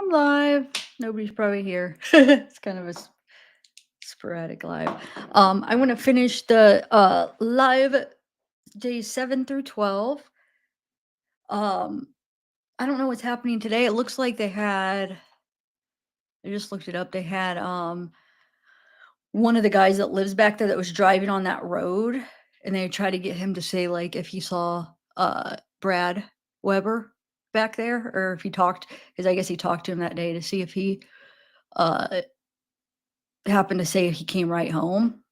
I'm live. Nobody's probably here. It's kind of a sporadic live. I want to finish the live days 7 through 12. Um, I don't know what's happening today. It looks like I just looked it up. They had one of the guys that lives back there that was driving on that road, and they tried to get him to say like if he saw Brad Weber back there, or if he talked, because I guess he talked to him that day to see if he uh happened to say he came right home.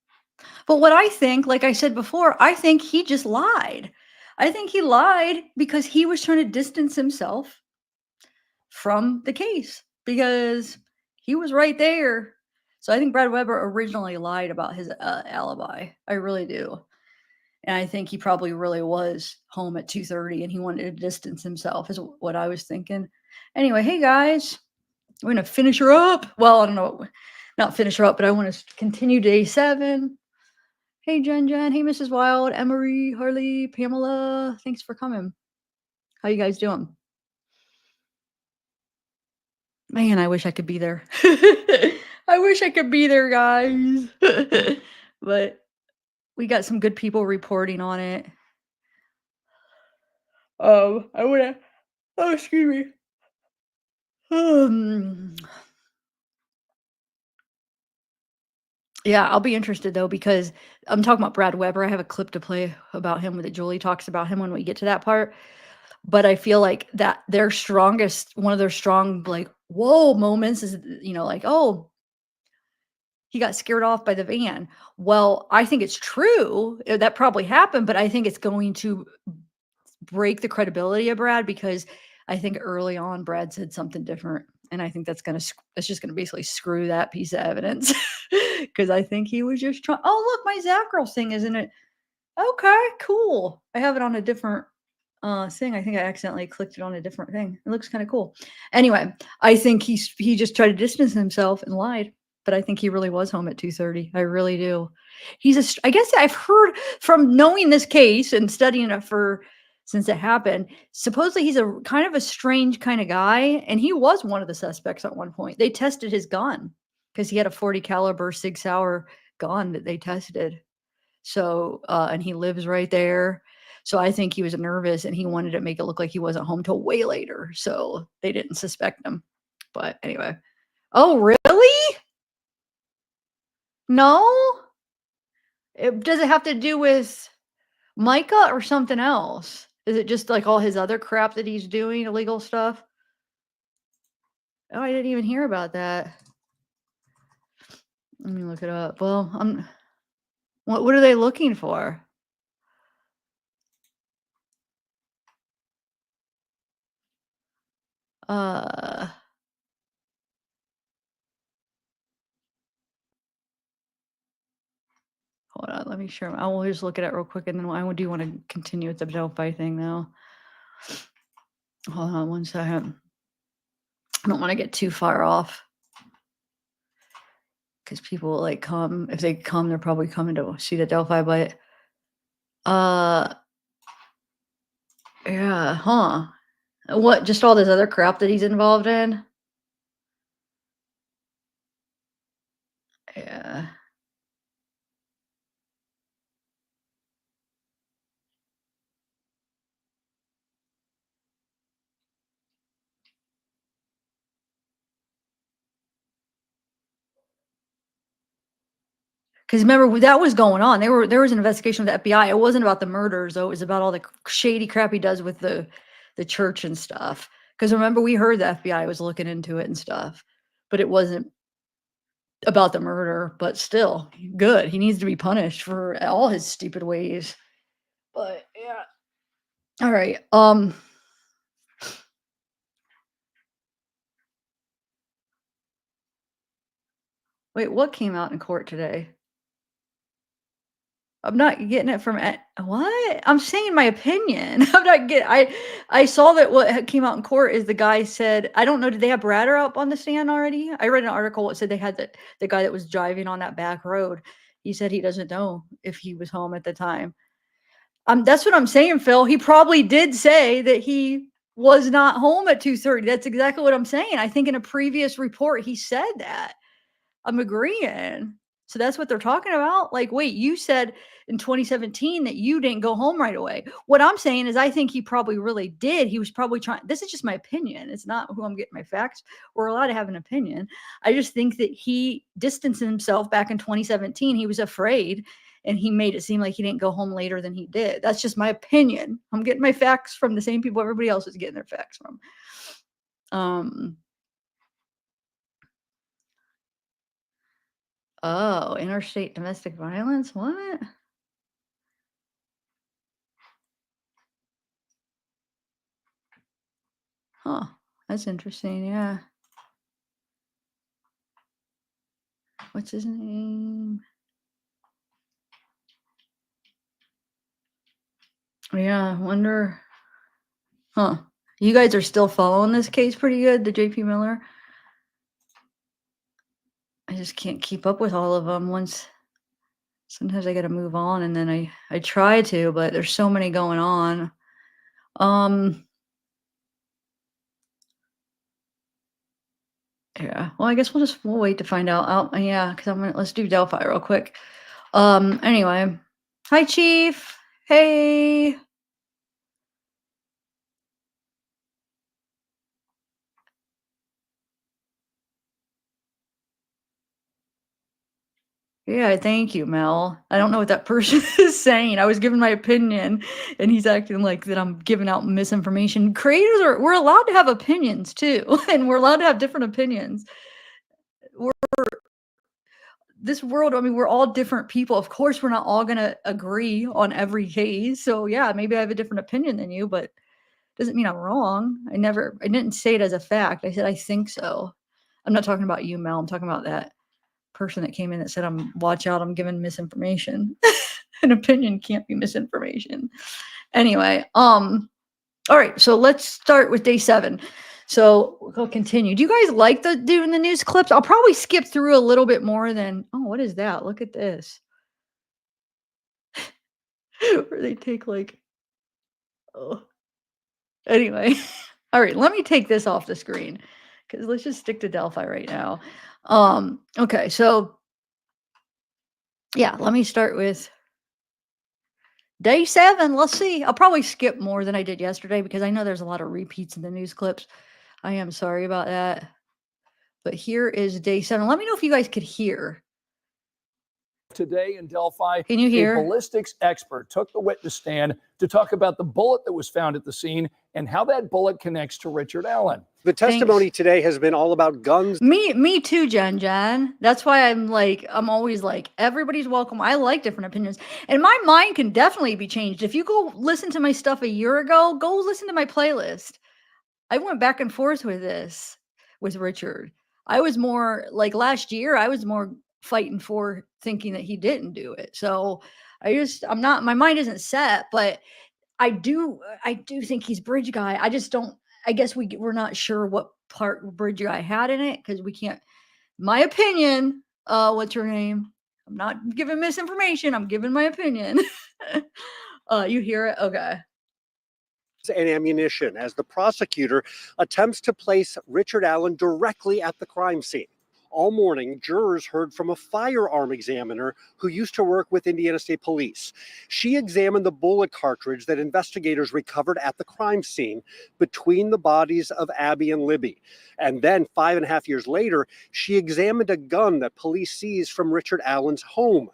But what I think, like I said before, I think he just lied. I think he lied because he was trying to distance himself from the case because he was right there. So I think Brad Weber originally lied about his alibi. I really do. And I think he probably really was home at 2:30 and he wanted to distance himself is what I was thinking. Anyway, hey guys, we're going to finish her up. Well, I don't know, not finish her up, but I want to continue day 7. Hey, Jen. Hey, Mrs. Wild, Emery, Harley, Pamela. Thanks for coming. How you guys doing? Man, I wish I could be there. I wish I could be there, guys. But we got some good people reporting on it. I wanna. Oh, excuse me. Um, yeah, I'll be interested though because I'm talking about Brad Weber. I have a clip to play about him that Julie talks about him when we get to that part. But I feel like that their strongest one of their strong, like, "Whoa" moments is, like, "Oh, he got scared off by the van." Well, I think it's true, that probably happened, but I think it's going to break the credibility of Brad because I think early on, Brad said something different, and I think that's just gonna basically screw that piece of evidence because I think he was just trying. "Oh, look, my zavgirl thing is in it." Okay, cool. I have it on a different thing. I think I accidentally clicked it on a different thing. It looks kind of cool. Anyway, I think he just tried to distance himself and lied, but I think he really was home at 2:30. I really do. I guess I've heard from knowing this case and studying it for since it happened. Supposedly he's a kind of a strange kind of guy, and he was one of the suspects at one point. They tested his gun because he had a 40 caliber Sig Sauer gun that they tested. So, and he lives right there. So I think he was nervous and he wanted to make it look like he wasn't home till way later. So they didn't suspect him. But anyway. Oh, really? No? Does it have to do with Micah or something else? Is it just like all his other crap that he's doing, illegal stuff? Oh, I didn't even hear about that. Let me look it up. Well, what are they looking for? Uh Hold on, let me share. I will just look at it real quick, and then I do want to continue with the Delphi thing, though. Hold on one second. I don't want to get too far off because people will, like, come. If they come, they're probably coming to see the Delphi. But uh, yeah, huh? What? Just all this other crap that he's involved in? Yeah. Because remember that was going on. There was an investigation with the FBI. It wasn't about the murders, though. It was about all the shady crap he does with the church and stuff. Because remember, we heard the FBI was looking into it and stuff, but it wasn't about the murder. But still, good. He needs to be punished for all his stupid ways. But yeah. All right. Wait, what came out in court today? I'm not getting it from what? I'm saying my opinion. I'm not getting. I saw that what came out in court is the guy said, I don't know, did they have Bradder up on the stand already? I read an article that said they had the guy that was driving on that back road. He said he doesn't know if he was home at the time. That's what I'm saying, Phil. He probably did say that he was not home at 2:30. That's exactly what I'm saying. I think in a previous report he said that. I'm agreeing. So that's what they're talking about? Like, wait, you said in 2017 that you didn't go home right away. What I'm saying is I think he probably really did. He was probably trying, this is just my opinion. It's not who I'm getting my facts. We're allowed to have an opinion. I just think that he distanced himself back in 2017. He was afraid and he made it seem like he didn't go home later than he did. That's just my opinion. I'm getting my facts from the same people everybody else is getting their facts from. Oh, interstate domestic violence? What? Huh. That's interesting. Yeah. What's his name? Yeah, I wonder. Huh. You guys are still following this case pretty good, the JP Miller? I just can't keep up with all of them. Sometimes I got to move on and then I try to, but there's so many going on. Yeah. Well, I guess we'll wait to find out. Yeah, because let's do Delphi real quick. Anyway. Hi, Chief. Hey. Yeah, thank you, Mel. I don't know what that person is saying. I was giving my opinion and he's acting like that I'm giving out misinformation. We're allowed to have opinions too, and we're allowed to have different opinions. This world, I mean, we're all different people. Of course, we're not all going to agree on every case. So, yeah, maybe I have a different opinion than you, but doesn't mean I'm wrong. I didn't say it as a fact. I said I think so. I'm not talking about you, Mel. I'm talking about that person that came in that said, watch out, I'm giving misinformation. An opinion can't be misinformation. Anyway, all right, so let's start with day 7. So we'll continue. Do you guys like doing the news clips? I'll probably skip through a little bit more than, oh, what is that? Look at this. Where they take like, oh. Anyway, all right, let me take this off the screen because let's just stick to Delphi right now. Okay, so yeah, let me start with day 7. Let's see. I'll probably skip more than I did yesterday because I know there's a lot of repeats in the news clips. I am sorry about that. But here is day 7. Let me know if you guys could hear. Today in Delphi, Can you hear? A ballistics expert took the witness stand to talk about the bullet that was found at the scene and how that bullet connects to Richard Allen. The testimony today has been all about guns. Me too, Jen. That's why I'm always like, everybody's welcome. I like different opinions. And my mind can definitely be changed. If you go listen to my stuff a year ago, go listen to my playlist. I went back and forth with this with Richard. I was more like last year, I was more fighting for thinking that he didn't do it. So my mind isn't set, but I do think he's bridge guy. I just don't, I guess we're not sure what part bridge guy had in it because we can't, my opinion, what's her name? I'm not giving misinformation. I'm giving my opinion. You hear it? Okay. And ammunition as the prosecutor attempts to place Richard Allen directly at the crime scene. All morning, jurors heard from a firearm examiner who used to work with Indiana State Police. She examined the bullet cartridge that investigators recovered at the crime scene between the bodies of Abby and Libby. And then 5.5 years later, she examined a gun that police seized from Richard Allen's home.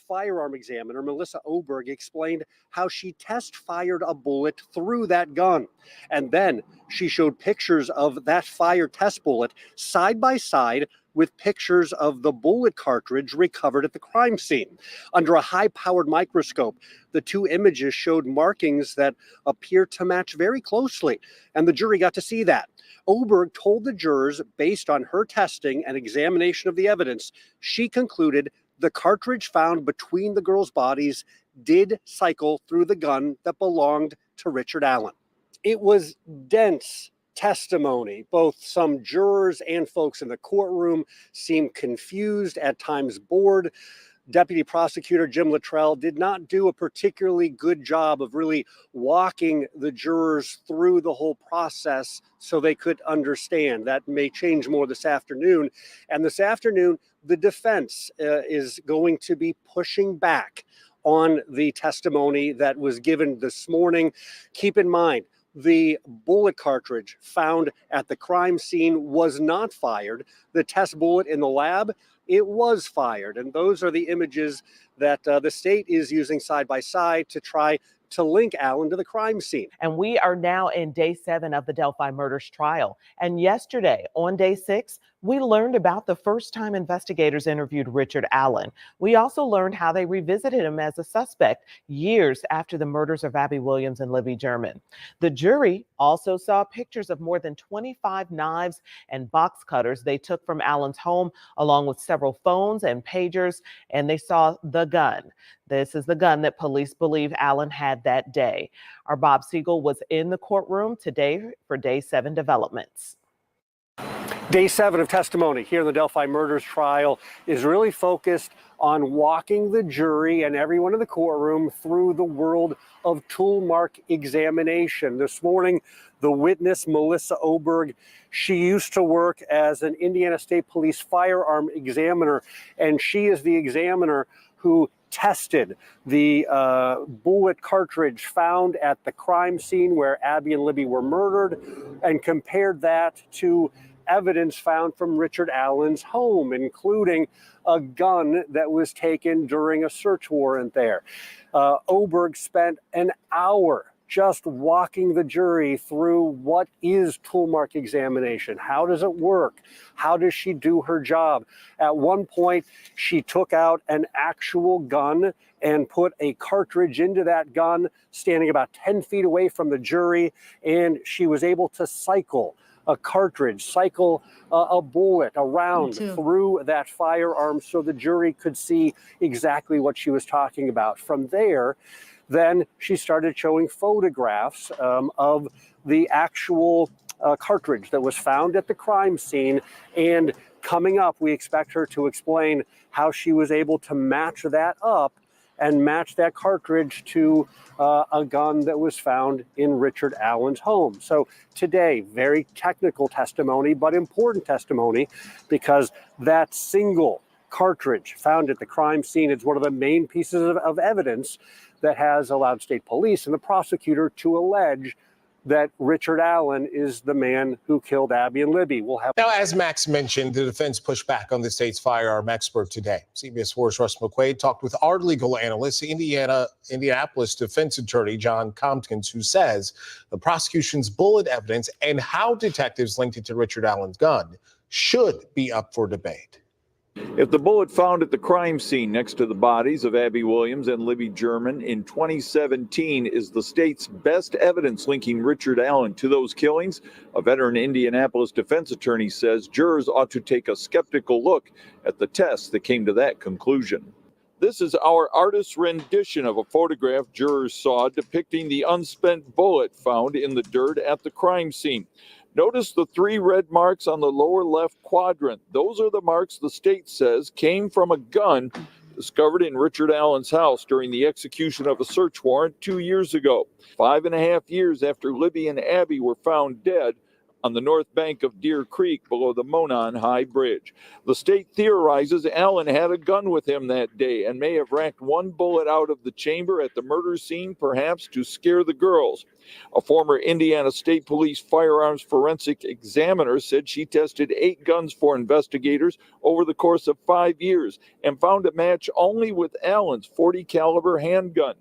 Firearm examiner Melissa Oberg explained how she test fired a bullet through that gun. And then she showed pictures of that fire test bullet side by side with pictures of the bullet cartridge recovered at the crime scene. Under a high-powered microscope, the two images showed markings that appear to match very closely, and the jury got to see that. Oberg told the jurors, based on her testing and examination of the evidence, she concluded the cartridge found between the girls' bodies did cycle through the gun that belonged to Richard Allen. It was dense testimony. Both some jurors and folks in the courtroom seemed confused, at times bored. Deputy Prosecutor Jim Luttrell did not do a particularly good job of really walking the jurors through the whole process so they could understand. That may change more this afternoon. And this afternoon, the defense is going to be pushing back on the testimony that was given this morning. Keep in mind, the bullet cartridge found at the crime scene was not fired. The test bullet in the lab, it was fired. And those are the images that the state is using side by side to try to link Allen to the crime scene. And we are now in day 7 of the Delphi murders trial. And yesterday, on day 6, we learned about the first time investigators interviewed Richard Allen. We also learned how they revisited him as a suspect years after the murders of Abby Williams and Libby German. The jury also saw pictures of more than 25 knives and box cutters they took from Allen's home, along with several phones and pagers, and they saw the gun. This is the gun that police believe Allen had that day. Our Bob Siegel was in the courtroom today for day 7 developments. Day 7 of testimony here in the Delphi murders trial is really focused on walking the jury and everyone in the courtroom through the world of tool mark examination. This morning, the witness, Melissa Oberg, she used to work as an Indiana State Police firearm examiner, and she is the examiner who tested the bullet cartridge found at the crime scene where Abby and Libby were murdered and compared that to evidence found from Richard Allen's home, including a gun that was taken during a search warrant there. Oberg spent an hour just walking the jury through what is tool mark examination. How does it work? How does she do her job? At one point, she took out an actual gun and put a cartridge into that gun, standing about 10 feet away from the jury, and she was able to cycle a cartridge, cycle a bullet around through that firearm so the jury could see exactly what she was talking about. From there, then she started showing photographs of the actual cartridge that was found at the crime scene. And coming up, we expect her to explain how she was able to match that up and match that cartridge to a gun that was found in Richard Allen's home. So today, very technical testimony, but important testimony, because that single cartridge found at the crime scene is one of the main pieces of evidence that has allowed state police and the prosecutor to allege that Richard Allen is the man who killed Abby and Libby. We'll have now, as Max mentioned, the defense pushed back on the state's firearm expert today. CBS 4's Russ McQuaid talked with our legal analyst, Indianapolis defense attorney John Compkins, who says the prosecution's bullet evidence and how detectives linked it to Richard Allen's gun should be up for debate. If the bullet found at the crime scene next to the bodies of Abby Williams and Libby German in 2017 is the state's best evidence linking Richard Allen to those killings, a veteran Indianapolis defense attorney says jurors ought to take a skeptical look at the tests that came to that conclusion. This is our artist's rendition of a photograph jurors saw depicting the unspent bullet found in the dirt at the crime scene. Notice the 3 red marks on the lower left quadrant. Those are the marks the state says came from a gun discovered in Richard Allen's house during the execution of a search warrant 2 years ago, 5.5 years after Libby and Abby were found dead on the north bank of Deer Creek below the Monon High Bridge. The state theorizes Allen had a gun with him that day and may have racked one bullet out of the chamber at the murder scene, perhaps to scare the girls. A former Indiana State Police firearms forensic examiner said she tested 8 guns for investigators over the course of 5 years and found a match only with Allen's .40 caliber handgun,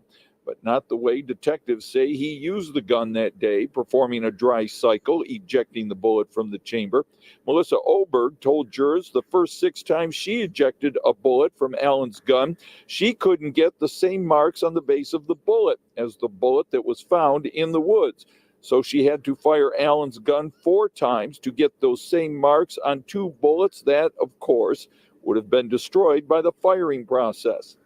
but not the way detectives say he used the gun that day, performing a dry cycle, ejecting the bullet from the chamber. Melissa Oberg told jurors the first 6 times she ejected a bullet from Allen's gun, she couldn't get the same marks on the base of the bullet as the bullet that was found in the woods. So she had to fire Allen's gun 4 times to get those same marks on 2 bullets that, of course, would have been destroyed by the firing process.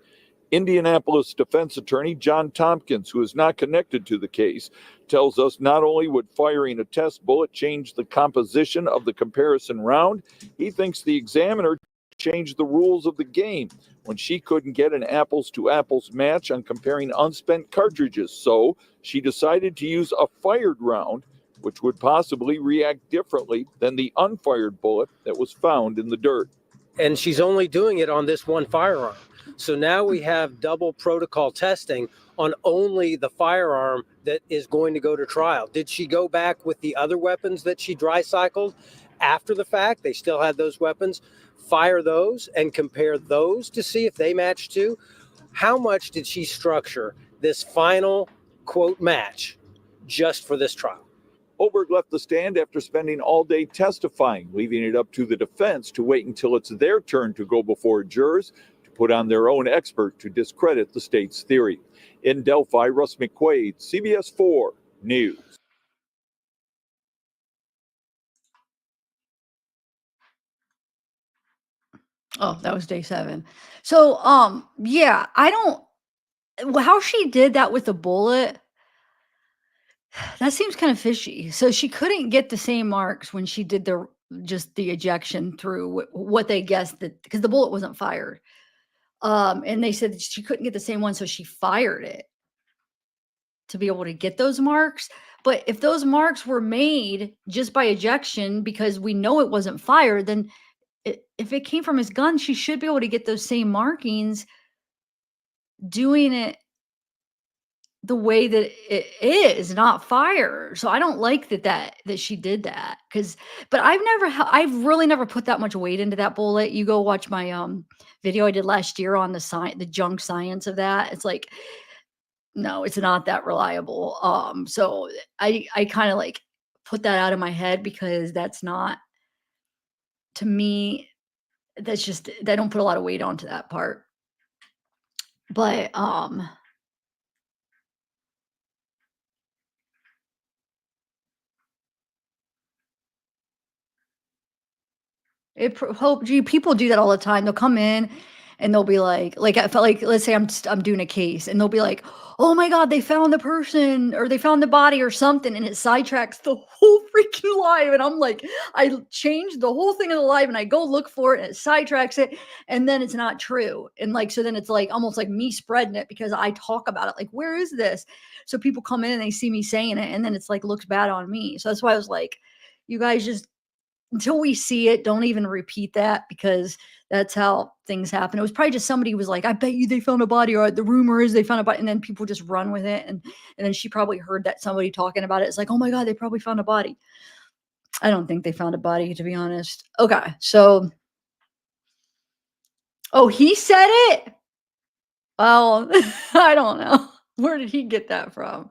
Indianapolis defense attorney John Tompkins, who is not connected to the case, tells us not only would firing a test bullet change the composition of the comparison round, he thinks the examiner changed the rules of the game when she couldn't get an apples-to-apples match on comparing unspent cartridges. So she decided to use a fired round, which would possibly react differently than the unfired bullet that was found in the dirt. And she's only doing it on this one firearm. So now we have double protocol testing on only the firearm that is going to go to trial. Did she go back with the other weapons that she dry cycled after the fact? They still had those weapons. Fire those and compare those to see if they match too. How much did she structure this final quote match just for this trial? Oberg left the stand after spending all day testifying, leaving it up to the defense to wait until it's their turn to go before jurors to put on their own expert to discredit the state's theory. In Delphi, Russ McQuaid, CBS 4 News. Oh, that was day 7. So, yeah, how she did that with the bullet, that seems kind of fishy. So she couldn't get the same marks when she did just the ejection through what they guessed that because the bullet wasn't fired. And they said that she couldn't get the same one, so she fired it to be able to get those marks. But if those marks were made just by ejection because we know it wasn't fired, then if it came from his gun, she should be able to get those same markings doing it the way that it is, not fire. So I don't like that she did that but I've really never put that much weight into that bullet. You go watch my video I did last year on the junk science of that. It's like, no, it's not that reliable. So I kind of like put that out of my head because that's not, to me, that's just, they don't put a lot of weight onto that part. But people do that all the time. They'll come in and they'll be like I felt like, let's say I'm doing a case and they'll be like, oh my God, they found the person or they found the body or something. And it sidetracks the whole freaking live. And I'm like, I changed the whole thing of the live and I go look for it and it sidetracks it. And then it's not true. And like, so then it's like almost like me spreading it because I talk about it. Like, where is this? So people come in and they see me saying it and then it's like, looks bad on me. So that's why I was like, you guys just, until we see it, don't even repeat that because that's how things happen. It was probably just somebody was like, I bet you they found a body, or the rumor is they found a body. And then people just run with it. And then she probably heard that somebody talking about it. It's like, oh my God, they probably found a body. I don't think they found a body, to be honest. Okay. So, oh, he said it? Well, I don't know. Where did he get that from?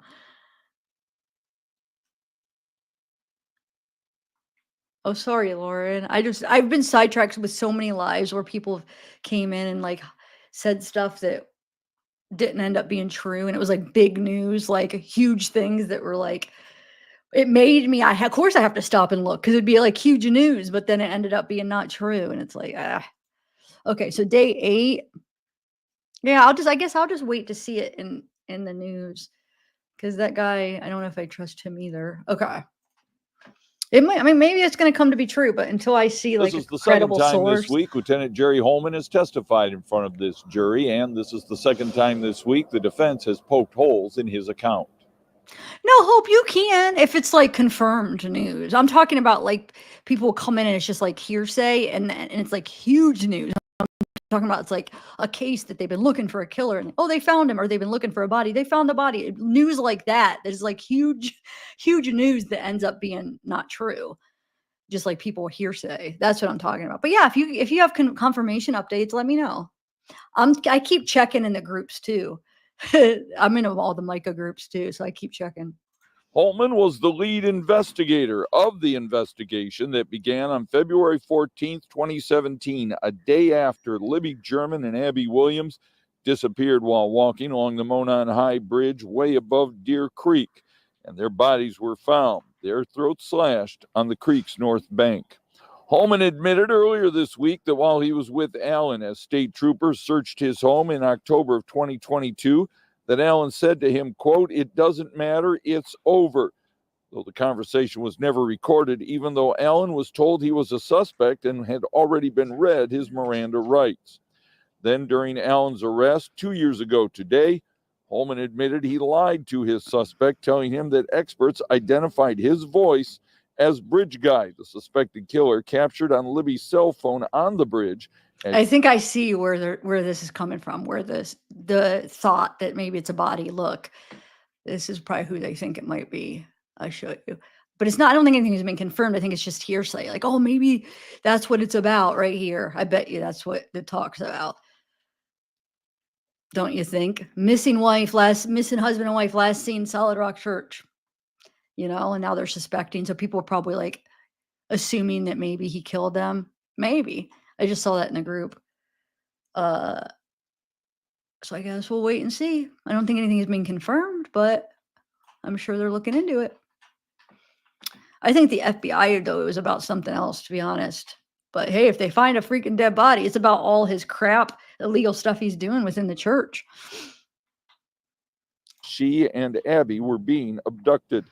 Oh, sorry, Lauren. I've been sidetracked with so many lives where people came in and like said stuff that didn't end up being true. And it was like big news, like huge things that were like, it made me, of course I have to stop and look because it'd be like huge news, but then it ended up being not true. And it's like, okay. So day 8. Yeah, I guess I'll just wait to see it in the news because that guy, I don't know if I trust him either. Okay. It might, I mean, maybe it's going to come to be true, but until I see like This is a the second credible time source. this week Lieutenant Jerry Holman has testified in front of this jury, and this is the second time this week the defense has poked holes in his account. No, Hope, you can if it's like confirmed news. I'm talking about like people come in and it's just like hearsay and it's like huge news. I'm talking about it's like a case that they've been looking for a killer and oh, they found him, or they've been looking for a body. They found the body. News like that is like huge news that ends up being not true. Just like people hearsay. That's what I'm talking about. But yeah, if you have confirmation updates, let me know. I keep checking in the groups too. I'm in all the Micah groups too, so I keep checking. Holman was the lead investigator of the investigation that began on February 14th, 2017, a day after Libby German and Abby Williams disappeared while walking along the Monon High Bridge way above Deer Creek, and their bodies were found, their throats slashed on the creek's north bank. Holman admitted earlier this week that while he was with Allen as state troopers searched his home in October of 2022, that Allen said to him, quote, "It doesn't matter, it's over." Though the conversation was never recorded, even though Allen was told he was a suspect and had already been read his Miranda rights. Then, during Allen's arrest 2 years ago today, Holman admitted he lied to his suspect, telling him that experts identified his voice as Bridge Guy, the suspected killer captured on Libby's cell phone on the bridge. I think I see where this is coming from, where the thought that maybe it's a body. Look, this is probably who they think it might be. I'll show you. But it's not, I don't think anything has been confirmed. I think it's just hearsay. Like, oh, maybe that's what it's about right here. I bet you that's what the talk's about. Don't you think? Missing husband and wife last seen Solid Rock Church. You know, and now they're suspecting. So people are probably like assuming that maybe he killed them. Maybe. I just saw that in the group. So I guess we'll wait and see. I don't think anything has been confirmed, but I'm sure they're looking into it. I think the FBI, though, it was about something else, to be honest. But hey, if they find a freaking dead body, it's about all his crap, illegal stuff he's doing within the church. She and Abby were being abducted.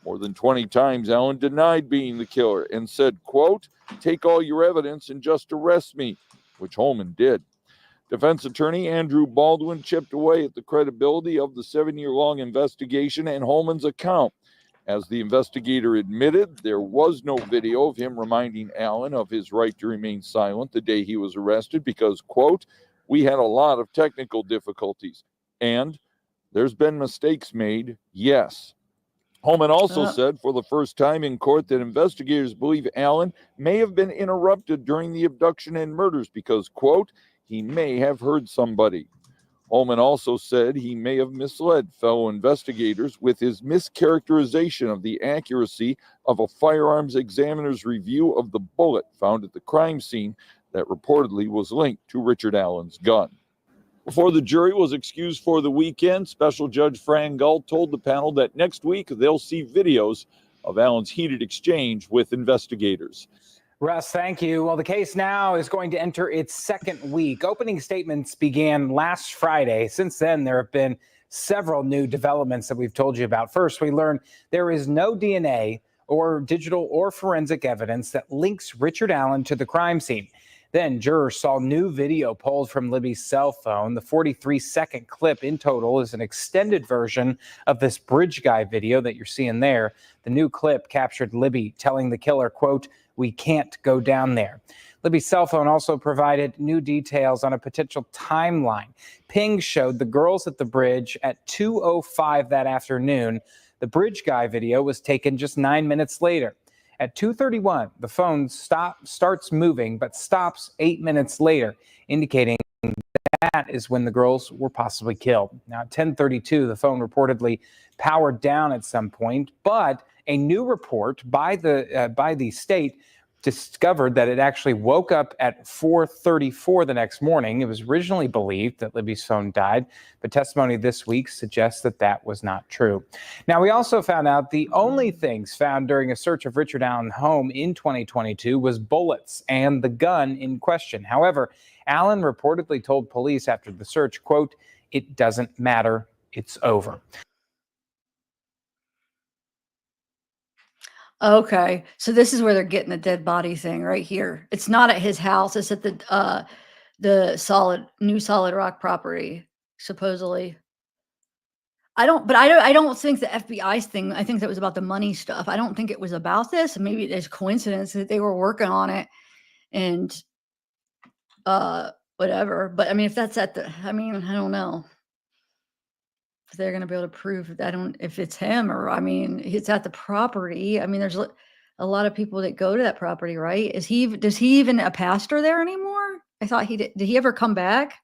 More than 20 times, Allen denied being the killer and said, quote, "Take all your evidence and just arrest me," which Holman did. Defense attorney Andrew Baldwin chipped away at the credibility of the 7-year-long investigation and Holman's account. As the investigator admitted, there was no video of him reminding Allen of his right to remain silent the day he was arrested because, quote, "We had a lot of technical difficulties, and there's been mistakes made, yes." Holman also said for the first time in court that investigators believe Allen may have been interrupted during the abduction and murders because, quote, "He may have heard somebody." Holman also said he may have misled fellow investigators with his mischaracterization of the accuracy of a firearms examiner's review of the bullet found at the crime scene that reportedly was linked to Richard Allen's gun. Before the jury was excused for the weekend, Special Judge Fran Gull told the panel that next week they'll see videos of Allen's heated exchange with investigators. Russ, thank you. Well, the case now is going to enter its second week. Opening statements began last Friday. Since then, there have been several new developments that we've told you about. First, we learned there is no DNA or digital or forensic evidence that links Richard Allen to the crime scene. Then jurors saw new video pulled from Libby's cell phone. The 43-second clip in total is an extended version of this Bridge Guy video that you're seeing there. The new clip captured Libby telling the killer, quote, "We can't go down there." Libby's cell phone also provided new details on a potential timeline. Ping showed the girls at the bridge at 2:05 that afternoon. The Bridge Guy video was taken just 9 minutes later. At 2:31, the phone starts moving, but stops 8 minutes later, indicating that is when the girls were possibly killed. Now, at 10:32, the phone reportedly powered down at some point, but a new report by the state discovered that it actually woke up at 4:34 the next morning. It was originally believed that Libby's phone died, but testimony this week suggests that that was not true. Now, we also found out the only things found during a search of Richard Allen's home in 2022 was bullets and the gun in question. However, Allen reportedly told police after the search, quote, "It doesn't matter, it's over." Okay, so this is where they're getting the dead body thing right here. It's not at his house. It's at the new Solid Rock property, supposedly. I don't think the FBI's thing. I think that was about the money stuff. I don't think it was about this. Maybe it's coincidence that they were working on it, and whatever. But I mean, if that's I don't know if they're going to be able to prove. If it's him or, I mean, it's at the property. I mean, there's a lot of people that go to that property, right? Does he even a pastor there anymore? I thought he did. Did he ever come back?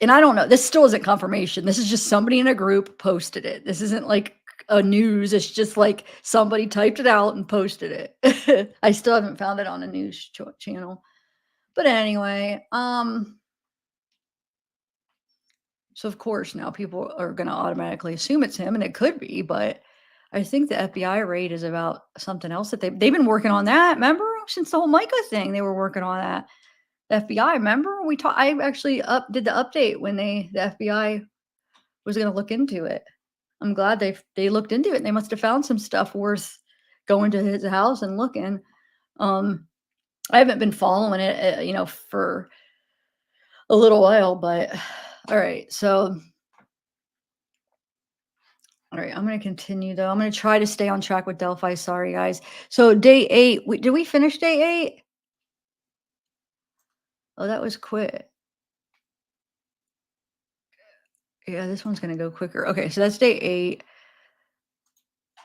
And I don't know. This still isn't confirmation. This is just somebody in a group posted it. This isn't like a news. It's just like somebody typed it out and posted it. I still haven't found it on a news channel. But anyway, so of course now people are going to automatically assume it's him, and it could be, but I think the FBI raid is about something else that they've been working on that. Remember, since the whole Micah thing, they were working on that. The FBI, remember I actually did the update when the FBI was going to look into it. I'm glad they looked into it, and they must have found some stuff worth going to his house and looking. I haven't been following it, for a little while, but all right. So, all right, I'm going to continue though. I'm going to try to stay on track with Delphi. Sorry, guys. So, day 8, did we finish day 8? Oh, that was quick. Yeah, this one's going to go quicker. Okay, so that's day 8.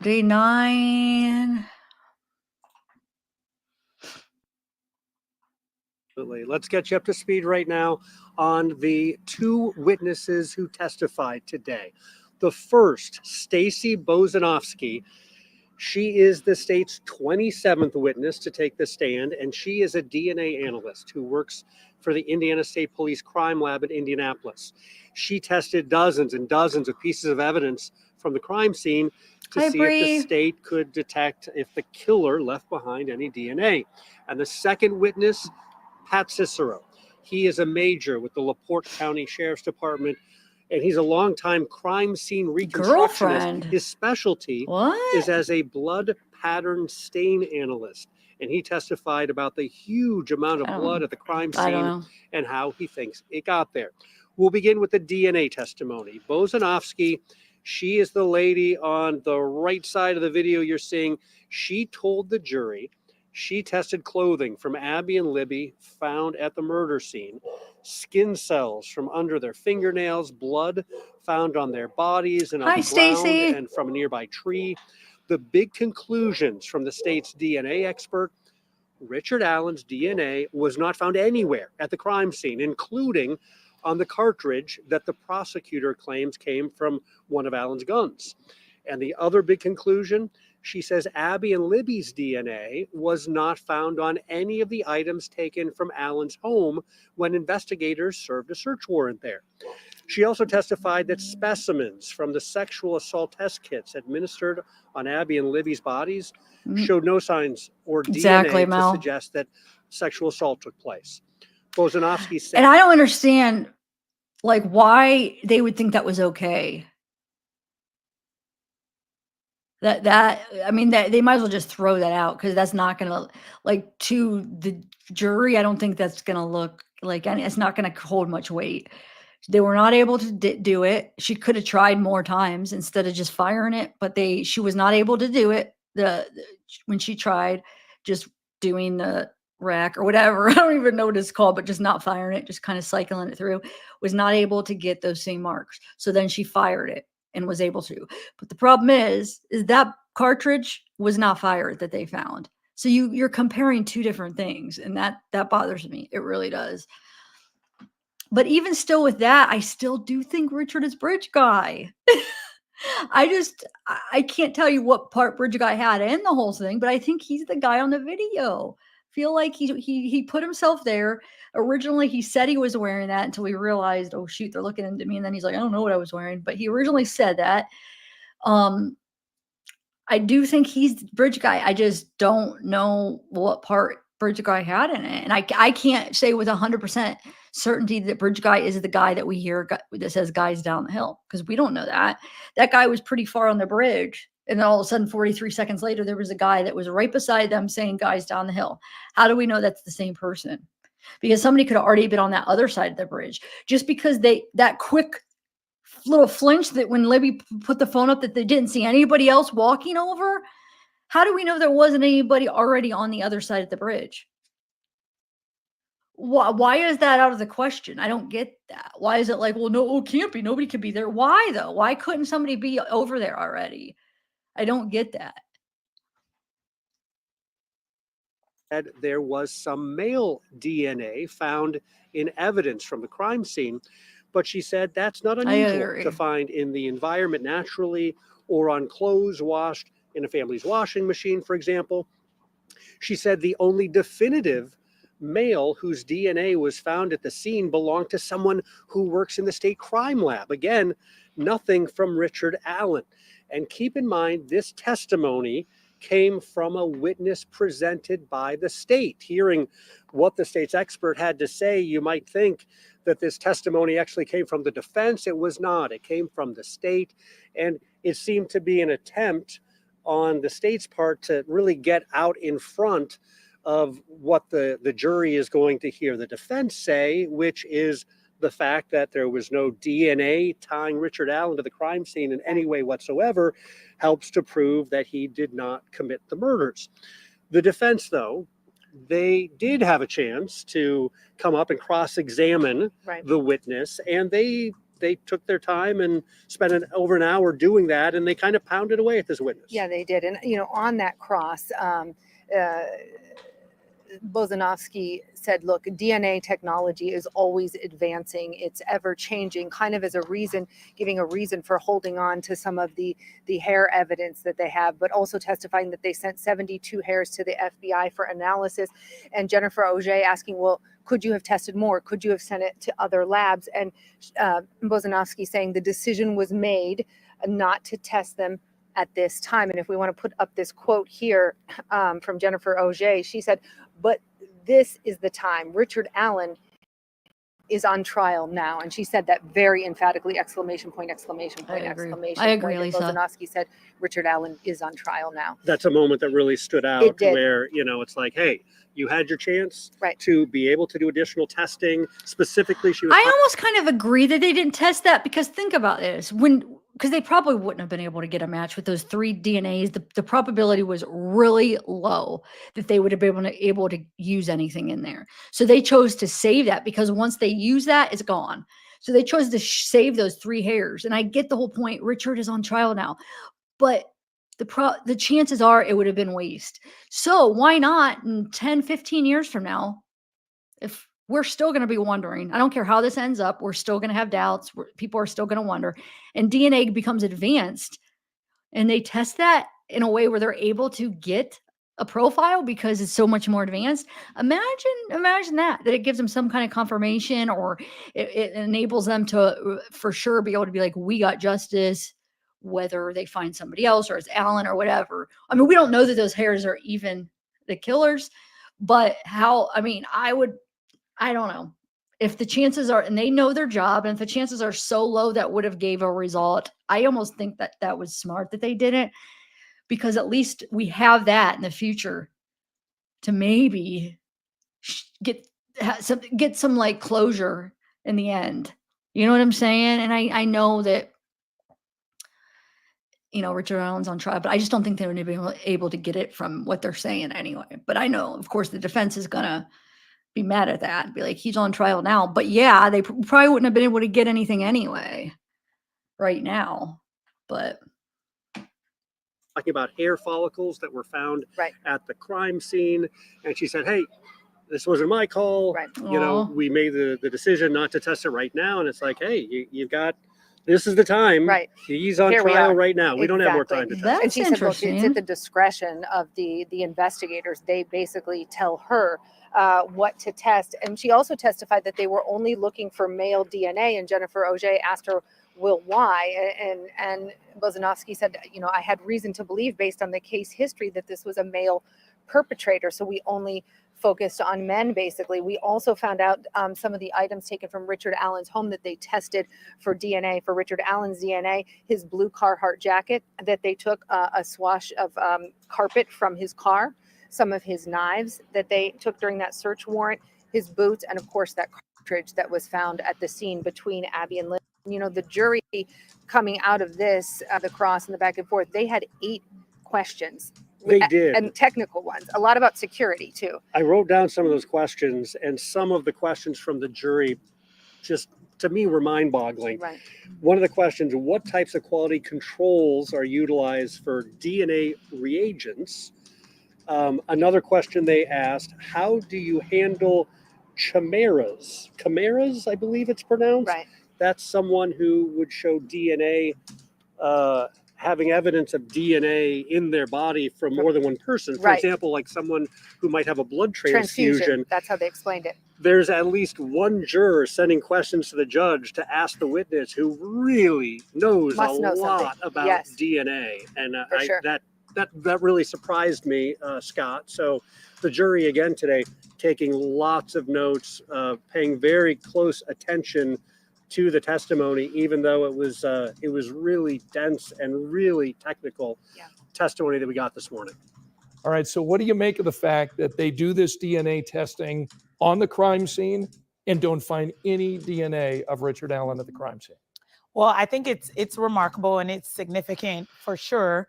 Day 9. Let's get you up to speed right now on the 2 witnesses who testified today. The first, Stacy Bozanovsky. She is the state's 27th witness to take the stand, and she is a DNA analyst who works for the Indiana State Police Crime Lab in Indianapolis. She tested dozens and dozens of pieces of evidence from the crime scene to Hi, see Bree. if the state could detect if the killer left behind any DNA. And the second witness, Pat Cicero. He is a major with the LaPorte County Sheriff's Department, and he's a longtime crime scene reconstructionist. Girlfriend. His specialty What? is as a blood pattern stain analyst, and he testified about the huge amount of blood at the crime I don't scene know. and how he thinks it got there. We'll begin with the DNA testimony. Bozanovsky, she is the lady on the right side of the video you're seeing. She told the jury she tested clothing from Abby and Libby found at the murder scene, skin cells from under their fingernails, blood found on their bodies and on Hi, the ground Stacy. and from a nearby tree. The big conclusions from the state's DNA expert, Richard Allen's DNA was not found anywhere at the crime scene, including on the cartridge that the prosecutor claims came from one of Allen's guns. And the other big conclusion, she says Abby and Libby's DNA was not found on any of the items taken from Allen's home when investigators served a search warrant there. She also testified that specimens from the sexual assault test kits administered on Abby and Libby's bodies showed no signs or Exactly, DNA to Mel. suggest that sexual assault took place. Bozanovsky said, And I don't understand, like, why they would think that was okay. That I mean, that they might as well just throw that out because that's not gonna, like, to the jury, I don't think that's gonna look like any, it's not gonna hold much weight. They were not able to do it. She could have tried more times instead of just firing it, but she was not able to do it. When she tried just doing the rack or whatever, I don't even know what it's called, but just not firing it, just kind of cycling it through, was not able to get those same marks. So then she fired it and was able to. But the problem is that cartridge was not fired that they found. So you're comparing 2 different things, and that bothers me. It really does. But even still with that, I still do think Richard is Bridge Guy. I can't tell you what part Bridge Guy had in the whole thing, but I think he's the guy on the video. Feel like he put himself there. Originally, he said he was wearing that until he realized, oh shoot, they're looking into me, and then he's like, I don't know what I was wearing, but he originally said that. I do think he's Bridge Guy. I just don't know what part Bridge Guy had in it, and I can't say with 100% certainty that Bridge Guy is the guy that we hear that says guys down the hill, because we don't know that. That guy was pretty far on the bridge, and then all of a sudden 43 seconds later there was a guy that was right beside them saying guys down the hill. How do we know that's the same person? Because somebody could have already been on that other side of the bridge. Just because that quick little flinch that when Libby put the phone up that they didn't see anybody else walking over, how do we know there wasn't anybody already on the other side of the bridge? Why is that out of the question? I don't get that. Why is it like, well, no, it can't be. Nobody could be there. Why though? Why couldn't somebody be over there already? I don't get that. there was some male DNA found in evidence from the crime scene, but she said that's not unusual to find in the environment naturally or on clothes washed in a family's washing machine, for example. She said the only definitive male whose DNA was found at the scene belonged to someone who works in the state crime lab. Again, nothing from Richard Allen. And keep in mind, this testimony came from a witness presented by the state. Hearing what the state's expert had to say, you might think that this testimony actually came from the defense. It was not. It came from the state, and it seemed to be an attempt on the state's part to really get out in front of what the jury is going to hear the defense say, which is the fact that there was no DNA tying Richard Allen to the crime scene in any way whatsoever helps to prove that he did not commit the murders. The defense, though, they did have a chance to come up and cross-examine the witness, and they took their time and spent over an hour doing that, and they kind of pounded away at this witness. Yeah, they did. And, on that cross, Bozanovsky said, look, DNA technology is always advancing. It's ever changing, kind of as a reason, giving a reason for holding on to some of the hair evidence that they have, but also testifying that they sent 72 hairs to the FBI for analysis. And Jennifer Auger asking, well, could you have tested more? Could you have sent it to other labs? And Bozanovsky saying the decision was made not to test them at this time. And if we want to put up this quote here from Jennifer Auger, she said, but this is the time. Richard Allen is on trial now. And she said that very emphatically, exclamation point, exclamation point, exclamation point. I agree, Lisa. Bozanovsky said Richard Allen is on trial now. That's a moment that really stood out where, it's like, hey, you had your chance to be able to do additional testing. Specifically, she was. I almost kind of agree that they didn't test that, because think about this. Because they probably wouldn't have been able to get a match with those 3 DNAs. The probability was really low that they would have been able to use anything in there. So they chose to save that, because once they use that, it's gone. So they chose to save those 3 hairs. And I get the whole point. Richard is on trial now. But the chances are it would have been waste. So why not in 10, 15 years from now, if we're still going to be wondering, I don't care how this ends up, we're still going to have doubts. People are still going to wonder, and DNA becomes advanced and they test that in a way where they're able to get a profile because it's so much more advanced. Imagine that it gives them some kind of confirmation, or it enables them to for sure be able to be like, we got justice, whether they find somebody else or it's Allen or whatever. I mean, we don't know that those hairs are even the killers, but I don't know if the chances are, and they know their job, and if the chances are so low that would have gave a result. I almost think that was smart that they didn't, because at least we have that in the future to maybe get some like closure in the end. You know what I'm saying? And I know that, Richard Allen's on trial, but I just don't think they would be able to get it from what they're saying anyway. But I know, of course, the defense is going to be mad at that and be like, he's on trial now. But yeah, they probably wouldn't have been able to get anything anyway right now. But talking about hair follicles that were found at the crime scene. And she said, hey, this wasn't my call. We made the decision not to test it right now. And it's like, hey, you've got, this is the time. He's on trial right now. We don't have more time to test. And she said, look, it's at the discretion of the investigators. They basically tell her what to test. And she also testified that they were only looking for male DNA. And Jennifer Auger asked her, well, why? And Bozanovsky said, I had reason to believe based on the case history that this was a male perpetrator. So we only focused on men, basically. We also found out some of the items taken from Richard Allen's home that they tested for DNA, for Richard Allen's DNA, his blue Carhartt jacket that they took a swash of carpet from his car, some of his knives that they took during that search warrant, his boots, and of course that cartridge that was found at the scene between Abby and Liz. The jury coming out of this, the cross and the back and forth, they had 8 questions. They did. And technical ones, a lot about security too. I wrote down some of those questions, and some of the questions from the jury just, to me, were mind-boggling. One of the questions, what types of quality controls are utilized for DNA reagents? Another question they asked, how do you handle chimeras? Chimeras, I believe it's pronounced. That's someone who would show DNA, having evidence of DNA in their body from more than one person. For example, like someone who might have a blood transfusion. That's how they explained it. There's at least one juror sending questions to the judge to ask the witness who really knows a lot about DNA. And that really surprised me, Scott. So the jury again today taking lots of notes, paying very close attention to the testimony, even though it was really dense and really technical testimony that we got this morning. All right. So what do you make of the fact that they do this DNA testing on the crime scene and don't find any DNA of Richard Allen at the crime scene? Well, I think it's remarkable and it's significant for sure,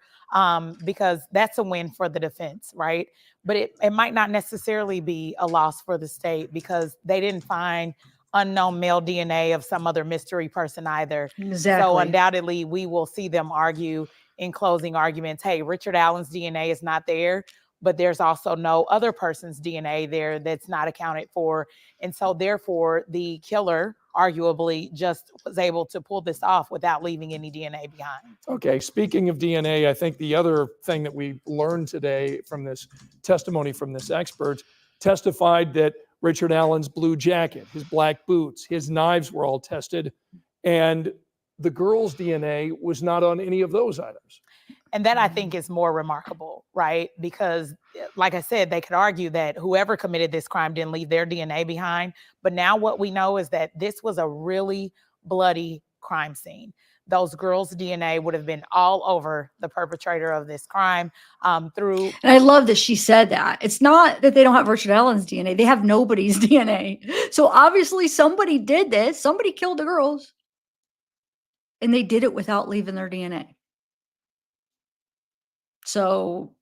because that's a win for the defense, right? But it might not necessarily be a loss for the state because they didn't find unknown male DNA of some other mystery person either. Exactly. So undoubtedly, we will see them argue in closing arguments, hey, Richard Allen's DNA is not there, but there's also no other person's DNA there that's not accounted for. And so therefore, the killer arguably just was able to pull this off without leaving any DNA behind. Okay, speaking of DNA, I think the other thing that we learned today from this testimony from this expert testified that Richard Allen's blue jacket, his black boots, his knives were all tested, and the girl's DNA was not on any of those items. And that I think is more remarkable, right? Because like I said, they could argue that whoever committed this crime didn't leave their DNA behind. But now what we know is that this was a really bloody crime scene. Those girls' DNA would have been all over the perpetrator of this crime. Through. And I love that she said that. It's not that they don't have Richard Allen's DNA. They have nobody's DNA. So obviously somebody did this. Somebody killed the girls. And they did it without leaving their DNA. So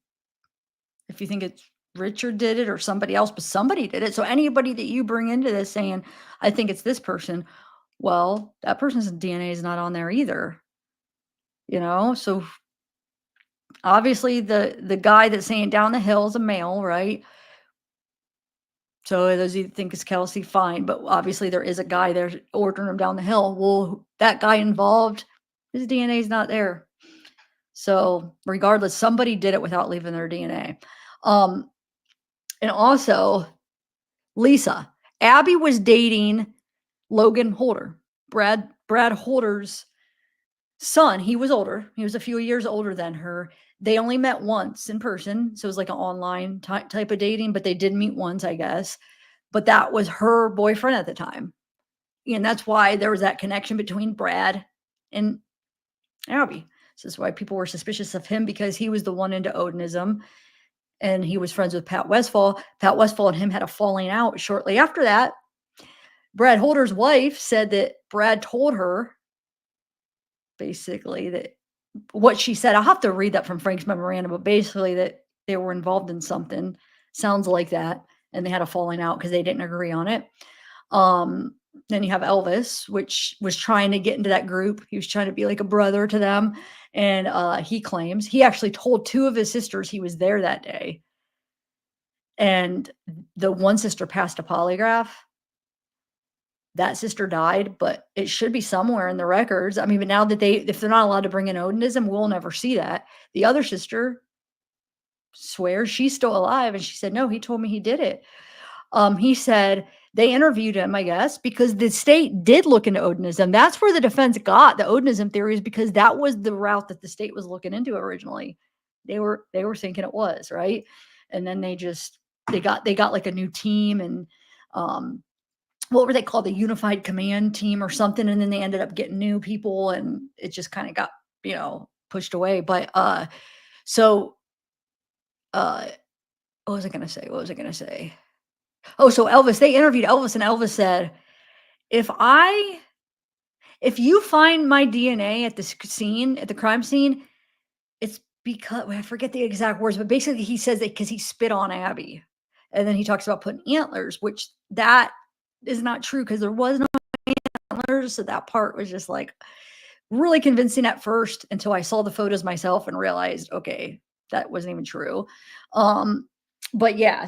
if you think it's Richard did it or somebody else, but somebody did it. So anybody that you bring into this saying, I think it's this person, well, that person's DNA is not on there either. You know, so obviously the guy that's saying down the hill is a male, right? So those you think is Kelsey, fine. But obviously there is a guy there ordering him down the hill. Well, that guy involved, his DNA is not there. So regardless, somebody did it without leaving their DNA. And also, Lisa, Abby was dating Logan Holder, Brad Holder's son. He was older. He was a few years older than her. They only met once in person. So it was like an online type of dating, but they did meet once, I guess. But that was her boyfriend at the time. And that's why there was that connection between Brad and Abby. This is why people were suspicious of him, because he was the one into Odinism and he was friends with Pat Westphal. Pat Westphal and him had a falling out shortly after that. Brad Holder's wife said that Brad told her basically that what she said, I'll have to read that from Frank's memorandum, but basically that they were involved in something, sounds like that. And they had a falling out because they didn't agree on it. Then you have Elvis, which was trying to get into that group. He was trying to be like a brother to them. And he claims he actually told two of his sisters he was there that day. And the one sister passed a polygraph. That sister died, but it should be somewhere in the records. I mean, but now that if they're not allowed to bring in Odinism, we'll never see that. The other sister swears she's still alive. And she said, no, he told me he did it. He said they interviewed him, I guess, because the state did look into Odinism. That's where the defense got the Odinism theories, because that was the route that the state was looking into originally. They were thinking it was, right. And then they got like a new team, and what were they called? The Unified Command Team or something. And then they ended up getting new people, and it just kind of got, pushed away. But what was I going to say? Oh, so Elvis, they interviewed Elvis, and Elvis said, if you find my DNA at this scene, at the crime scene, it's because, I forget the exact words, but basically he says that because he spit on Abby. And then he talks about putting antlers, which that is not true, because there was no antlers. So that part was just like really convincing at first, until I saw the photos myself and realized, okay, that wasn't even true. But yeah,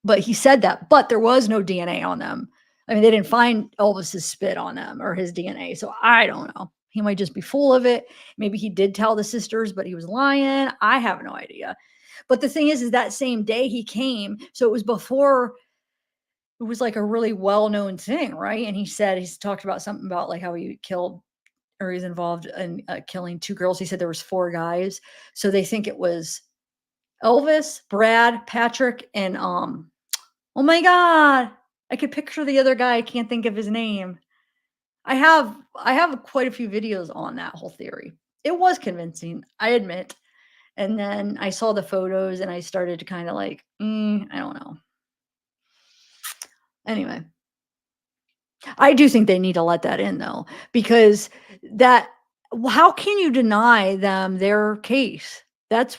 but he said that, but there was no DNA on them. I mean, they didn't find Elvis's spit on them or his DNA. So I don't know. He might just be full of it. Maybe he did tell the sisters, but he was lying. I have no idea. But the thing is that same day he came. So it was before it was like a really well-known thing, right? And he's talked about something about like how he killed, or he's involved in killing two girls. He said there was 4 guys. So they think it was Elvis, Brad, Patrick, and oh my God, I could picture the other guy. I can't think of his name. I have quite a few videos on that whole theory. It was convincing, I admit. And then I saw the photos and I started to kind of like, I don't know. Anyway, I do think they need to let that in though, because that how can you deny them their case? That's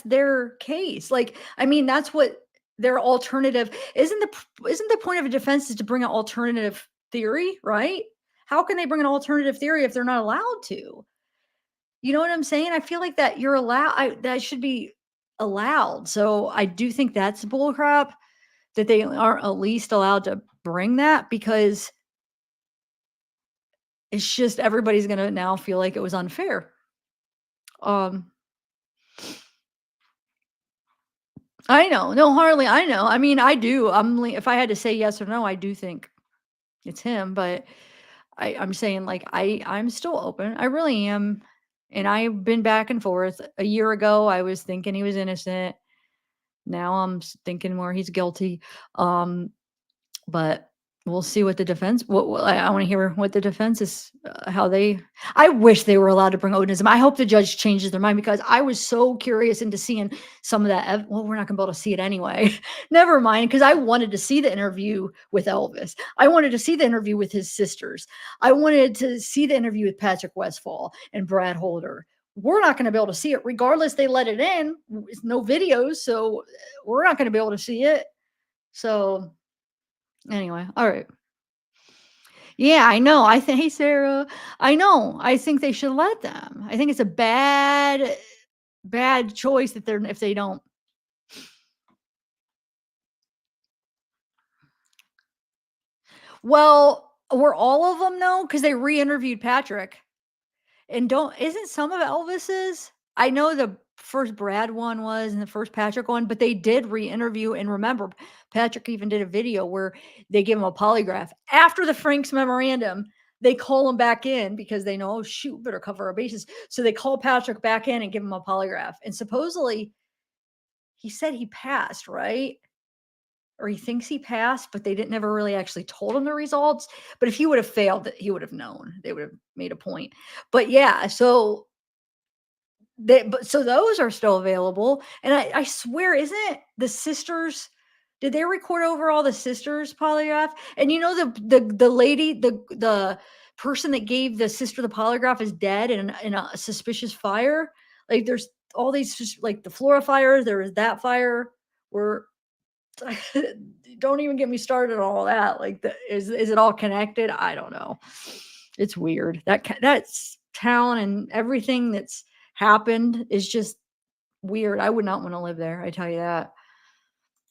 their case. Like, I mean, that's what their alternative isn't the point of a defense is to bring an alternative theory, right? How can they bring an alternative theory if they're not allowed to? You know what I'm saying? I feel like that you're allowed that should be allowed. So I do think that's bullcrap that they aren't at least allowed to bring that because it's just everybody's gonna now feel like it was unfair. Um, I know. No, Harley, I know. I mean, I do. If I had to say yes or no, I do think it's him, but I'm saying like I'm still open. I really am. And I've been back and forth. A year ago, I was thinking he was innocent. Now I'm thinking more he's guilty. But we'll see what the defense what I want to hear what the defense is how they I wish they were allowed to bring Odinism. I hope the judge changes their mind because I was so curious into seeing some of that well, we're not gonna be able to see it anyway. Never mind, because I wanted to see the interview with Elvis. I wanted to see the interview with his sisters. I wanted to see the interview with Patrick Westphal and Brad Holder. We're not going to be able to see it regardless. They let it in. It's no videos, so we're not going to be able to see it. So anyway, all right. Yeah, I know. I think, hey, Sarah, I know. I think they should let them. I think it's a bad choice that if they don't. Well, were all of them though? Because they re-interviewed Patrick, and isn't some of Elvis's? I know the first Brad one was and the first Patrick one, but they did re-interview. And remember, Patrick even did a video where they give him a polygraph after the Frank's memorandum. They call him back in because they know, oh shoot, better cover our bases. So they call Patrick back in and give him a polygraph. And supposedly he said he passed, right? Or he thinks he passed, but they didn't never really actually told him the results. But if he would have failed, he would have known. They would have made a point. But yeah, so so those are still available. And I swear, isn't the sisters? Did they record over all the sisters polygraph? And you know the lady, the person that gave the sister the polygraph is dead in a suspicious fire. Like there's all these like the Florida fires. There was that fire where don't even get me started on all that. Like is it all connected? I don't know. It's weird. That's town and everything that's happened is just weird. I would not want to live there. I tell you that.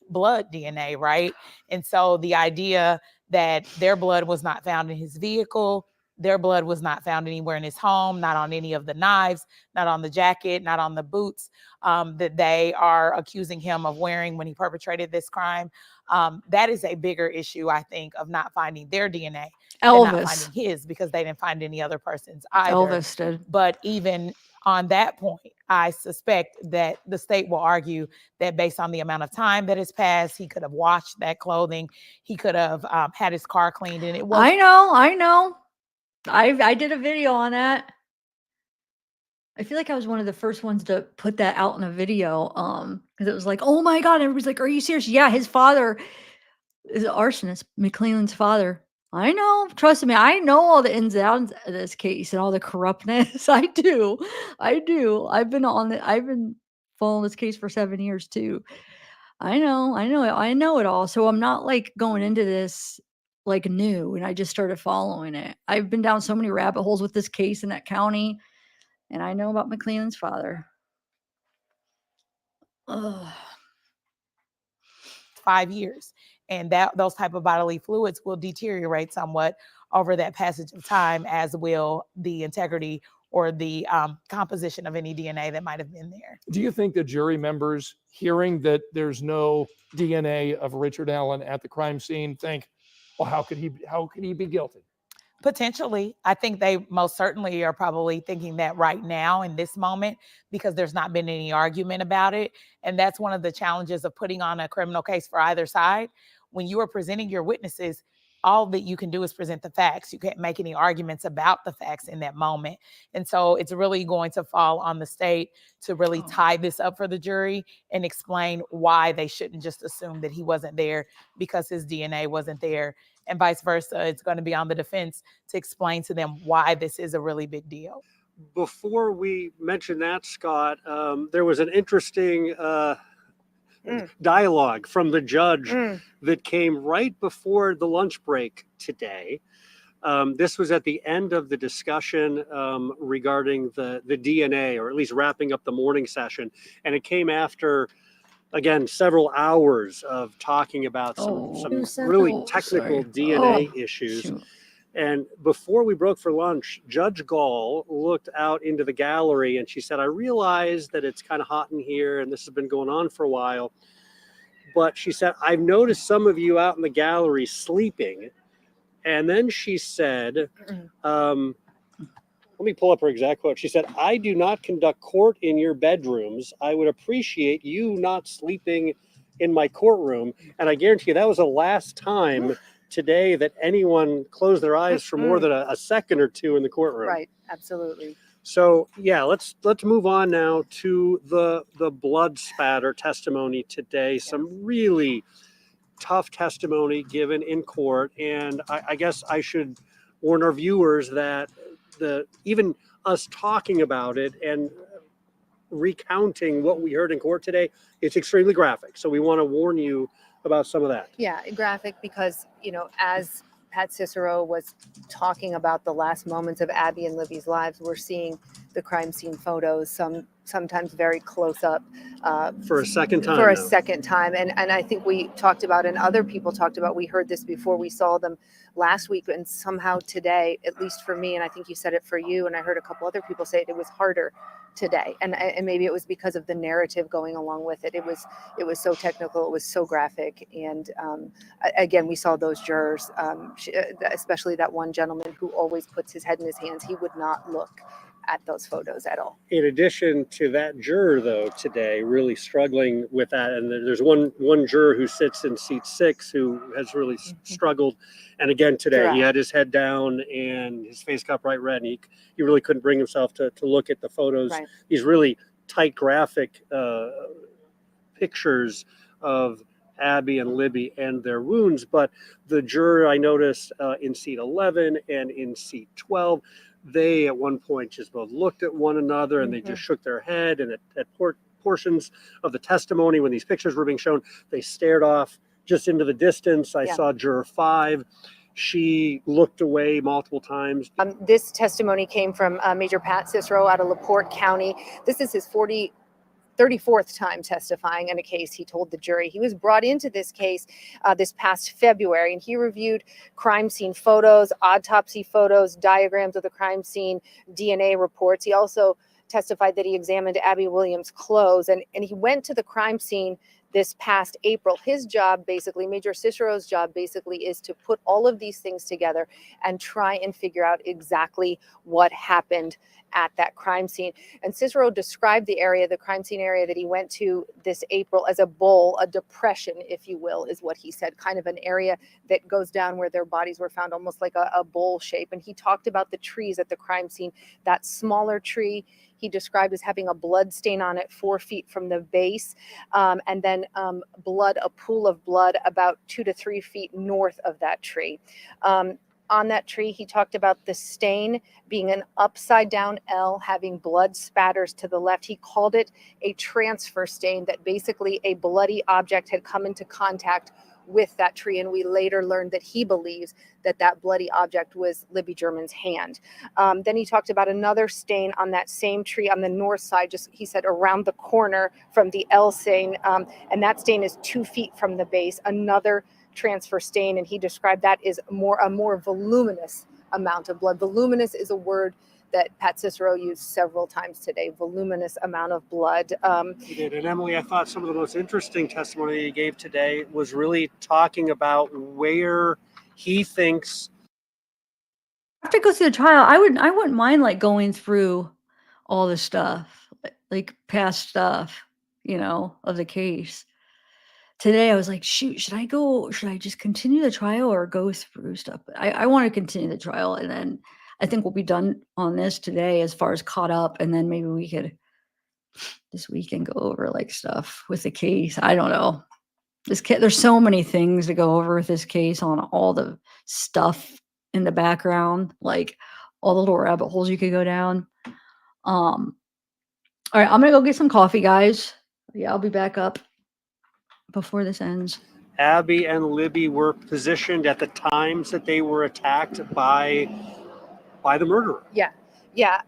Blood DNA, right? And so the idea that their blood was not found in his vehicle, their blood was not found anywhere in his home, not on any of the knives, not on the jacket, not on the boots that they are accusing him of wearing when he perpetrated this crime. That is a bigger issue, I think, of not finding their DNA and not finding his because they didn't find any other person's either. Elvis did. But even on that point, I suspect that the state will argue that based on the amount of time that has passed, he could have washed that clothing. He could have had his car cleaned, and it was. I know. I did a video on that. I feel like I was one of the first ones to put that out in a video because it was like, oh my God. Everybody's like, are you serious? Yeah, his father is an arsonist, McClellan's father. I know. Trust me. I know all the ins and outs of this case and all the corruptness. I do. I've been following this case for 7 years too. I know it all. So I'm not like going into this like new and I just started following it. I've been down so many rabbit holes with this case in that county and I know about McClellan's father. Ugh. 5 years, and that those type of bodily fluids will deteriorate somewhat over that passage of time, as will the integrity or the composition of any DNA that might have been there. Do you think the jury members hearing that there's no DNA of Richard Allen at the crime scene think, well, how could he be guilty? Potentially. I think they most certainly are probably thinking that right now in this moment because there's not been any argument about it. And that's one of the challenges of putting on a criminal case for either side. When you are presenting your witnesses, all that you can do is present the facts. You can't make any arguments about the facts in that moment. And so it's really going to fall on the state to really tie this up for the jury and explain why they shouldn't just assume that he wasn't there because his DNA wasn't there, and vice versa. It's going to be on the defense to explain to them why this is a really big deal. Before we mention that, Scott, there was an interesting dialogue from the judge that came right before the lunch break today. This was at the end of the discussion regarding the DNA, or at least wrapping up the morning session. And it came after, again, several hours of talking about some really technical DNA issues. Shoot. And before we broke for lunch, Judge Gall looked out into the gallery and she said, I realize that it's kind of hot in here and this has been going on for a while. But she said, I've noticed some of you out in the gallery sleeping. And then she said, let me pull up her exact quote. She said, I do not conduct court in your bedrooms. I would appreciate you not sleeping in my courtroom. And I guarantee you that was the last time today that anyone closed their eyes for more than a second or two in the courtroom. Right, absolutely. So yeah, let's move on now to the blood spatter testimony today. Some really tough testimony given in court, and I guess I should warn our viewers that even us talking about it and recounting what we heard in court today, it's extremely graphic. So we want to warn you about some of that. Yeah, graphic because, as Pat Cicero was talking about the last moments of Abby and Libby's lives, we're seeing the crime scene photos, sometimes very close up. For a second time. For a now. second time. And I think we talked about, and other people talked about, we heard this before, we saw them last week, and somehow today, at least for me, and I think you said it for you, and I heard a couple other people say it was harder today. And maybe it was because of the narrative going along with it. It was so technical, it was so graphic. And again, we saw those jurors, especially that one gentleman who always puts his head in his hands. He would not look at those photos at all. In addition to that juror, though, today really struggling with that, and there's one juror who sits in seat 6 who has really struggled. And again today, he had his head down and his face got bright red, and he really couldn't bring himself to look at the photos. Right. These really tight graphic pictures of Abby and Libby and their wounds. But the juror I noticed in seat 11 and in seat 12, they at one point just both looked at one another and they just shook their head. And at portions of the testimony, when these pictures were being shown, they stared off just into the distance. I saw juror 5. She looked away multiple times. This testimony came from Major Pat Cicero out of LaPorte County. This is his 34th time testifying in a case. He told the jury he was brought into this case this past February, and he reviewed crime scene photos, autopsy photos, diagrams of the crime scene, DNA reports. He also testified that he examined Abby Williams' clothes, and he went to the crime scene this past April. His job, basically, Major Cicero's job, basically, is to put all of these things together and try and figure out exactly what happened at that crime scene. And Cicero described the crime scene area that he went to this April, as a bowl, a depression, if you will, is what he said, kind of an area that goes down where their bodies were found, almost like a bowl shape. And he talked about the trees at the crime scene. That smaller tree he described as having a blood stain on it 4 feet from the base, and then a pool of blood about 2 to 3 feet north of that tree. On that tree, he talked about the stain being an upside down L, having blood spatters to the left. He called it a transfer stain, that basically a bloody object had come into contact with that tree. And we later learned that he believes that bloody object was Libby German's hand. Then he talked about another stain on that same tree on the north side, just, he said, around the corner from the L stain. And that stain is 2 feet from the base, another transfer stain. And he described that as a more voluminous amount of blood. Voluminous is a word that Pat Cicero used several times today, voluminous amount of blood. He did. And Emily, I thought some of the most interesting testimony he gave today was really talking about where he thinks. After it goes through the trial, I wouldn't mind like going through all the stuff, like past stuff, of the case. today I was like, shoot, should I just continue the trial or go through stuff? But I want to continue the trial, and then I think we'll be done on this today as far as caught up, and then maybe we could this weekend go over like stuff with the case. I don't know. There's so many things to go over with this case on all the stuff in the background, like all the little rabbit holes you could go down. All right, I'm gonna go get some coffee, guys. Yeah, I'll be back up before this ends. Abby and Libby were positioned at the times that they were attacked by the murderer. Yeah. Yeah.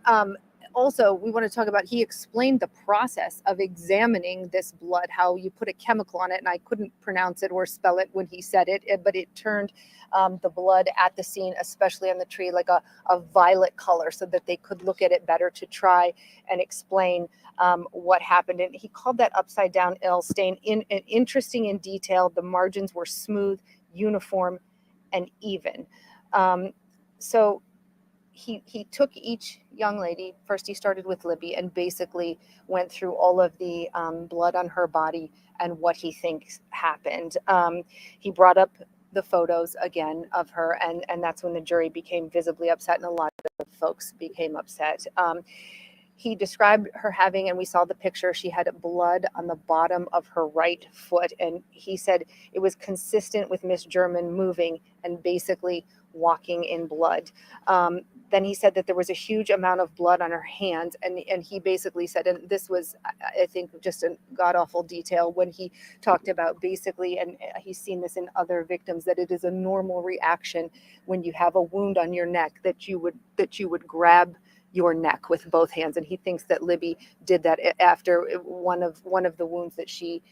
Also, we want to talk about, he explained the process of examining this blood, how you put a chemical on it, and I couldn't pronounce it or spell it when he said it, but it turned the blood at the scene, especially on the tree, like a violet color, so that they could look at it better to try and explain what happened. And he called that upside down L stain. Interesting in detail. The margins were smooth, uniform, and even. So he took each young lady. First, he started with Libby and basically went through all of the blood on her body and what he thinks happened. He brought up the photos again of her, and that's when the jury became visibly upset, and a lot of folks became upset. He described her having, and we saw the picture, she had blood on the bottom of her right foot, and he said it was consistent with Miss German moving and basically walking in blood. Then he said that there was a huge amount of blood on her hands, and he basically said, and this was, I think, just a god-awful detail when he talked about basically, and he's seen this in other victims, that it is a normal reaction when you have a wound on your neck that you would grab your neck with both hands, and he thinks that Libby did that after one of the wounds that she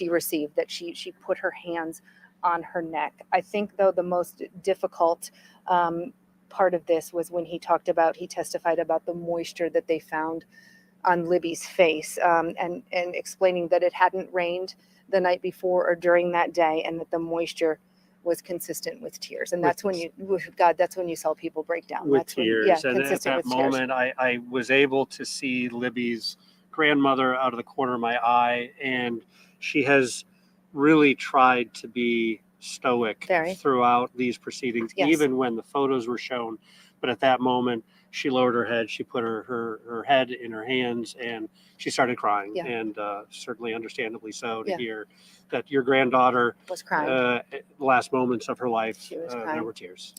received, that she put her hands on her neck. I think, though, the most difficult part of this was when he testified about the moisture that they found on Libby's face, and explaining that it hadn't rained the night before or during that day, and that the moisture was consistent with tears. And that's when you saw people break down. With that's tears. When, and at that moment, I was able to see Libby's grandmother out of the corner of my eye, and she has really tried to be stoic throughout these proceedings, even when the photos were shown. But at that moment, she lowered her head, she put her head in her hands, and she started crying. And certainly understandably so, to hear that your granddaughter was crying. The last moments of her life, she was there were tears.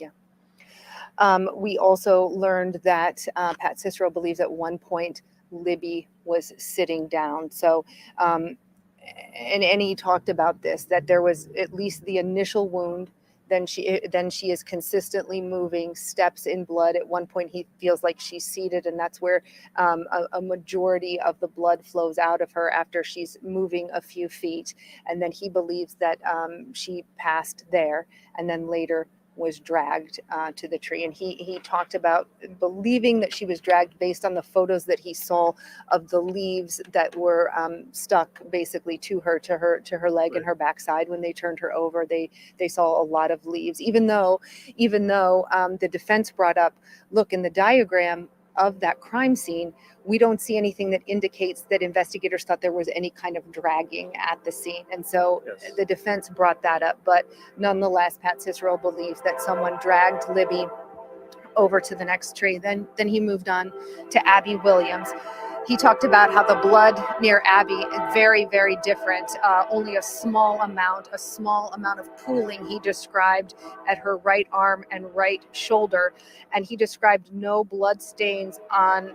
We also learned that Pat Cicero believes at one point Libby was sitting down. So and he talked about this, that there was at least the initial wound, then she is consistently moving, steps in blood. At one point he feels like she's seated, and that's where a majority of the blood flows out of her after she's moving a few feet. And then he believes that she passed there and then later was dragged to the tree. And he talked about believing that she was dragged based on the photos that he saw of the leaves that were stuck basically to her leg and her backside. When they turned her over, they saw a lot of leaves, even though the defense brought up, look, in the diagram of that crime scene, we don't see anything that indicates that investigators thought there was any kind of dragging at the scene. And so the defense brought that up. But nonetheless, Pat Cicero believes that someone dragged Libby over to the next tree. Then he moved on to Abby Williams. He talked about how the blood near Abby is very, very different. Only a small amount of pooling he described at her right arm and right shoulder. And he described no blood stains on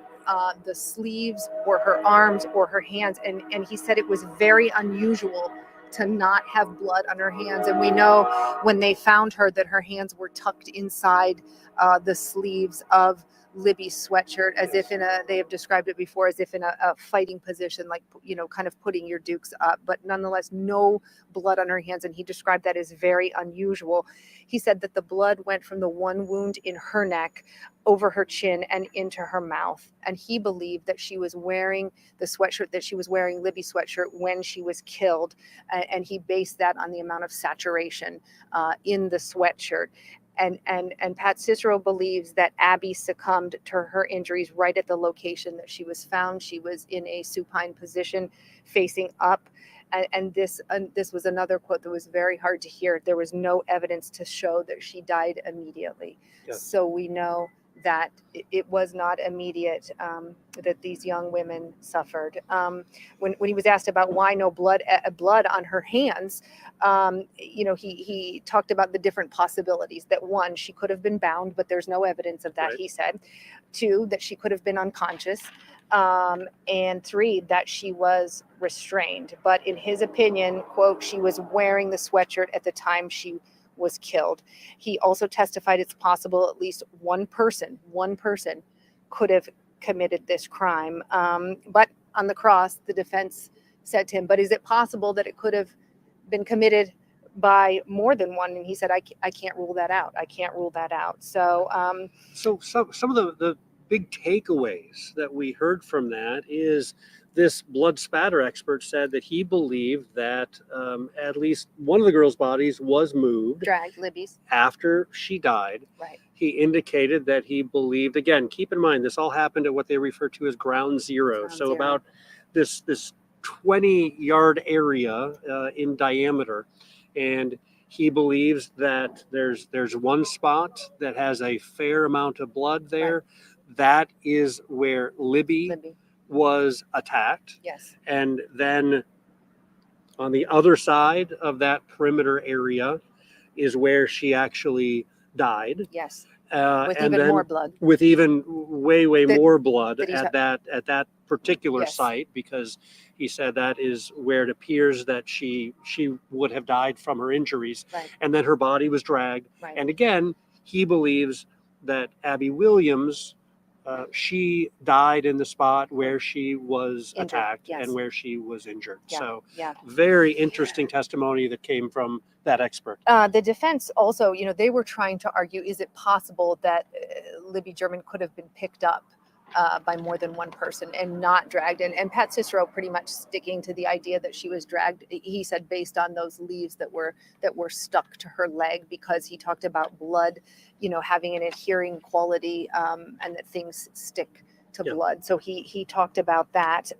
the sleeves or her arms or her hands. And he said it was very unusual to not have blood on her hands. And we know when they found her that her hands were tucked inside the sleeves of Libby's sweatshirt, as if they have described it before, as if in a fighting position, like, kind of putting your dukes up, but nonetheless, no blood on her hands. And he described that as very unusual. He said that the blood went from the one wound in her neck over her chin and into her mouth. And he believed that she was wearing the sweatshirt that she was wearing, Libby's sweatshirt, when she was killed. And he based that on the amount of saturation in the sweatshirt. And Pat Cicero believes that Abby succumbed to her injuries right at the location that she was found. She was in a supine position facing up, And this was another quote that was very hard to hear. There was no evidence to show that she died immediately. Yes. So we know that it was not immediate, that these young women suffered. When he was asked about why no blood on her hands, he talked about the different possibilities. That one, she could have been bound, but there's no evidence of that, Right. he said. Two, that she could have been unconscious. And three, that she was restrained. But in his opinion, quote, she was wearing the sweatshirt at the time she was killed. He also testified it's possible at least one person could have committed this crime. But on the cross, the defense said to him, but is it possible that it could have been committed by more than one? And he said, I can't rule that out. I can't rule that out. So, So some of the big takeaways that we heard from that is this blood spatter expert said that he believed that at least one of the girls' bodies was moved dragged Libby's. after she died. Right. He indicated that he believed, again, keep in mind, this all happened at what they refer to as ground zero. Ground So zero. about this 20-yard area in diameter. And he believes that there's one spot that has a fair amount of blood there. Right. That is where Libby was attacked. Yes. And then on the other side of that perimeter area is where she actually died. Yes. With even more blood. With even way more blood that at that particular Yes. site, because he said that is where it appears that she would have died from her injuries. Right. And then her body was dragged. Right. And again, he believes that Abby Williams, she died in the spot where she was Injured, attacked yes. and where she was injured. Yeah, So yeah. very interesting testimony that came from that expert. The defense also, they were trying to argue, is it possible that Libby German could have been picked up by more than one person and not dragged? And Pat Cicero pretty much sticking to the idea that she was dragged. He said based on those leaves that were stuck to her leg, because he talked about blood, having an adhering quality, and that things stick to blood. So he talked about that.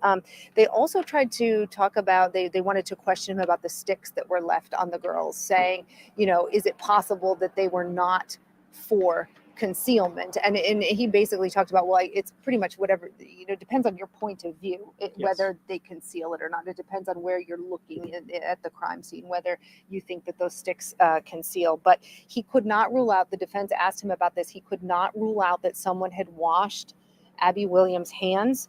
They also tried to talk about, they wanted to question him about the sticks that were left on the girls, saying, is it possible that they were not for concealment? And he basically talked about, well, it's pretty much whatever, it depends on your point of view, whether they conceal it or not. It depends on where you're looking at the crime scene, whether you think that those sticks conceal. But he could not rule out, the defense asked him about this, he could not rule out that someone had washed Abby Williams' hands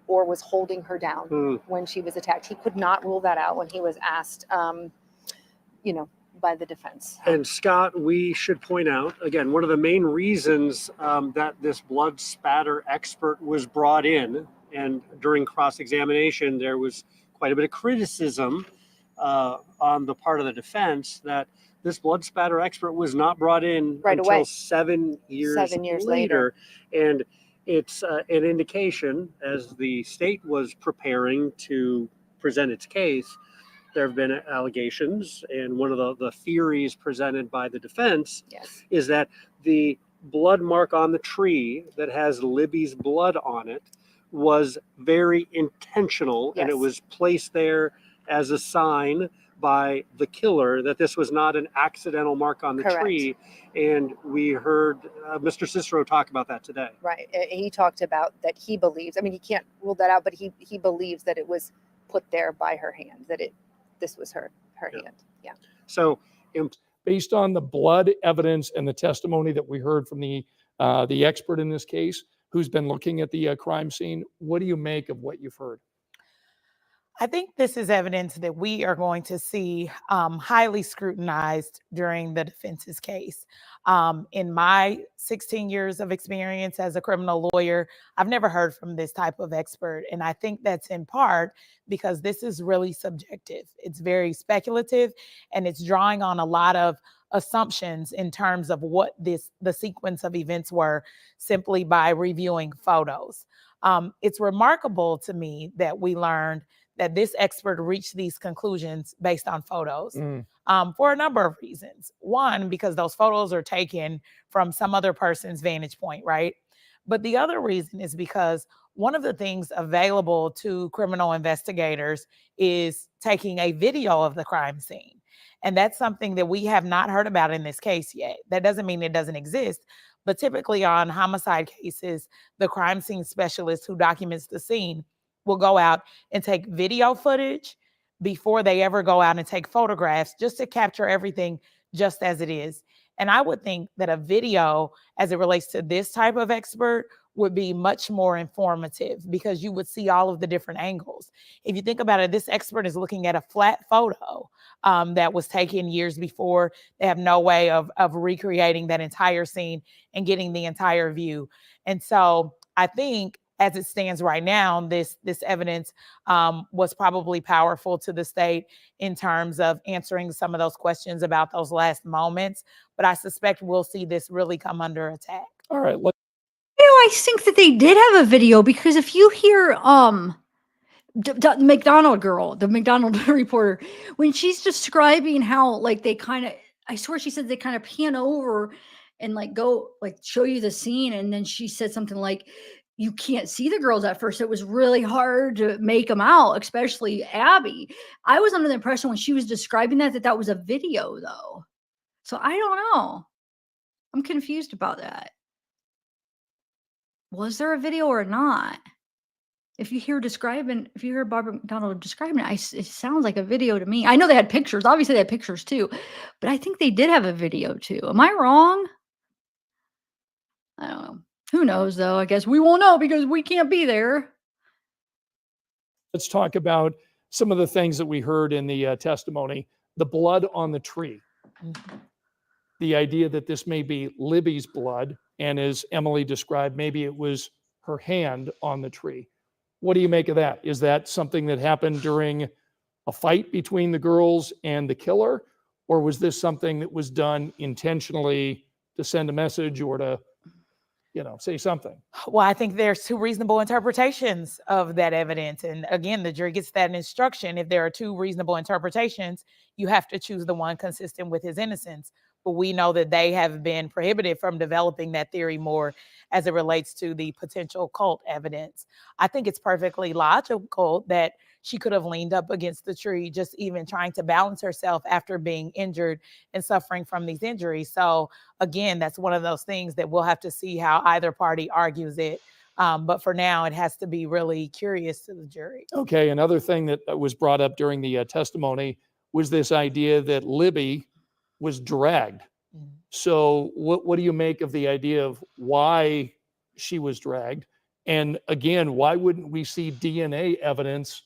or was holding her down when she was attacked. He could not rule that out when he was asked, by the defense. And Scott, we should point out, again, one of the main reasons that this blood spatter expert was brought in, and during cross-examination, there was quite a bit of criticism on the part of the defense that this blood spatter expert was not brought in until away. 7 years later. And it's an indication, as the state was preparing to present its case, there have been allegations, and one of the theories presented by the defense is that the blood mark on the tree that has Libby's blood on it was very intentional, and it was placed there as a sign by the killer that this was not an accidental mark on the tree. And we heard Mr. Cicero talk about that today. Right. He talked about that he believes, he can't rule that out, but he believes that it was put there by her hand, that this was her hand. Yeah. So based on the blood evidence and the testimony that we heard from the expert in this case, who's been looking at the crime scene, what do you make of what you've heard? I think this is evidence that we are going to see highly scrutinized during the defense's case. In my 16 years of experience as a criminal lawyer, I've never heard from this type of expert. And I think that's in part because this is really subjective. It's very speculative, and it's drawing on a lot of assumptions in terms of what the sequence of events were simply by reviewing photos. It's remarkable to me that we learned that this expert reached these conclusions based on photos for a number of reasons. One, because those photos are taken from some other person's vantage point, right? But the other reason is because one of the things available to criminal investigators is taking a video of the crime scene. And that's something that we have not heard about in this case yet. That doesn't mean it doesn't exist, but typically on homicide cases, the crime scene specialist who documents the scene will go out and take video footage before they ever go out and take photographs, just to capture everything just as it is. And I would think that a video, as it relates to this type of expert, would be much more informative because you would see all of the different angles. If you think about it, this expert is looking at a flat photo that was taken years before. They have no way of recreating that entire scene and getting the entire view. And so I think, as it stands right now, this evidence was probably powerful to the state in terms of answering some of those questions about those last moments. But I suspect we'll see this really come under attack. All right. I think that they did have a video, because if you hear the McDonald girl, the McDonald reporter, when she's describing how, like, they kind of, I swear she said they kind of pan over and like go like show you the scene, and then she said something like, you can't see the girls at first. It was really hard to make them out, especially Abby. I was under the impression when she was describing that was a video, though. So I don't know. I'm confused about that. Was there a video or not? If you hear Barbara McDonald describing it, it sounds like a video to me. I know they had pictures. Obviously, they had pictures too, but I think they did have a video too. Am I wrong? I don't know. Who knows, though? I guess we won't know because we can't be there. Let's talk about some of the things that we heard in the testimony. The blood on the tree. Mm-hmm. The idea that this may be Libby's blood, and as Emily described, maybe it was her hand on the tree. What do you make of that? Is that something that happened during a fight between the girls and the killer? Or was this something that was done intentionally to send a message or to, say something? Well, I think there's two reasonable interpretations of that evidence. And again, the jury gets that instruction. If there are two reasonable interpretations, you have to choose the one consistent with his innocence. But we know that they have been prohibited from developing that theory more as it relates to the potential cult evidence. I think it's perfectly logical that she could have leaned up against the tree, just even trying to balance herself after being injured and suffering from these injuries. So again, that's one of those things that we'll have to see how either party argues it. But for now, it has to be really curious to the jury. Okay, another thing that was brought up during the testimony was this idea that Libby was dragged. Mm-hmm. So what do you make of the idea of why she was dragged? And again, why wouldn't we see DNA evidence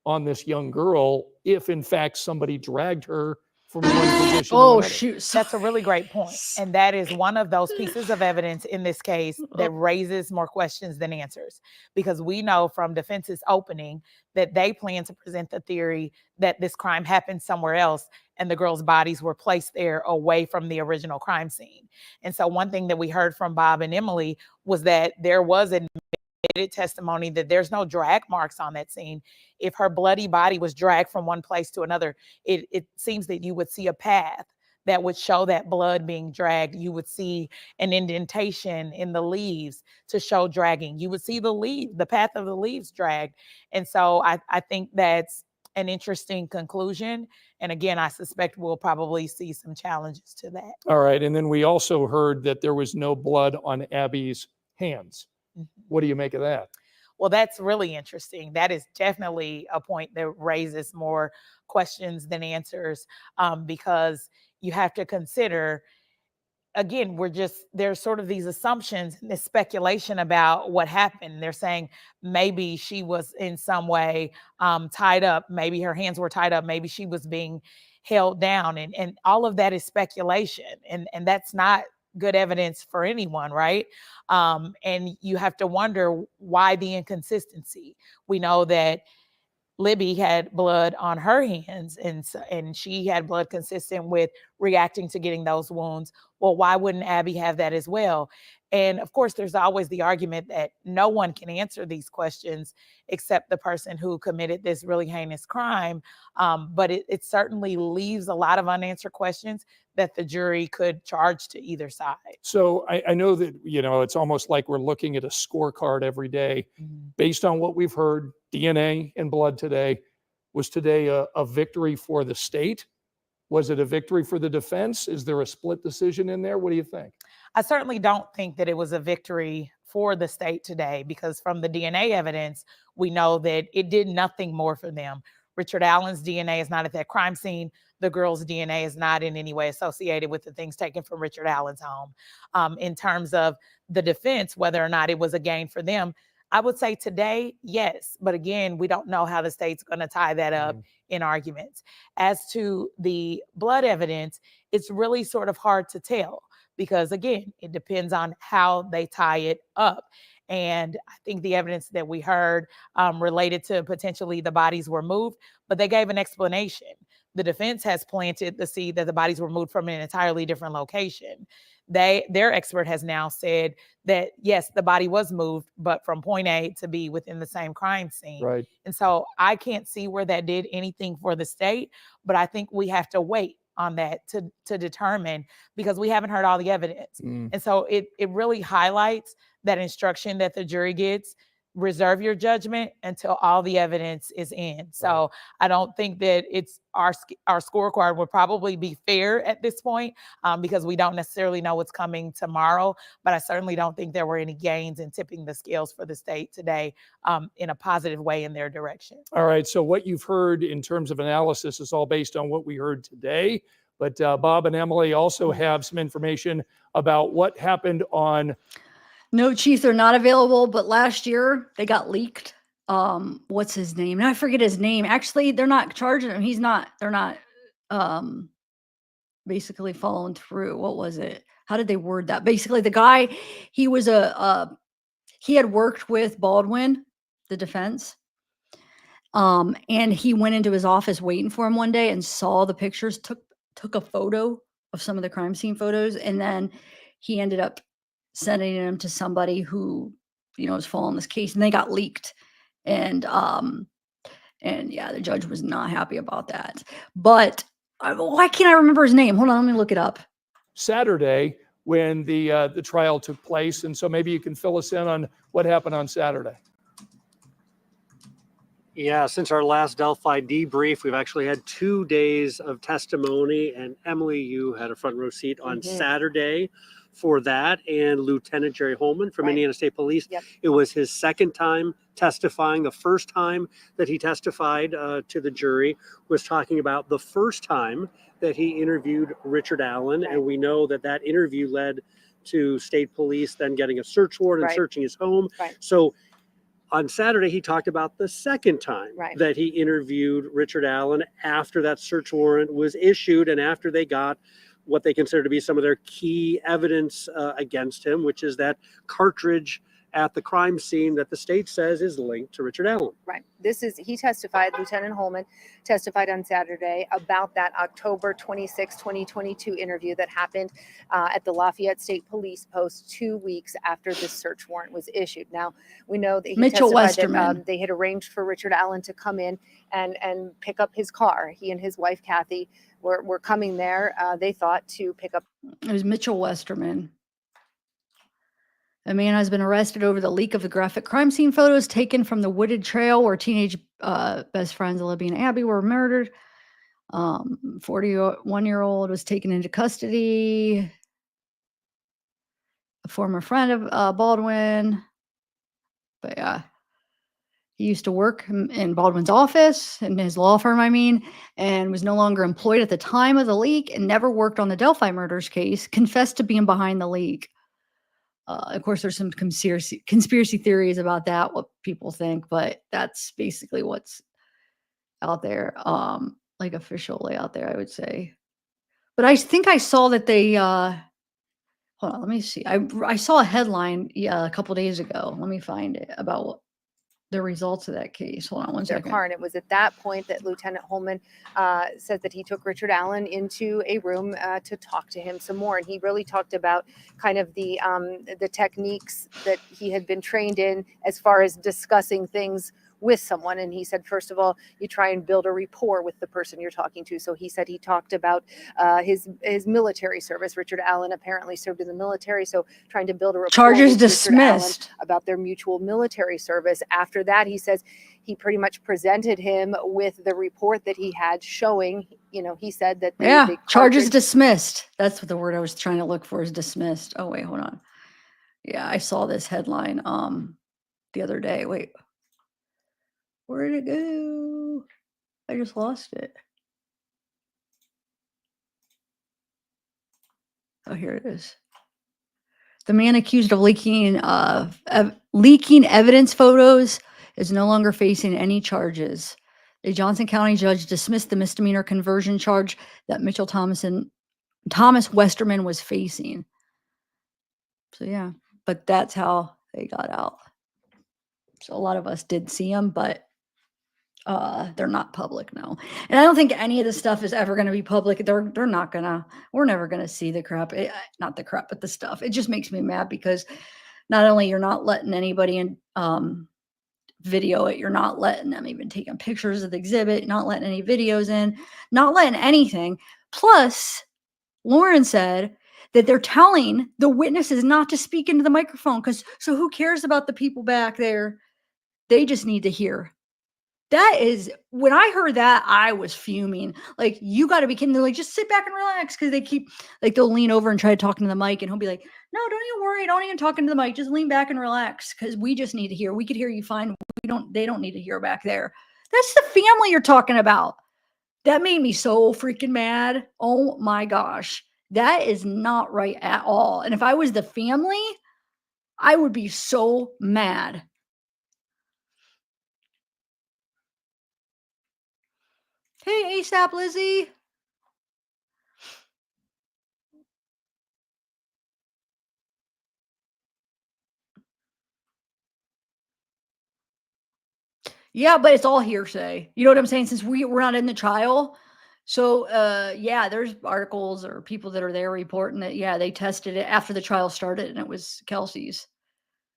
on this young girl if in fact somebody dragged her from one position to another? Shoot. That's a really great point. And that is one of those pieces of evidence in this case that raises more questions than answers. Because we know from defense's opening that they plan to present the theory that this crime happened somewhere else and the girls' bodies were placed there away from the original crime scene. And so one thing that we heard from Bob and Emily was that there was admitted testimony that there's no drag marks on that scene. If her bloody body was dragged from one place to another, it seems that you would see a path that would show that blood being dragged. You would see an indentation in the leaves to show dragging. You would see the path of the leaves dragged. And so I think that's an interesting conclusion. And again, I suspect we'll probably see some challenges to that. All right. And then we also heard that there was no blood on Abby's hands. Mm-hmm. What do you make of that? Well, that's really interesting. That is definitely a point that raises more questions than answers, because you have to consider, again, there's sort of these assumptions and this speculation about what happened. They're saying maybe she was in some way tied up. Maybe her hands were tied up. Maybe she was being held down. And all of that is speculation. And that's not good evidence for anyone, right? And you have to wonder why the inconsistency. We know that Libby had blood on her hands, and she had blood consistent with reacting to getting those wounds. Well, why wouldn't Abby have that as well? And of course, there's always the argument that no one can answer these questions except the person who committed this really heinous crime. But it certainly leaves a lot of unanswered questions that the jury could charge to either side. So I know that, it's almost like we're looking at a scorecard every day. Based on what we've heard, DNA and blood today, was today a victory for the state? Was it a victory for the defense? Is there a split decision in there? What do you think? I certainly don't think that it was a victory for the state today, because from the DNA evidence, we know that it did nothing more for them. Richard Allen's DNA is not at that crime scene. The girl's DNA is not in any way associated with the things taken from Richard Allen's home. In terms of the defense, whether or not it was a gain for them, I would say today, yes. But again, we don't know how the state's going to tie that up in arguments. As to the blood evidence, it's really sort of hard to tell, because again, it depends on how they tie it up. And I think the evidence that we heard related to potentially the bodies were moved, but they gave an explanation. The defense has planted the seed that the bodies were moved from an entirely different location. Their expert has now said that, yes, the body was moved, but from point A to B within the same crime scene. Right. And so I can't see where that did anything for the state, but I think we have to wait on that to determine, because we haven't heard all the evidence. And so it really highlights that instruction that the jury gets: reserve your judgment until all the evidence is in. So I don't think that it's our scorecard would probably be fair at this point, because we don't necessarily know what's coming tomorrow. But I certainly don't think there were any gains in tipping the scales for the state today in a positive way in their direction. All right. So what you've heard in terms of analysis is all based on what we heard today. But Bob and Emily also have some information about what happened on. No, Chief, they're not available, but last year they got leaked. What's his name? Now I forget his name. Actually, they're not charging him. They're not basically following through. What was it? How did they word that? Basically, the guy, he was he had worked with Baldwin, the defense. And he went into his office waiting for him one day and saw the pictures, took a photo of some of the crime scene photos, and then he ended up sending them to somebody who, was following this case, and they got leaked. And yeah, the judge was not happy about that. But why can't I remember his name? Hold on, let me look it up. Saturday, when the trial took place, and so maybe you can fill us in on what happened on Saturday. Yeah, since our last Delphi debrief, we've actually had 2 days of testimony. And Emily, you had a front row seat on Saturday for that. And Lieutenant Jerry Holman from Indiana State Police. Yep. It was his second time testifying. The first time that he testified to the jury was talking about the first time that he interviewed Richard Allen. And we know that interview led to state police then getting a search warrant and searching his home. So on Saturday, he talked about the second time that he interviewed Richard Allen after that search warrant was issued and after they got what they consider to be some of their key evidence against him, which is that cartridge at the crime scene that the state says is linked to Richard Allen. Right. He testified, Lieutenant Holman testified on Saturday about that October 26, 2022 interview that happened at the Lafayette State Police Post 2 weeks after the search warrant was issued. Now, we know that he testified that they had arranged for Richard Allen to come in and pick up his car. He and his wife, Kathy, were coming there, they thought, to pick up. It was Mitchell Westerman. A man has been arrested over the leak of the graphic crime scene photos taken from the wooded trail where teenage best friends Libby and Abby were murdered. 41-year-old was taken into custody. A former friend of Baldwin. But yeah, he used to work in Baldwin's office, in his law firm, and was no longer employed at the time of the leak and never worked on the Delphi murders case, confessed to being behind the leak. Of course, there's some conspiracy theories about that, what people think, but that's basically what's out there, like officially out there, I would say. But I think I saw that they, hold on, let me see. I saw a headline a couple days ago. Let me find it about the results of that case. Hold on one their second. car. And it was at that point that Lieutenant Holman said that he took Richard Allen into a room to talk to him some more. And he really talked about kind of the techniques that he had been trained in as far as discussing things with someone. And he said, first of all, you try and build a rapport with the person you're talking to. So he said he talked about his military service. Richard Allen apparently served in the military. So trying to build a rapport Charges with Richard Allen dismissed. about their mutual military service. After that, he says he pretty much presented him with the report that he had showing, he said that the charges cartridge- dismissed. That's what the word I was trying to look for is dismissed. Oh, wait, hold on. Yeah, I saw this headline the other day. Wait. Where did it go? I just lost it. Oh, here it is. The man accused of leaking evidence photos is no longer facing any charges. A Johnson County judge dismissed the misdemeanor conversion charge that Thomas Westerman was facing. So yeah, but that's how they got out. So a lot of us did see them, but they're not public now. And I don't think any of this stuff is ever going to be public. We're never going to see the crap. Not the crap, but the stuff. It just makes me mad because not only you're not letting anybody in video it, you're not letting them even taking pictures of the exhibit, not letting any videos in, not letting anything. Plus, Lauren said that they're telling the witnesses not to speak into the microphone so who cares about the people back there? They just need to hear. That is, when I heard that, I was fuming. Like, you got to be kidding. They're like, just sit back and relax. Because they keep, like, they'll lean over and try to talk into the mic. And he'll be like, no, don't even worry. Don't even talk into the mic. Just lean back and relax. Because we just need to hear. We could hear you fine. They don't need to hear back there. That's the family you're talking about. That made me so freaking mad. Oh, my gosh. That is not right at all. And if I was the family, I would be so mad. Hey, ASAP Lizzie. Yeah, but it's all hearsay. You know what I'm saying? Since we're not in the trial. So, yeah, there's articles or people that are there reporting that, yeah, they tested it after the trial started and it was Kelsey's,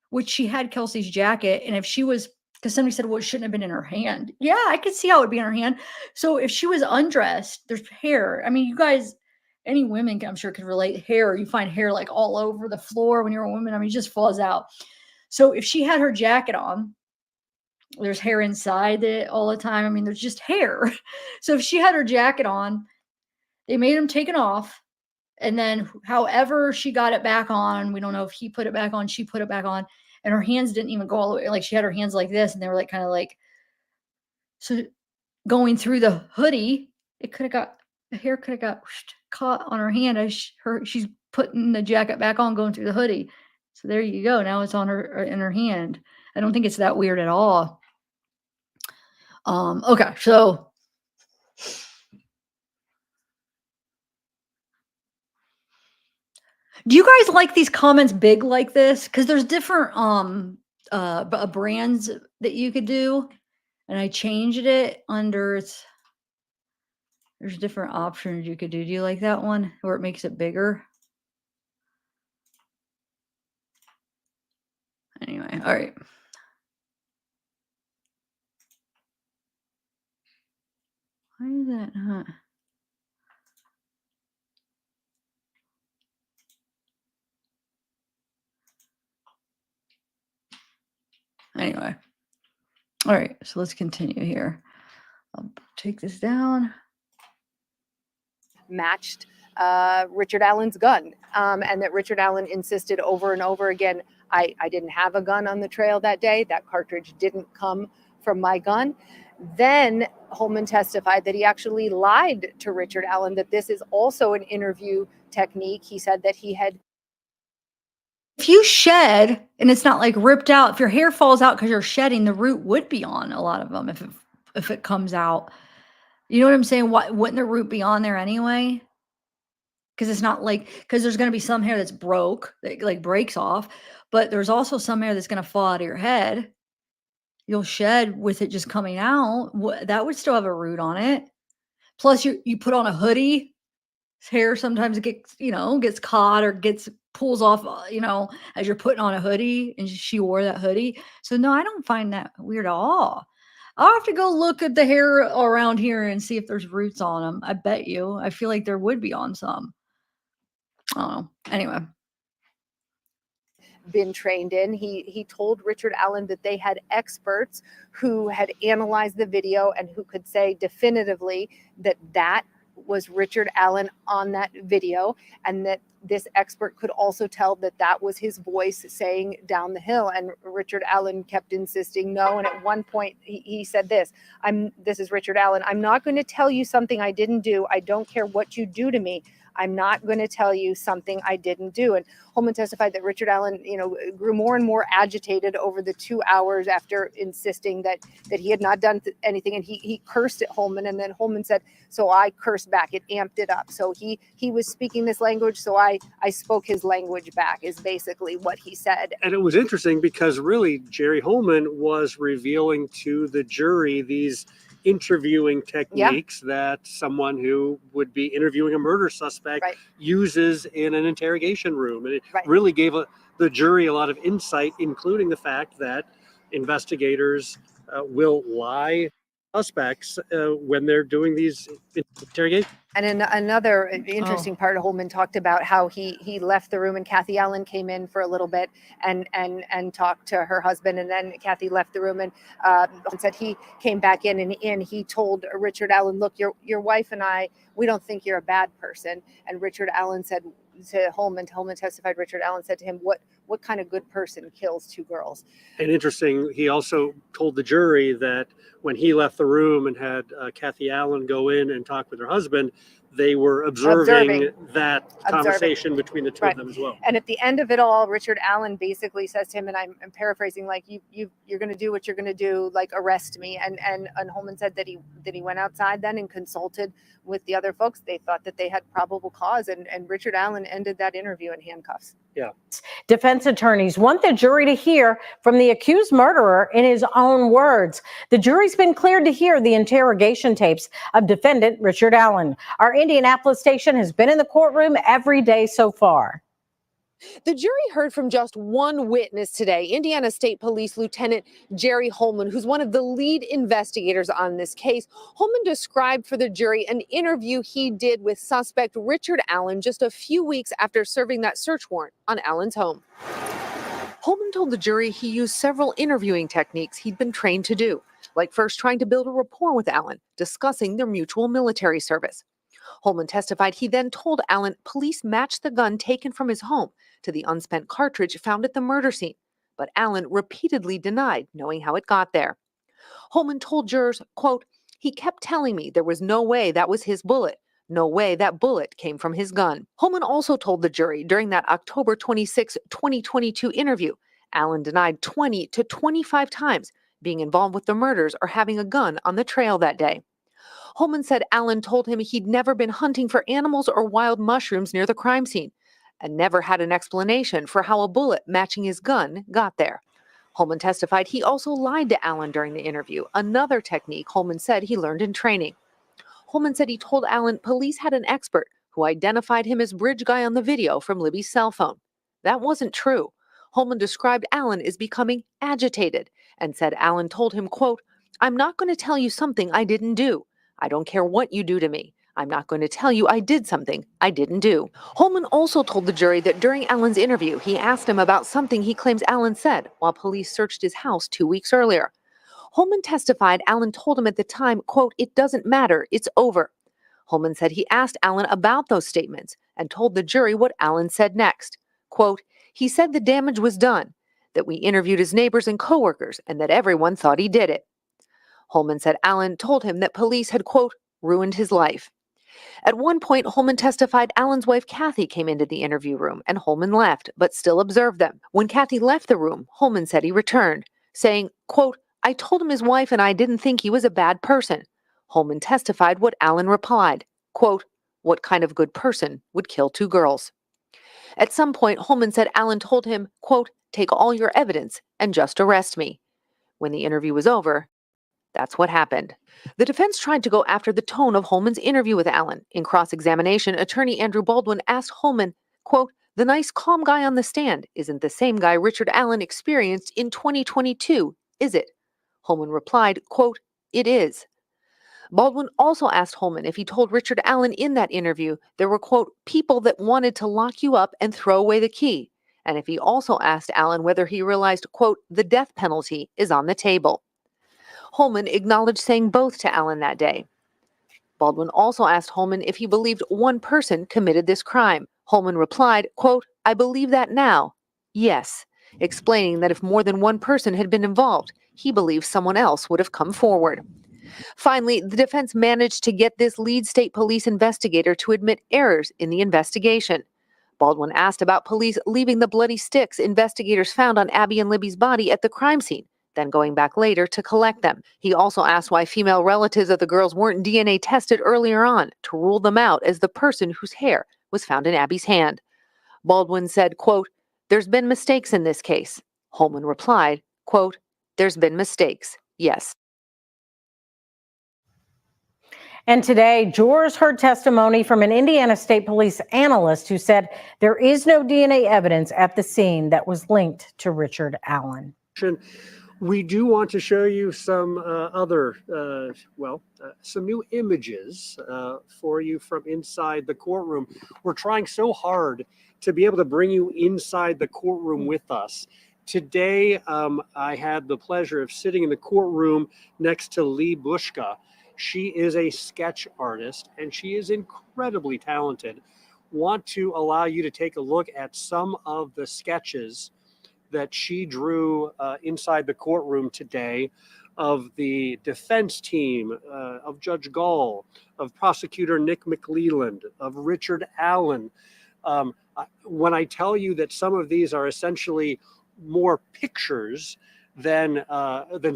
which she had Kelsey's jacket. And if she was, because somebody said, well, it shouldn't have been in her hand. Yeah, I could see how it would be in her hand. So if she was undressed, there's hair. I mean, you guys, any women, I'm sure, could relate. Hair, you find hair like all over the floor when you're a woman. I mean, it just falls out. So if she had her jacket on, there's hair inside it all the time. I mean, there's just hair. So if she had her jacket on, they made him take it off. And then however she got it back on, we don't know if he put it back on, she put it back on, and her hands didn't even go all the way. Like, she had her hands like this, and they were like kind of like, so going through the hoodie, the hair could have got caught on her hand as she's putting the jacket back on, going through the hoodie. So there you go. Now it's on her, in her hand. I don't think it's that weird at all. Okay, so do you guys like these comments big like this? Because there's different brands that you could do, and I changed it under there's different options you could do. Do you like that one where it makes it bigger? Anyway, all right. Why is that not? Anyway. All right, so let's continue here. I'll take this down. Matched Richard Allen's gun, and that Richard Allen insisted over and over again, I didn't have a gun on the trail that day. That cartridge didn't come from my gun. Then Holman testified that he actually lied to Richard Allen, that this is also an interview technique. He said that he had. If you shed and it's not like ripped out, if your hair falls out because you're shedding, the root would be on a lot of them if it comes out. You know what I'm saying? Wouldn't the root be on there anyway? Because it's not like, because there's going to be some hair that's broke, that like breaks off, but there's also some hair that's going to fall out of your head. you'll shed with it just coming out. That would still have a root on it. Plus, you put on a hoodie, hair sometimes gets, gets caught or pulls off, as you're putting on a hoodie, and she wore that hoodie. So no, I don't find that weird at all. I'll have to go look at the hair around here and see if there's roots on them. I bet you. I feel like there would be on some. I don't know. Anyway. Been trained in. He told Richard Allen that they had experts who had analyzed the video and who could say definitively that that was Richard Allen on that video, and that this expert could also tell that that was his voice saying down the hill. And Richard Allen kept insisting no. And at one point he said this is Richard Allen. I'm not going to tell you something I didn't do. I don't care what you do to me. I'm not going to tell you something I didn't do. And Holman testified that Richard Allen, grew more and more agitated over the 2 hours after insisting that he had not done anything. And he cursed at Holman. And then Holman said, so I cursed back. It amped it up. So he was speaking this language. So I spoke his language back, is basically what he said. And it was interesting because really Jerry Holman was revealing to the jury these interviewing techniques that someone who would be interviewing a murder suspect uses in an interrogation room. And it really gave the jury a lot of insight, including the fact that investigators will lie suspects when they're doing these interrogations. And in another interesting part, Holman talked about how he left the room and Kathy Allen came in for a little bit and talked to her husband, and then Kathy left the room and said he came back in, and he told Richard Allen, look, your wife and I, we don't think you're a bad person. And Richard Allen said to Holman testified, Richard Allen said to him, what kind of good person kills two girls? And interesting, he also told the jury that when he left the room and had Kathy Allen go in and talk with her husband, they were observing that conversation between the two of them as well. And at the end of it all, Richard Allen basically says to him, and I'm paraphrasing, like, you're going to do what you're going to do, like, arrest me. And Holman said that he went outside then and consulted with the other folks. They thought that they had probable cause, and Richard Allen ended that interview in handcuffs. Yeah. Defense attorneys want the jury to hear from the accused murderer in his own words. The jury's been cleared to hear the interrogation tapes of defendant Richard Allen. Our Indianapolis station has been in the courtroom every day so far. The jury heard from just one witness today, Indiana State Police Lieutenant Jerry Holman, who's one of the lead investigators on this case. Holman described for the jury an interview he did with suspect Richard Allen just a few weeks after serving that search warrant on Allen's home. Holman told the jury he used several interviewing techniques he'd been trained to do, like first trying to build a rapport with Allen, discussing their mutual military service. Holman testified he then told Allen police matched the gun taken from his home to the unspent cartridge found at the murder scene, but Allen repeatedly denied knowing how it got there. Holman told jurors, quote, he kept telling me there was no way that was his bullet, no way that bullet came from his gun. Holman also told the jury during that October 26, 2022 interview, Allen denied 20 to 25 times being involved with the murders or having a gun on the trail that day. Holman said Allen told him he'd never been hunting for animals or wild mushrooms near the crime scene and never had an explanation for how a bullet matching his gun got there. Holman testified he also lied to Allen during the interview, another technique Holman said he learned in training. Holman said he told Allen police had an expert who identified him as bridge guy on the video from Libby's cell phone. That wasn't true. Holman described Allen as becoming agitated and said Allen told him, quote, I'm not going to tell you something I didn't do. I don't care what you do to me. I'm not going to tell you I did something I didn't do. Holman also told the jury that during Allen's interview, he asked him about something he claims Allen said while police searched his house 2 weeks earlier. Holman testified Allen told him at the time, quote, it doesn't matter, it's over. Holman said he asked Allen about those statements and told the jury what Allen said next. Quote, he said the damage was done, that we interviewed his neighbors and coworkers, and that everyone thought he did it. Holman said Allen told him that police had, quote, ruined his life. At one point, Holman testified Allen's wife, Kathy, came into the interview room and Holman left, but still observed them. When Kathy left the room, Holman said he returned, saying, quote, I told him his wife and I didn't think he was a bad person. Holman testified what Allen replied, quote, what kind of good person would kill two girls? At some point, Holman said Allen told him, quote, take all your evidence and just arrest me. When the interview was over, that's what happened. The defense tried to go after the tone of Holman's interview with Allen. In cross-examination, attorney Andrew Baldwin asked Holman, quote, "The nice, calm guy on the stand isn't the same guy Richard Allen experienced in 2022, is it?" Holman replied, quote, "It is." Baldwin also asked Holman if he told Richard Allen in that interview there were, quote, "people that wanted to lock you up and throw away the key," and if he also asked Allen whether he realized, quote, "the death penalty is on the table." Holman acknowledged saying both to Allen that day. Baldwin also asked Holman if he believed one person committed this crime. Holman replied, quote, "I believe that now. Yes," explaining that if more than one person had been involved, he believes someone else would have come forward. Finally, the defense managed to get this lead state police investigator to admit errors in the investigation. Baldwin asked about police leaving the bloody sticks investigators found on Abby and Libby's body at the crime scene, then going back later to collect them. He also asked why female relatives of the girls weren't DNA tested earlier on to rule them out as the person whose hair was found in Abby's hand. Baldwin said, quote, "There's been mistakes in this case." Holman replied, quote, "There's been mistakes, yes." And today, jurors heard testimony from an Indiana State Police analyst who said there is no DNA evidence at the scene that was linked to Richard Allen. We do want to show you some some new images for you from inside the courtroom. We're trying so hard to be able to bring you inside the courtroom with us. Today, I had the pleasure of sitting in the courtroom next to Lee Bushka. She is a sketch artist and she is incredibly talented. Want to allow you to take a look at some of the sketches that she drew inside the courtroom today of the defense team, of Judge Gall, of prosecutor Nick McLeland, of Richard Allen. When I tell you that some of these are essentially more pictures than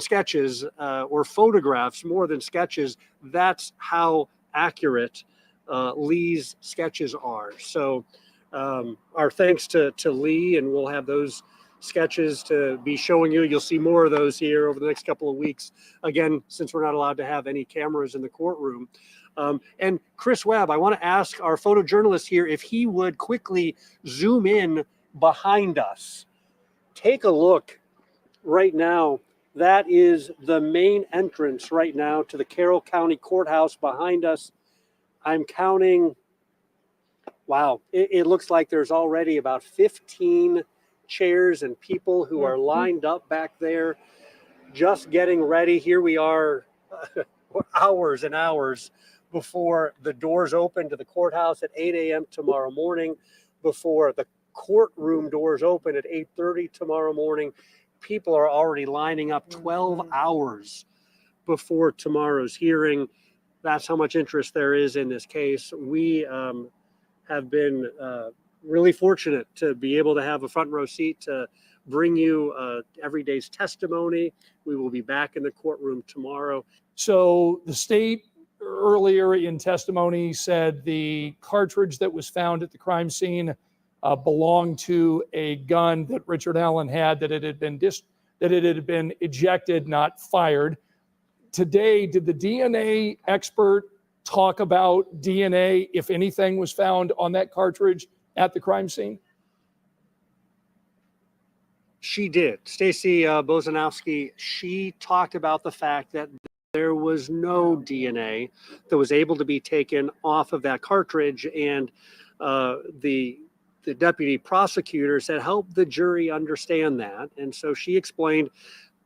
sketches or photographs more than sketches, that's how accurate Lee's sketches are. So our thanks to Lee, and we'll have those sketches to be showing you. You'll see more of those here over the next couple of weeks. Again, since we're not allowed to have any cameras in the courtroom. And Chris Webb, I want to ask our photojournalist here if he would quickly zoom in behind us. Take a look right now. That is the main entrance right now to the Carroll County Courthouse behind us. I'm counting, wow, it looks like there's already about 15 chairs and people who are lined up back there just getting ready. Here we are hours and hours before the doors open to the courthouse at 8 a.m. tomorrow morning, before the courtroom doors open at 8:30 tomorrow morning. People are already lining up 12 hours before tomorrow's hearing. That's how much interest there is in this case. We have been really fortunate to be able to have a front row seat to bring you every day's testimony. We will be back in the courtroom tomorrow. So the state earlier in testimony said the cartridge that was found at the crime scene belonged to a gun that Richard Allen had, that it had been ejected, not fired. Today, did the DNA expert talk about DNA, if anything, was found on that cartridge at the crime scene? She did. Stacy Bozanowski, she talked about the fact that there was no DNA that was able to be taken off of that cartridge, and the deputy prosecutor said, help the jury understand that. And so she explained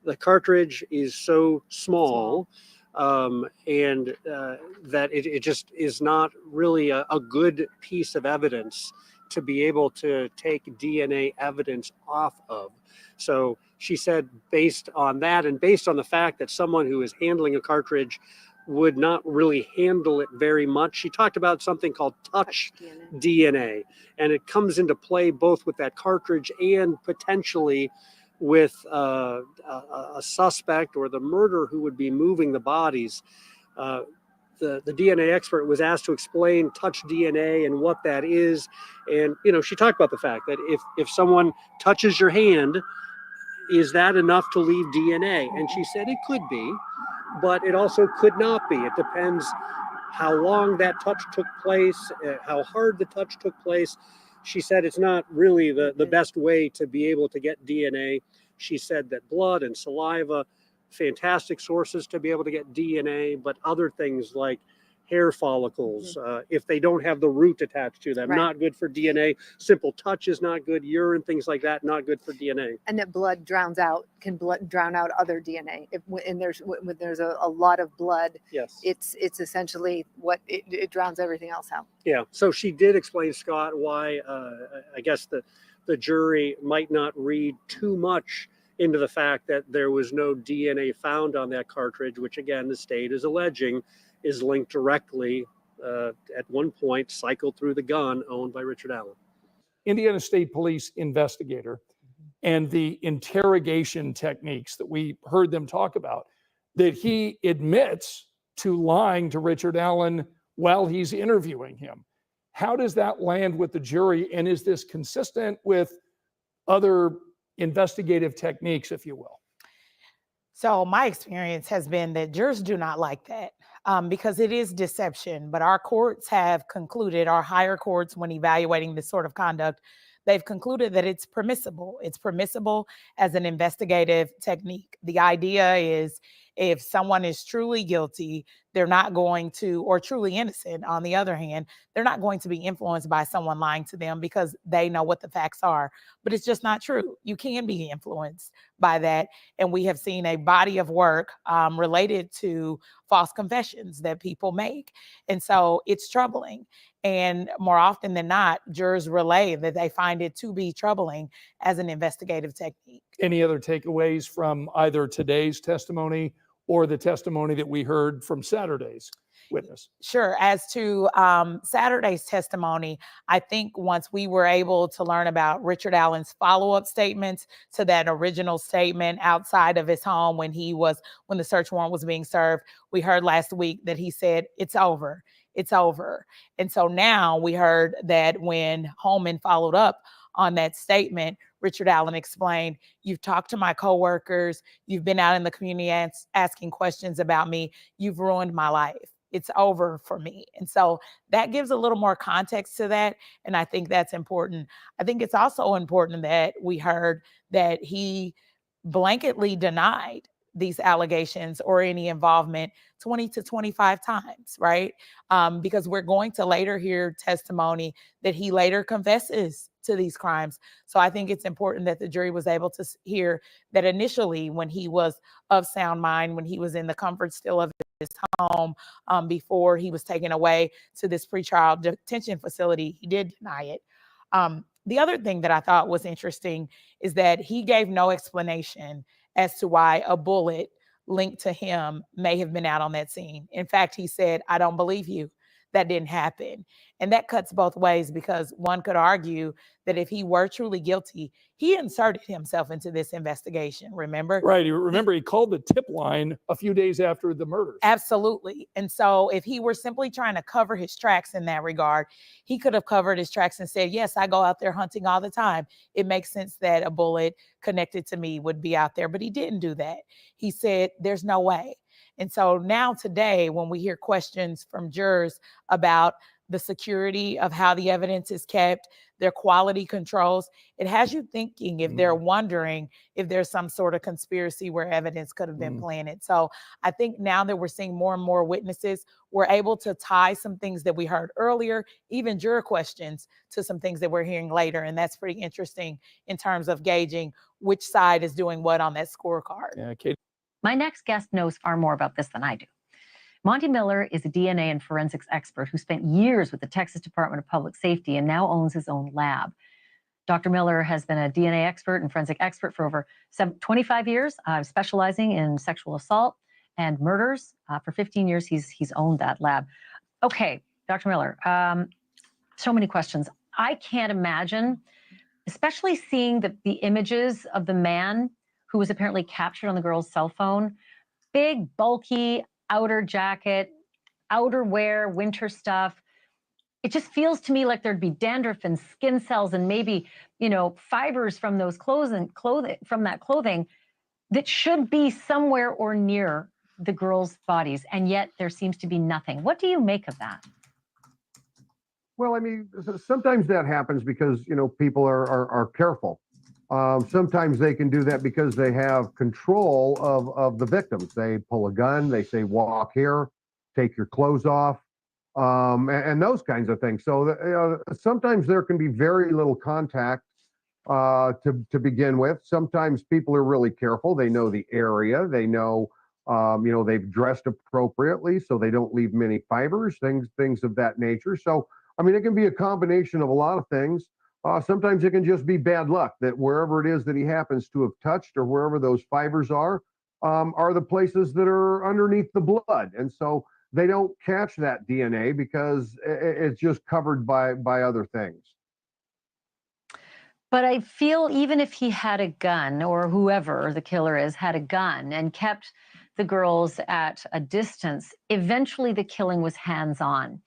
the cartridge is so small and that it just is not really a good piece of evidence to be able to take DNA evidence off of. So she said, based on that and based on the fact that someone who is handling a cartridge would not really handle it very much, she talked about something called touch DNA. And it comes into play both with that cartridge and potentially with a suspect or the murderer who would be moving the bodies. The DNA expert was asked to explain touch DNA and what that is. And, you know, she talked about the fact that if someone touches your hand, is that enough to leave DNA? And she said it could be, but it also could not be. It depends how long that touch took place, how hard the touch took place. She said it's not really the best way to be able to get DNA. She said that blood and saliva, fantastic sources to be able to get DNA, but other things like hair follicles, if they don't have the root attached to them, not good for DNA. Simple touch is not good. Urine, things like that, not good for DNA. And that blood can drown out other DNA. When there's a lot of blood, yes, it's essentially it drowns everything else out. Yeah. So she did explain, Scott, why I guess the jury might not read too much into the fact that there was no DNA found on that cartridge, which again the state is alleging is linked directly at one point cycled through the gun owned by Richard Allen. Indiana State Police investigator, and the interrogation techniques that we heard them talk about, that he admits to lying to Richard Allen while he's interviewing him. How does that land with the jury? And is this consistent with other investigative techniques, if you will? So my experience has been that jurors do not like that because it is deception. But our courts have concluded, our higher courts, when evaluating this sort of conduct, they've concluded that it's permissible. It's permissible as an investigative technique. The idea is if someone is truly guilty, they're not going to, or truly innocent, on the other hand, they're not going to be influenced by someone lying to them because they know what the facts are. But it's just not true. You can be influenced by that. And we have seen a body of work related to false confessions that people make. And so it's troubling. And more often than not, jurors relay that they find it to be troubling as an investigative technique. Any other takeaways from either today's testimony or the testimony that we heard from Saturday's witness? Sure. As to Saturday's testimony, I think once we were able to learn about Richard Allen's follow-up statements to that original statement outside of his home when the search warrant was being served, we heard last week that he said, "It's over. It's over." And so now we heard that when Holman followed up on that statement, Richard Allen explained, "You've talked to my coworkers, you've been out in the community asking questions about me, you've ruined my life. It's over for me." And so that gives a little more context to that. And I think that's important. I think it's also important that we heard that he blanketly denied these allegations or any involvement 20 to 25 times, right? Because we're going to later hear testimony that he later confesses to these crimes. So I think it's important that the jury was able to hear that initially when he was of sound mind, when he was in the comfort still of his home, before he was taken away to this pretrial detention facility, he did deny it. The other thing that I thought was interesting is that he gave no explanation as to why a bullet linked to him may have been out on that scene. In fact, he said, "I don't believe you. That didn't happen." And that cuts both ways because one could argue that if he were truly guilty, he inserted himself into this investigation, remember? Right. Remember, he called the tip line a few days after the murders. Absolutely. And so if he were simply trying to cover his tracks in that regard, he could have covered his tracks and said, "Yes, I go out there hunting all the time. It makes sense that a bullet connected to me would be out there." But he didn't do that. He said, "There's no way." And so now today, when we hear questions from jurors about the security of how the evidence is kept, their quality controls, it has you thinking if they're wondering if there's some sort of conspiracy where evidence could have been planted. So I think now that we're seeing more and more witnesses, we're able to tie some things that we heard earlier, even juror questions, to some things that we're hearing later. And that's pretty interesting in terms of gauging which side is doing what on that scorecard. Yeah, Katie. My next guest knows far more about this than I do. Monty Miller is a DNA and forensics expert who spent years with the Texas Department of Public Safety and now owns his own lab. Dr. Miller has been a DNA expert and forensic expert for over 25 years, specializing in sexual assault and murders. For 15 years, he's owned that lab. Okay, Dr. Miller, so many questions. I can't imagine, especially seeing the images of the man who was apparently captured on the girl's cell phone. Big, bulky, outer jacket, outerwear, winter stuff. it just feels to me like there'd be dandruff and skin cells and maybe, fibers from those clothing that should be somewhere or near the girls' bodies, and yet there seems to be nothing. What do you make of that? Well, I mean, sometimes that happens because, people are careful. Sometimes they can do that because they have control of the victims. They pull a gun, they say, walk here, take your clothes off, and those kinds of things. So sometimes there can be very little contact to begin with. Sometimes people are really careful. They know the area. They know, they've dressed appropriately, so they don't leave many fibers, things of that nature. So, I mean, it can be a combination of a lot of things. Sometimes it can just be bad luck that wherever it is that he happens to have touched or wherever those fibers are the places that are underneath the blood. And so they don't catch that DNA because it's just covered by other things. But I feel even if he had a gun, or whoever the killer is had a gun and kept the girls at a distance, eventually the killing was hands-on.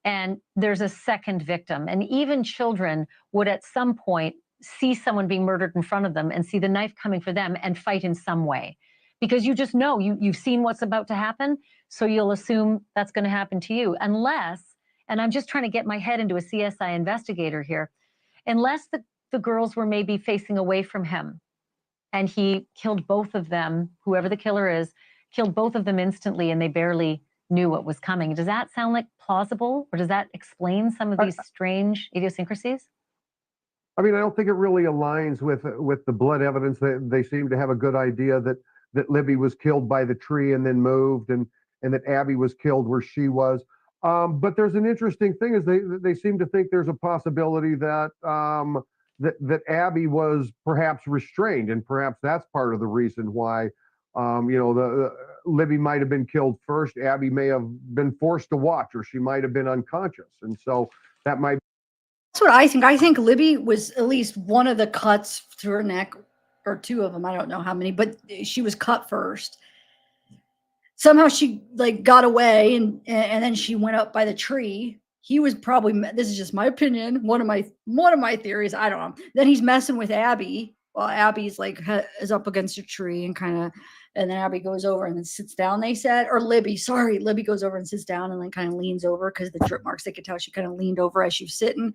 And there's a second victim. And even children would at some point see someone being murdered in front of them and see the knife coming for them and fight in some way. Because you just know, you've seen what's about to happen, so you'll assume that's going to happen to you. Unless, and I'm just trying to get my head into a CSI investigator here, unless the girls were maybe facing away from him and he killed both of them, whoever the killer is, killed both of them instantly and they barely knew what was coming. Does that sound like plausible, or does that explain some of these strange idiosyncrasies? I mean, I don't think it really aligns with the blood evidence. They seem to have a good idea that Libby was killed by the tree and then moved, and that Abby was killed where she was. But there's an interesting thing is they seem to think there's a possibility that that Abby was perhaps restrained, and perhaps that's part of the reason why Libby might have been killed first. Abby may have been forced to watch, or she might have been unconscious, and so that might. That's what I think. I think Libby was at least one of the cuts through her neck, or two of them. I don't know how many, but she was cut first. Somehow she got away, and then she went up by the tree. He was probably, this is just my opinion, one of my theories. I don't know. Then he's messing with Abby while Abby's is up against a tree and and then Abby goes over and then sits down. They said, or Libby goes over and sits down and then kind of leans over because the drip marks. They could tell she kind of leaned over as she was sitting.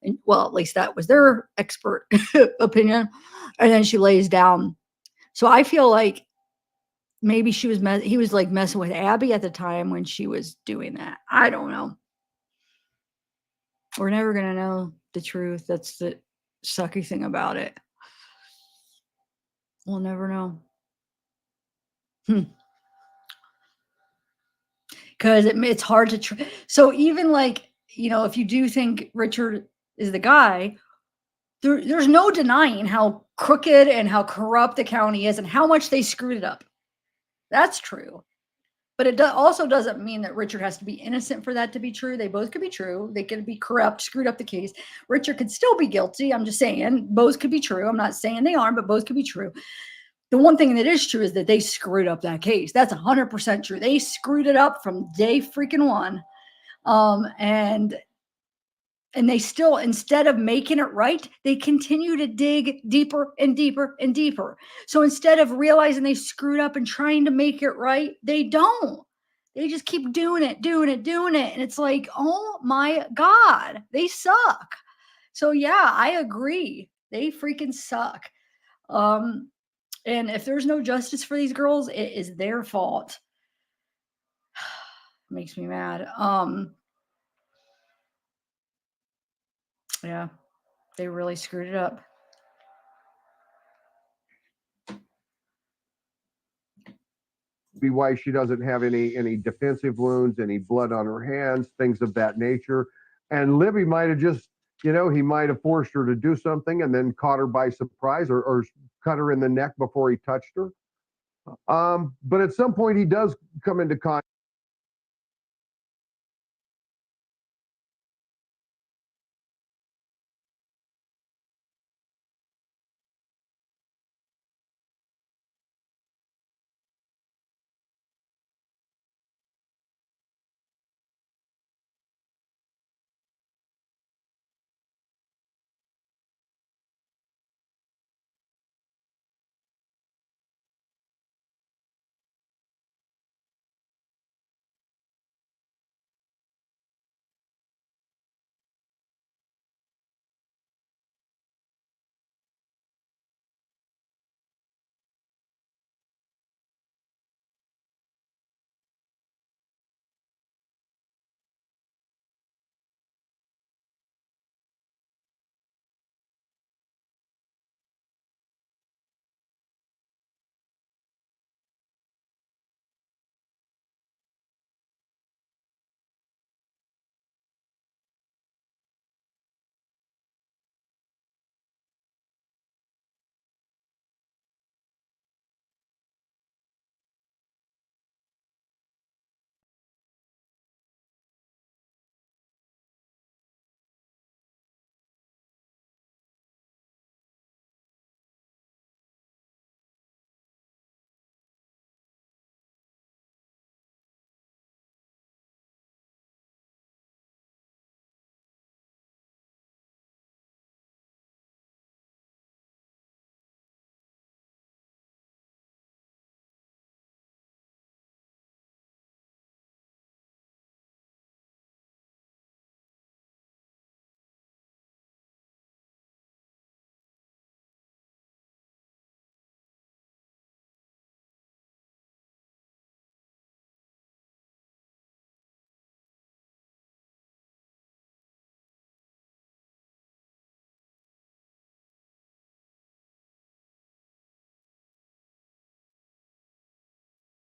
And well, at least that was their expert opinion. And then she lays down. So I feel like maybe he was messing with Abby at the time when she was doing that. I don't know. We're never going to know the truth. That's the sucky thing about it. We'll never know. Because it's hard to so even if you do think Richard is the guy, there's no denying how crooked and how corrupt the county is and how much they screwed it up. That's true. But it also doesn't mean that Richard has to be innocent for that to be true. They both could be true. They could be corrupt, screwed up the case. Richard could still be guilty. I'm just saying both could be true. I'm not saying they aren't, but both could be true. The one thing that is true is that they screwed up that case. That's 100% true. They screwed it up from day freaking one. And they still, instead of making it right, they continue to dig deeper and deeper and deeper. So instead of realizing they screwed up and trying to make it right, they don't. They just keep doing it. And it's like, oh my God, they suck. So yeah, I agree. They freaking suck. And if there's no justice for these girls, it is their fault. Makes me mad. Yeah, they really screwed it up. Be why she doesn't have any defensive wounds, any blood on her hands, things of that nature. And Libby might have just, he might have forced her to do something and then caught her by surprise, or cut her in the neck before he touched her. But at some point he does come into contact.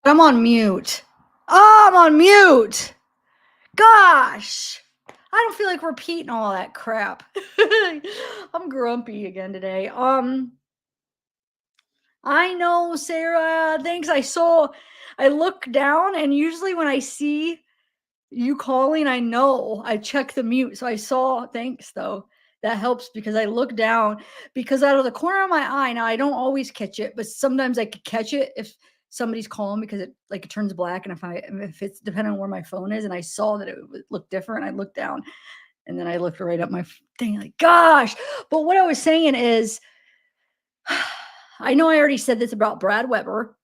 I'm on mute. Oh, I'm on mute. Gosh. I don't feel like repeating all that crap. I'm grumpy again today. I know, Sarah. Thanks. I look down, and usually when I see you calling, I check the mute. So I saw, thanks though. That helps because I look down because out of the corner of my eye, now I don't always catch it, but sometimes I could catch it if somebody's calling because it turns black. And if it's depending on where my phone is, and I saw that it would look different, I looked down and then I looked right up my thing like, gosh. But what I was saying is, I know I already said this about Brad Weber.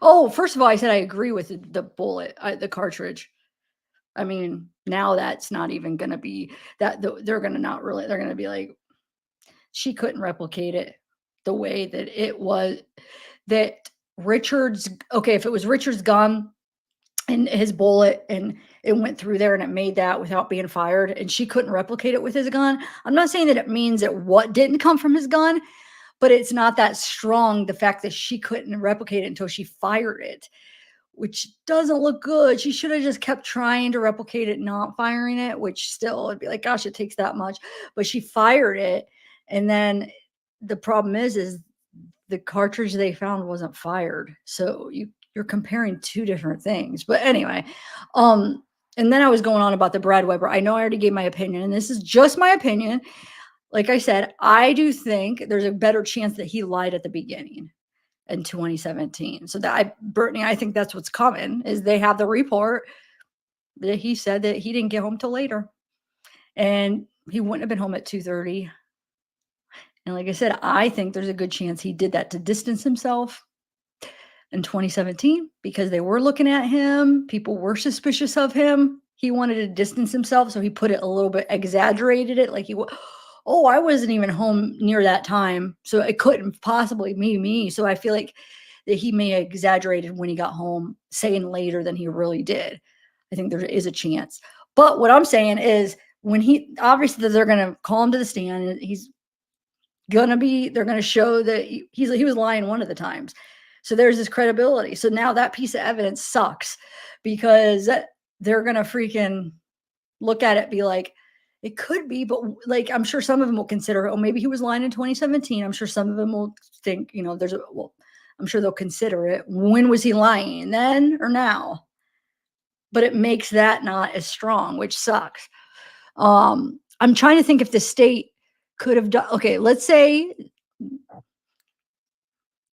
Oh, first of all, I said I agree with the bullet, the cartridge. I mean, now that's not even going to be they're going to not really, they're going to be like, she couldn't replicate it the way that it was, that okay, if it was Richard's gun and his bullet and it went through there and it made that without being fired and she couldn't replicate it with his gun. I'm not saying that it means that what didn't come from his gun, but it's not that strong, the fact that she couldn't replicate it until she fired it, which doesn't look good. She should have just kept trying to replicate it, not firing it, which still would be like, gosh, it takes that much. But she fired it. And then the problem is the cartridge they found wasn't fired. So you're comparing two different things. But anyway, and then I was going on about the Brad Weber. I know I already gave my opinion, and this is just my opinion. Like I said, I do think there's a better chance that he lied at the beginning in 2017. So Brittany, I think that's what's coming is they have the report that he said that he didn't get home till later and he wouldn't have been home at 2:30. And like I said, I think there's a good chance he did that to distance himself in 2017 because they were looking at him. People were suspicious of him. He wanted to distance himself. So he put it a little bit, exaggerated it. Like oh, I wasn't even home near that time. So it couldn't possibly be me. So I feel like that he may have exaggerated when he got home, saying later than he really did. I think there is a chance. But what I'm saying is obviously they're going to call him to the stand and they're going to show that he was lying one of the times. So there's this credibility. So now that piece of evidence sucks because they're going to freaking look at it, be like, it could be, but like, I'm sure some of them will consider, oh, maybe he was lying in 2017. I'm sure some of them will think, I'm sure they'll consider it. When was he lying, then or now? But it makes that not as strong, which sucks. I'm trying to think if the state could have done, okay, let's say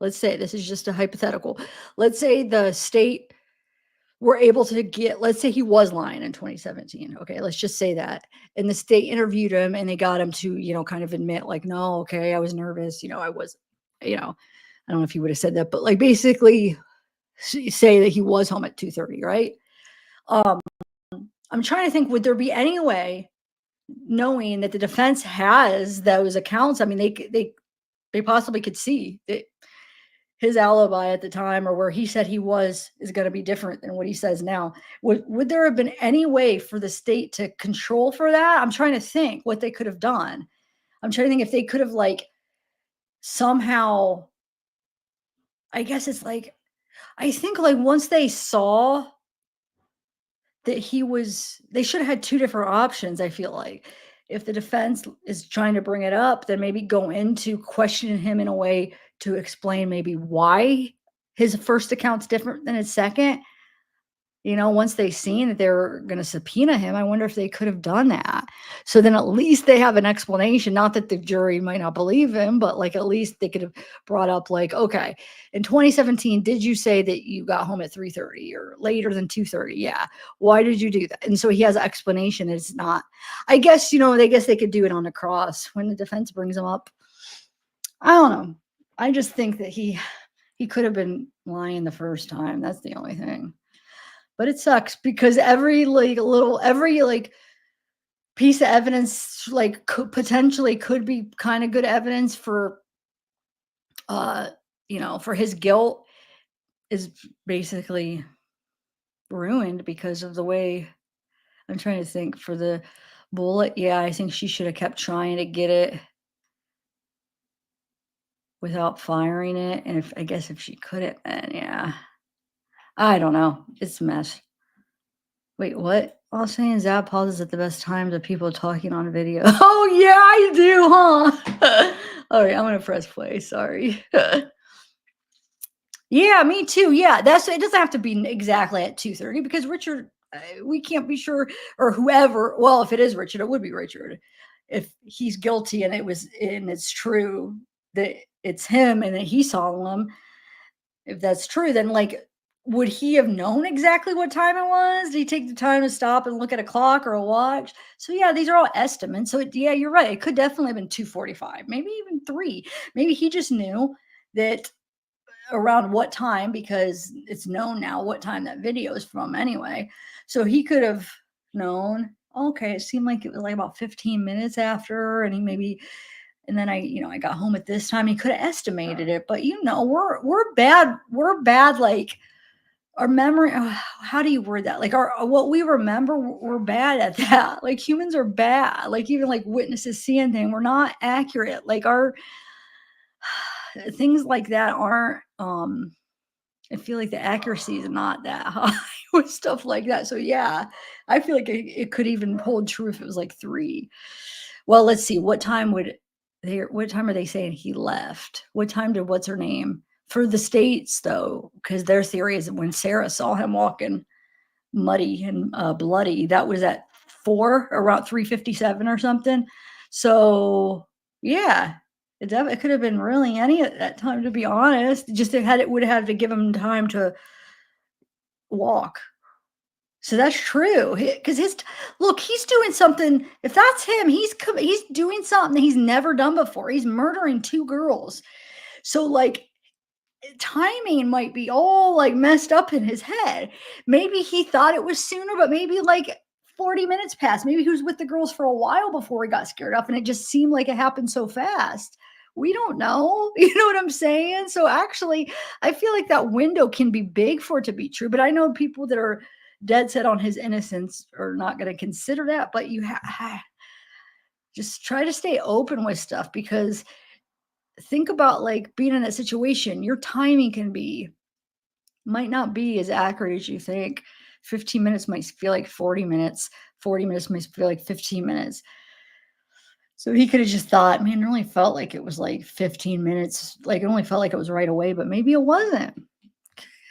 this is just a hypothetical. Let's say the state were able to let's say he was lying in 2017. Okay, let's just say that. And the state interviewed him and they got him to, kind of admit like, no, okay, I was nervous. I was, I don't know if he would have said that, but like basically say that he was home at 2:30, right? I'm trying to think, would there be any way, knowing that the defense has those accounts? I mean, they possibly could see that his alibi at the time or where he said he was is going to be different than what he says now. Would there have been any way for the state to control for that? I'm trying to think what they could have done. I'm trying to think if they could have somehow, I guess it's I think once they saw that they should have had two different options. I feel like if the defense is trying to bring it up, then maybe go into questioning him in a way to explain maybe why his first account's different than his second. Once they seen that they're going to subpoena him, I wonder if they could have done that. So then at least they have an explanation, not that the jury might not believe him, but at least they could have brought up okay, in 2017, did you say that you got home at 3:30 or later than 2:30? Yeah. Why did you do that? And so he has an explanation. It's not, I guess, they could do it on the cross when the defense brings him up. I don't know. I just think that he could have been lying the first time. That's the only thing. But it sucks because every piece of evidence could be kind of good evidence for for his guilt is basically ruined because of the way. I'm trying to think for the bullet. Yeah, I think she should have kept trying to get it without firing it. And if she couldn't, then yeah. I don't know. It's a mess. Wait, what? All I'm saying is that pauses at the best times of people talking on video. Oh yeah, I do, huh? All right, I'm gonna press play. Sorry. Yeah, me too. Yeah, that's it. Doesn't have to be exactly at 2:30 because Richard, we can't be sure, or whoever. Well, if it is Richard, it would be Richard. If he's guilty and it's true that it's him and that he saw them, if that's true, then like, would he have known exactly what time it was? Did he take the time to stop and look at a clock or a watch? So yeah, these are all estimates. So yeah, you're right. It could definitely have been 2:45, maybe even 3. Maybe he just knew that around what time, because it's known now what time that video is from anyway. So he could have known, okay, it seemed like it was like about 15 minutes after, and he maybe, and then I got home at this time. He could have estimated it, but we're bad, like our memory, how do you word that? Like our what we remember, we're bad at that. Like humans are bad. Like even like witnesses seeing things, we're not accurate. Like our things like that aren't I feel like the accuracy is not that high with stuff like that. So yeah, I feel like it could even hold true if it was like 3. Well, let's see. What time are they saying he left? What time did what's her name? For the States though, because their theory is that when Sarah saw him walking muddy and bloody, that was at 4, around 3:57 or something. So yeah, it could have been really any at that time, to be honest. Just it would have to give him time to walk. So that's true. Because look, he's doing something. If that's him, he's doing something that he's never done before. He's murdering 2 girls. So like timing might be all like messed up in his head. Maybe he thought it was sooner, but maybe like 40 minutes passed. Maybe he was with the girls for a while before he got scared off, and it just seemed like it happened so fast. We don't know. You know what I'm saying? So actually, I feel like that window can be big for it to be true. But I know people that are dead set on his innocence are not going to consider that. But you just try to stay open with stuff, because think about like being in that situation. Your timing might not be as accurate as you think. 15 minutes might feel like 40 minutes. 40 minutes might feel like 15 minutes. So he could have just thought, man, it only felt like it was like 15 minutes. Like it only felt like it was right away, but maybe it wasn't.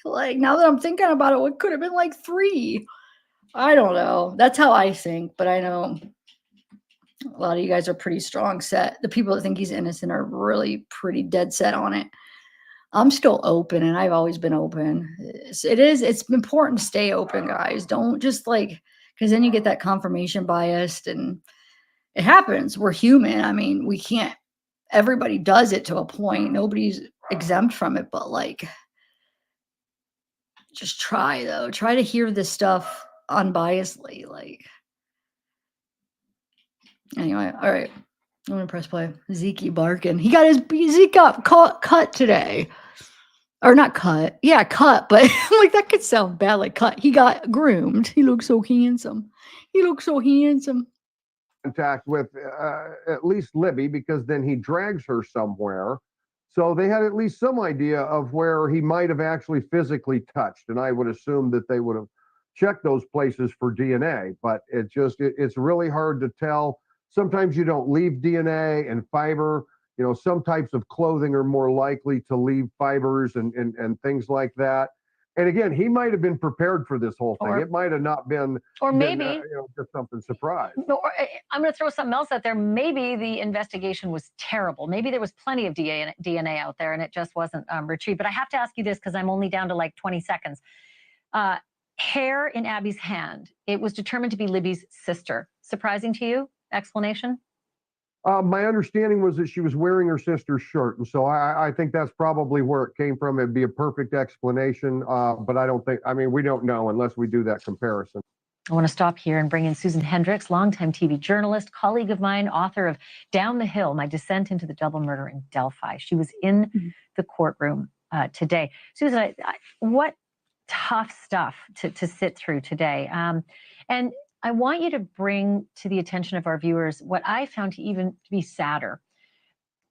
Like now that I'm thinking about it, what could have been like 3? I don't know. That's how I think, but I know a lot of you guys are pretty strong set. The people that think he's innocent are really pretty dead set on it. I'm still open, and I've always been open. It's important to stay open, guys. Don't just like, because then you get that confirmation bias, and it happens. We're human. I mean, we can't, everybody does it to a point. Nobody's exempt from it, but like, just try though. Try to hear this stuff unbiasedly. Like, anyway, all right. I'm gonna press play. Zeke barking. Zeke got cut today. Or not cut. Yeah, cut, but like that could sound bad, like cut. He got groomed. He looks so handsome. He looks so handsome. Contact with at least Libby, because then he drags her somewhere. So they had at least some idea of where he might have actually physically touched. And I would assume that they would have checked those places for DNA, but it's really hard to tell. Sometimes you don't leave DNA and fiber. You know, some types of clothing are more likely to leave fibers and things like that. And again, he might have been prepared for this whole thing. It might have not been, or maybe just something surprise. I'm going to throw something else out there. Maybe the investigation was terrible. Maybe there was plenty of DNA out there and it just wasn't retrieved. But I have to ask you this, because I'm only down to like 20 seconds. Hair in Abby's hand. It was determined to be Libby's sister. Surprising to you? Explanation? My understanding was that she was wearing her sister's shirt, and so I think that's probably where it came from. It'd be a perfect explanation, but we don't know unless we do that comparison. I want to stop here and bring in Susan Hendricks, longtime TV journalist, colleague of mine, author of Down the Hill, My Descent into the Double Murder in Delphi. She was in the courtroom today. Susan, what tough stuff to sit through today. And I want you to bring to the attention of our viewers what I found to be sadder.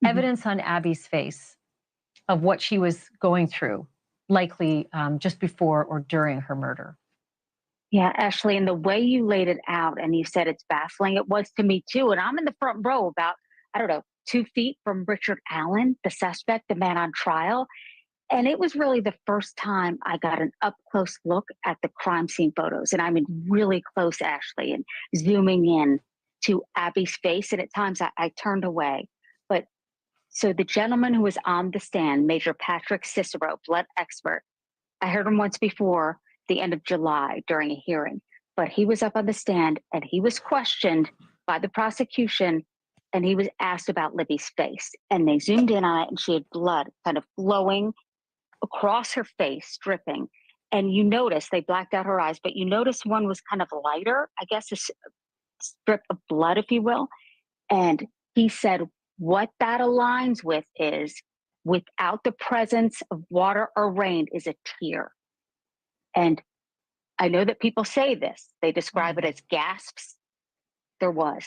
Evidence on Abby's face of what she was going through likely just before or during her murder. Yeah, Ashley, and the way you laid it out and you said it's baffling, it was to me too. And I'm in the front row about, I don't know, 2 feet from Richard Allen, the suspect, the man on trial. And it was really the first time I got an up close look at the crime scene photos. And I mean, really close, Ashley, and zooming in to Abby's face. And at times I turned away. But so the gentleman who was on the stand, Major Patrick Cicero, blood expert, I heard him once before, the end of July during a hearing, but he was up on the stand and he was questioned by the prosecution and he was asked about Libby's face. And they zoomed in on it and she had blood kind of flowing across her face, dripping. And you notice they blacked out her eyes, but you notice one was kind of lighter, I guess a strip of blood, if you will. And he said, what that aligns with is without the presence of water or rain is a tear. And I know that people say this, they describe it as gasps. There was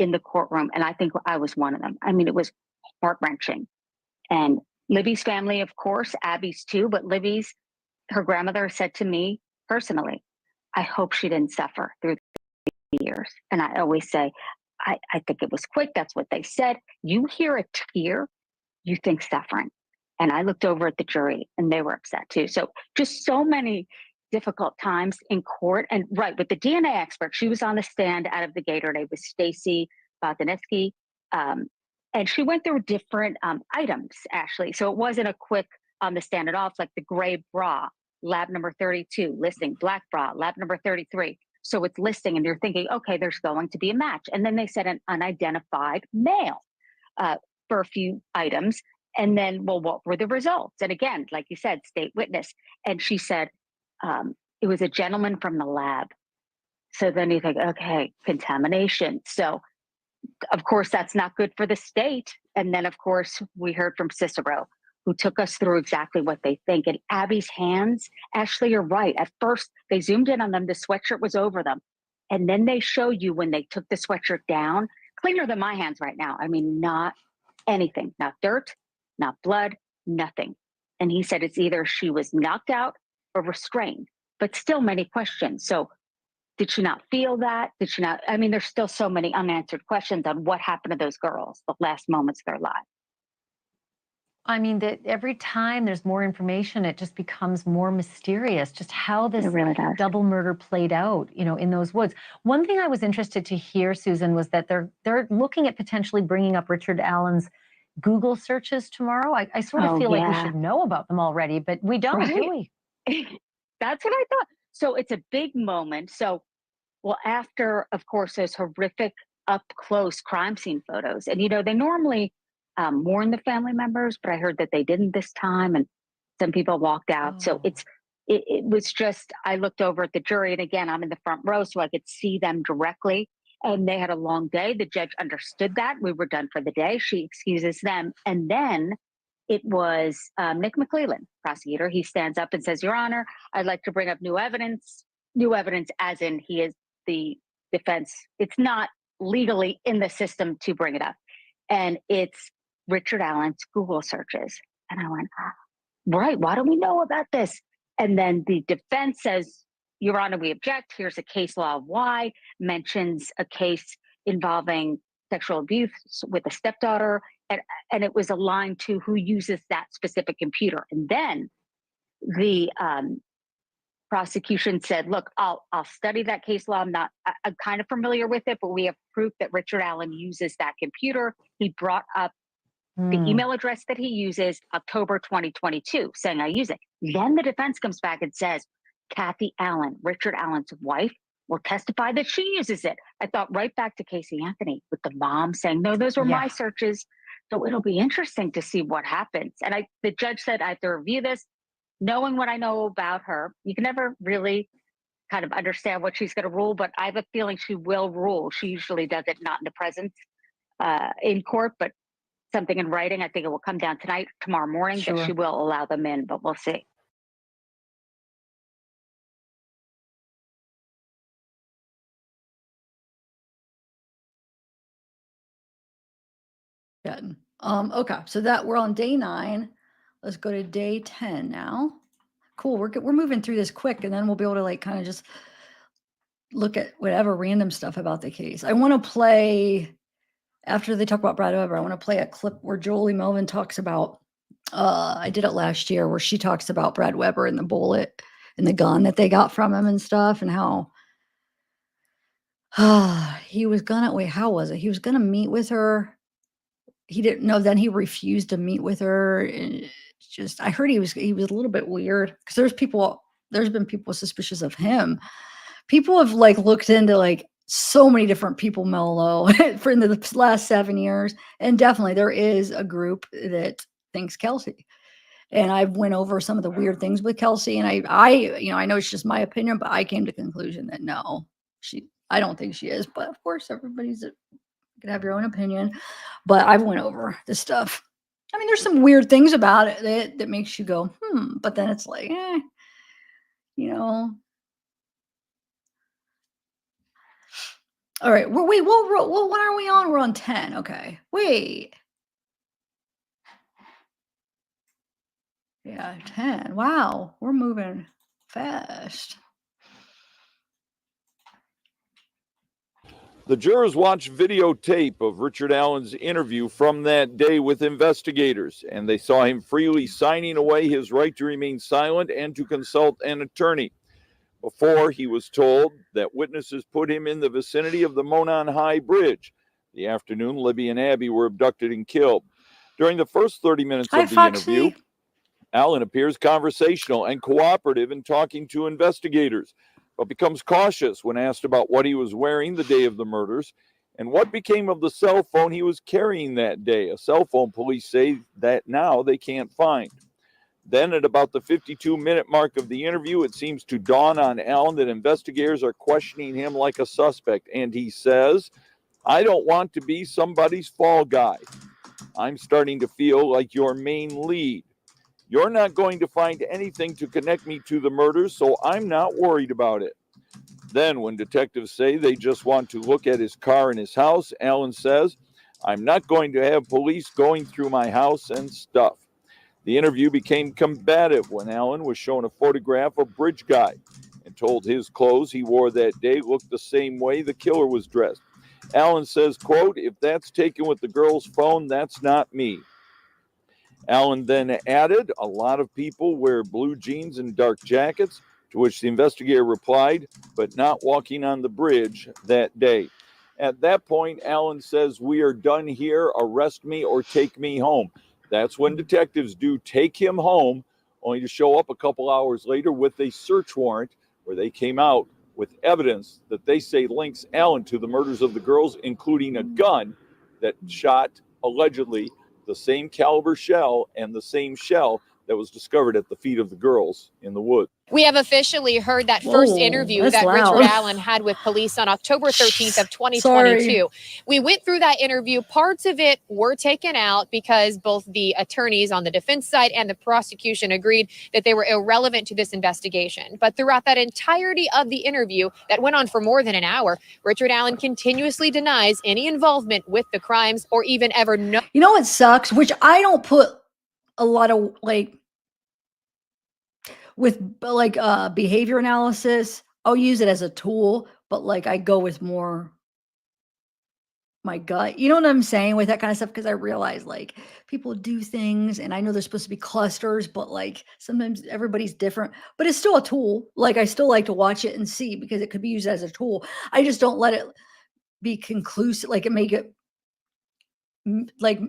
in the courtroom. And I think I was one of them. I mean, it was heart-wrenching. And Libby's family, of course, Abby's too, but Libby's, her grandmother said to me personally, I hope she didn't suffer through the years. And I always say, I think it was quick. That's what they said. You hear a tear, you think suffering. And I looked over at the jury and they were upset too. So just so many difficult times in court. And right, with the DNA expert, she was on the stand out of the gate. Her name was Stacy Botanitsky. And she went through different items, Ashley. So it wasn't a quick on the stand at all. It's like the gray bra, lab number 32, listing, black bra, lab number 33. So it's listing and you're thinking, okay, there's going to be a match. And then they said an unidentified male for a few items. And then, well, what were the results? And again, like you said, state witness. And she said, it was a gentleman from the lab. So then you think, okay, contamination. So of course, that's not good for the state. And then, of course, we heard from Cicero, who took us through exactly what they think. And Abby's hands, Ashley, you're right. At first, they zoomed in on them. The sweatshirt was over them. And then they show you when they took the sweatshirt down, cleaner than my hands right now. I mean, not anything, not dirt, not blood, nothing. And he said it's either she was knocked out or restrained, but still many questions. So did she not feel that? Did she not? I mean, there's still so many unanswered questions on what happened to those girls, the last moments of their lives. I mean, that every time there's more information, it just becomes more mysterious, just how this really does. double murder played out, you know, in those woods. One thing I was interested to hear, Susan, was that they're looking at potentially bringing up Richard Allen's Google searches tomorrow. I sort of feel like we should know about them already, but we don't, do we? That's what I thought. So it's a big moment. So, well, after, of course, those horrific up close crime scene photos, and, you know, they normally warn the family members, but I heard that they didn't this time, and some people walked out. So it was just, I looked over at the jury, and again, I'm in the front row, so I could see them directly. And they had a long day. The judge understood that. We were done for the day. She excuses them. And then it was Nick McClellan, prosecutor. He stands up and says, Your Honor, I'd like to bring up new evidence as in he is the defense. It's not legally in the system to bring it up. And it's Richard Allen's Google searches. And I went, right, why do we know about this? And then the defense says, Your Honor, we object. Here's a case law of why, mentions a case involving sexual abuse with a stepdaughter. And it was aligned to who uses that specific computer. And then the prosecution said, look, I'll study that case law. I'm kind of familiar with it, but we have proof that Richard Allen uses that computer. He brought up the email address that he uses, October 2022, saying I use it. Then the defense comes back and says, Kathy Allen, Richard Allen's wife, will testify that she uses it. I thought right back to Casey Anthony with the mom saying, no, those were my searches. So it'll be interesting to see what happens. And the judge said, I have to review this. Knowing what I know about her, you can never really kind of understand what she's going to rule, but I have a feeling she will rule. She usually does it not in the presence in court, but something in writing. I think it will come down tonight, tomorrow morning, that she will allow them in, but we'll see. Okay, so that we're on day 9. Let's go to day 10 now. cool, we're moving through this quick, and then we'll be able to like kind of just look at whatever random stuff about the case. I want to play, after they talk about Brad Weber, I want to play a clip where Jolie Melvin talks about, I did it last year, where she talks about Brad Weber and the bullet and the gun that they got from him and stuff, and how he was gonna, wait, how was it? He was gonna meet with her. He didn't know, then he refused to meet with her. And it's just, I heard he was a little bit weird, because there's been people suspicious of him. People have like looked into like so many different people, Mello, for in the last 7 years. And definitely there is a group that thinks Kelsey. And I've went over some of the weird things with Kelsey. And I know it's just my opinion, but I came to the conclusion that no, I don't think she is. But of course, everybody's can have your own opinion. But I've went over this stuff. I mean, there's some weird things about it that makes you go, but then it's like, you know. All right. Wait, what are we on? We're on 10. Okay. Wait. Yeah, 10. Wow. We're moving fast. The jurors watched videotape of Richard Allen's interview from that day with investigators, and they saw him freely signing away his right to remain silent and to consult an attorney. Before, he was told that witnesses put him in the vicinity of the Monon High Bridge the afternoon Libby and Abby were abducted and killed. During the first 30 minutes of the interview, Allen appears conversational and cooperative in talking to investigators, but becomes cautious when asked about what he was wearing the day of the murders and what became of the cell phone he was carrying that day, a cell phone police say that now they can't find. Then at about the 52-minute mark of the interview, it seems to dawn on Allen that investigators are questioning him like a suspect. And he says, "I don't want to be somebody's fall guy. I'm starting to feel like your main lead. You're not going to find anything to connect me to the murders, so I'm not worried about it." Then when detectives say they just want to look at his car and his house, Allen says, "I'm not going to have police going through my house and stuff." The interview became combative when Allen was shown a photograph of Bridge Guy and told his clothes he wore that day looked the same way the killer was dressed. Allen says, quote, "If that's taken with the girl's phone, that's not me." Allen then added, "A lot of people wear blue jeans and dark jackets," to which the investigator replied, "but not walking on the bridge that day." At that point, Allen says, "We are done here. Arrest me or take me home." That's when detectives do take him home, only to show up a couple hours later with a search warrant where they came out with evidence that they say links Allen to the murders of the girls, including a gun that shot, allegedly, the same caliber shell and the same shell that was discovered at the feet of the girls in the woods. We have officially heard that first interview that Richard Allen had with police on October 13th of 2022. We went through that interview. Parts of it were taken out because both the attorneys on the defense side and the prosecution agreed that they were irrelevant to this investigation. But throughout that entirety of the interview that went on for more than an hour, Richard Allen continuously denies any involvement with the crimes or even ever know. You know what sucks? Which I don't put a lot of like, with like behavior analysis, I'll use it as a tool, but like I go with more my gut. You know what I'm saying with that kind of stuff? Because I realize like people do things and I know they're supposed to be clusters, but like sometimes everybody's different, but it's still a tool. Like I still like to watch it and see because it could be used as a tool. I just don't let it be conclusive, like it make it like,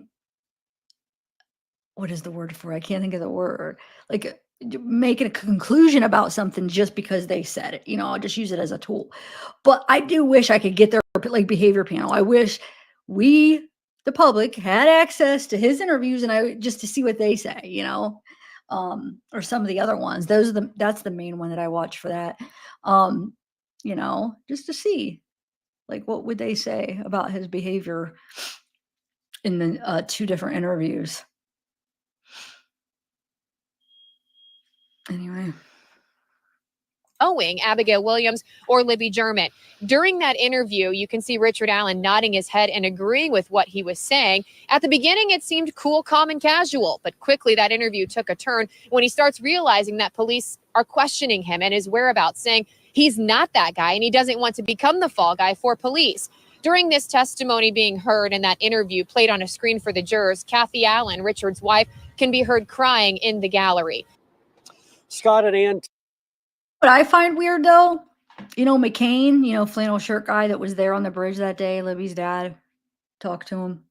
what is the word for it? I can't think of the word. Like making a conclusion about something just because they said it, I'll just use it as a tool. But I do wish I could get their like behavior panel. I wish we, the public, had access to his interviews and just to see what they say, or some of the other ones. That's the main one that I watch for that. Just to see like what would they say about his behavior in the two different interviews. Anyway. Owing Abigail Williams or Libby German. During that interview, you can see Richard Allen nodding his head and agreeing with what he was saying. At the beginning, it seemed cool, calm, and casual, but quickly that interview took a turn when he starts realizing that police are questioning him and his whereabouts, saying he's not that guy and he doesn't want to become the fall guy for police. During this testimony being heard and that interview played on a screen for the jurors, Kathy Allen, Richard's wife, can be heard crying in the gallery. Scott and Ann. What I find weird though, McCain, flannel shirt guy that was there on the bridge that day, Libby's dad, talked to him,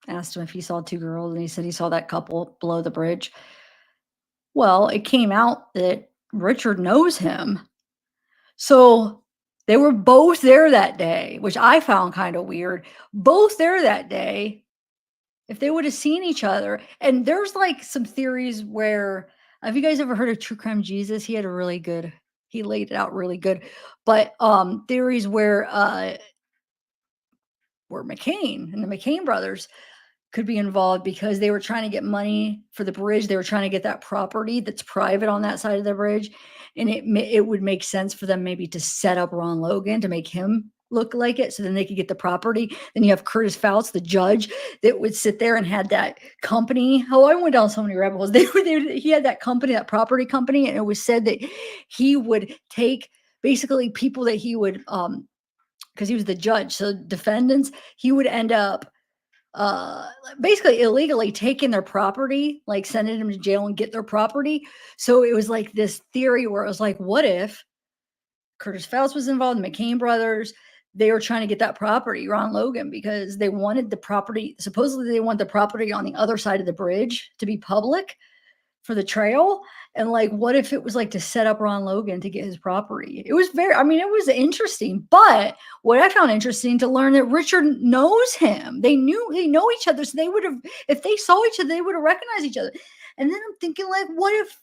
asked him if he saw two girls, and he said he saw that couple below the bridge. Well, it came out that Richard knows him. So they were both there that day, which I found kind of weird. Both there that day. If they would have seen each other. And there's like some theories where, have you guys ever heard of True Crime Jesus? He laid it out really good. But theories where McCain and the McCain brothers could be involved because they were trying to get money for the bridge. They were trying to get that property that's private on that side of the bridge. And it would make sense for them maybe to set up Ron Logan to make him look like it, so then they could get the property. Then you have Curtis Fouts, the judge, that would sit there and had that company. Oh, I went down so many rabbit holes. He had that company, that property company, and it was said that he would take basically people that he would, because he was the judge, so defendants, he would end up basically illegally taking their property, like sending them to jail and get their property. So it was like this theory where it was like, what if Curtis Fouts was involved, the McCain brothers, they were trying to get that property, Ron Logan, because they wanted the property. Supposedly they want the property on the other side of the bridge to be public for the trail. And like, what if it was like to set up Ron Logan to get his property? It was it was interesting. But what I found interesting to learn that Richard knows him. They know each other. So they would have, if they saw each other, they would have recognized each other. And then I'm thinking, like, what if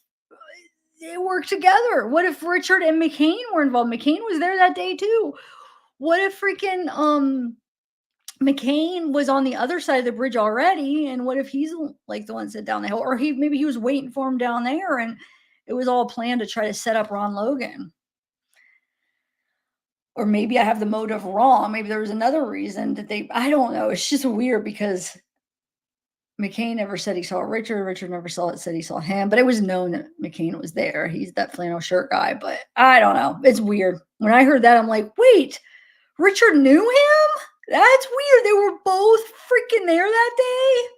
they worked together? What if Richard and McCain were involved? McCain was there that day too. What if freaking McCain was on the other side of the bridge already, and what if he's like the one that down the hill, or maybe he was waiting for him down there, and it was all planned to try to set up Ron Logan? Or maybe I have the motive wrong. Maybe there was another reason that I don't know. It's just weird because McCain never said he saw Richard. Richard never said he saw him, but it was known that McCain was there. He's that flannel shirt guy, but I don't know. It's weird. When I heard that, I'm like, wait, Richard knew him? That's weird. They were both freaking there that day.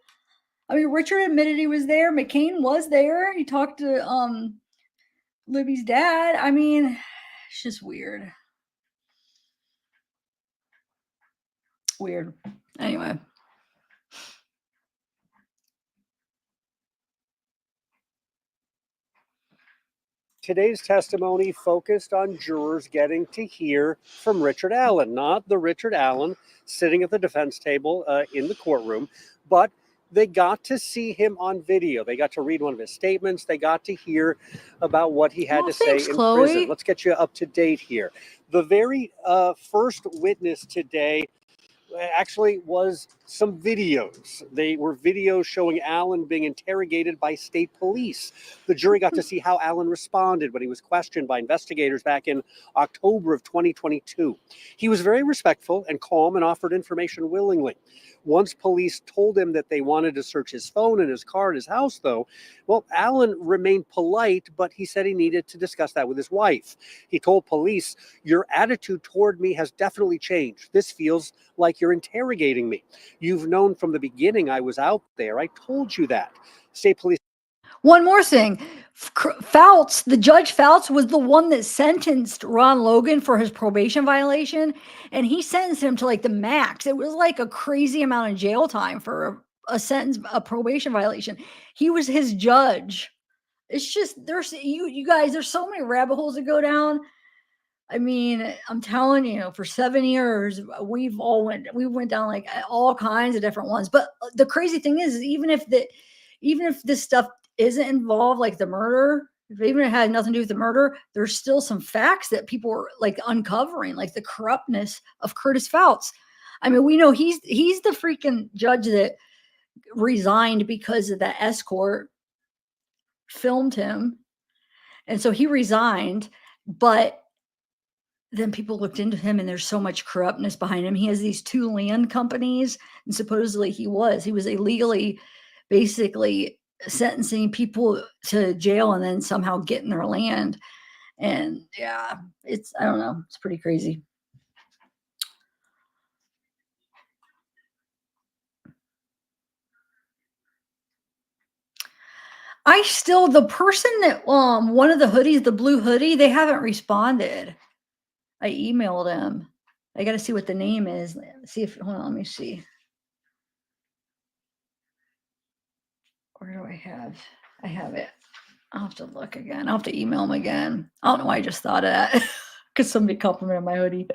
I mean, Richard admitted he was there. McCain was there. He talked to Libby's dad. I mean, it's just weird. Weird. Anyway. Today's testimony focused on jurors getting to hear from Richard Allen, not the Richard Allen sitting at the defense table in the courtroom, but they got to see him on video. They got to read one of his statements. They got to hear about what he had to say in prison. Let's get you up to date here. The very first witness today actually was some videos. They were videos showing Allen being interrogated by state police. The jury got to see how Allen responded when he was questioned by investigators back in October of 2022. He was very respectful and calm and offered information willingly. Once police told him that they wanted to search his phone and his car and his house, though, well, Allen remained polite, but he said he needed to discuss that with his wife. He told police, "Your attitude toward me has definitely changed. This feels like you're interrogating me. You've known from the beginning I was out there. I told you that." State police. One more thing. Fouts, the judge Fouts, was the one that sentenced Ron Logan for his probation violation, and he sentenced him to like the max. It was like a crazy amount of jail time for a sentence, a probation violation. He was his judge. It's just, you guys, there's so many rabbit holes to go down. I mean, I'm telling you, for 7 years, we went down like all kinds of different ones. But the crazy thing is even if this stuff isn't involved, like the murder, even if it had nothing to do with the murder, there's still some facts that people are like uncovering, like the corruptness of Curtis Fouts. I mean, we know he's the freaking judge that resigned because of that escort filmed him. And so he resigned, but then people looked into him and there's so much corruptness behind him. He has these 2 land companies, and supposedly he was illegally basically sentencing people to jail and then somehow getting their land. And yeah, I don't know, it's pretty crazy. The person that, one of the hoodies, the blue hoodie, they haven't responded. I emailed him. I got to see what the name is. Hold on, let me see. Where do I have it. I'll have to look again. I'll have to email him again. I don't know why I just thought of that because somebody complimented my hoodie.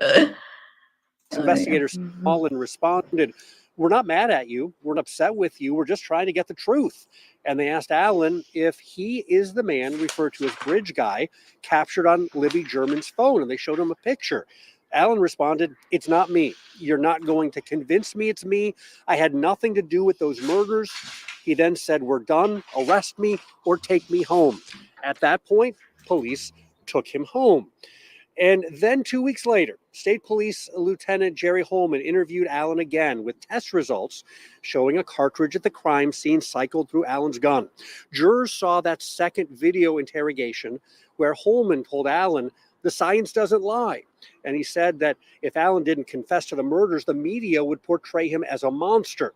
Investigators Allen responded, "We're not mad at you. We're not upset with you. We're just trying to get the truth." And they asked Allen if he is the man referred to as Bridge Guy captured on Libby German's phone, and they showed him a picture. Allen responded, "It's not me. You're not going to convince me it's me. I had nothing to do with those murders." He then said, "We're done. Arrest me or take me home." At that point, police took him home. And then 2 weeks later, State Police Lieutenant Jerry Holman interviewed Allen again with test results showing a cartridge at the crime scene cycled through Allen's gun. Jurors saw that second video interrogation where Holman told Allen the science doesn't lie. And he said that if Allen didn't confess to the murders, the media would portray him as a monster.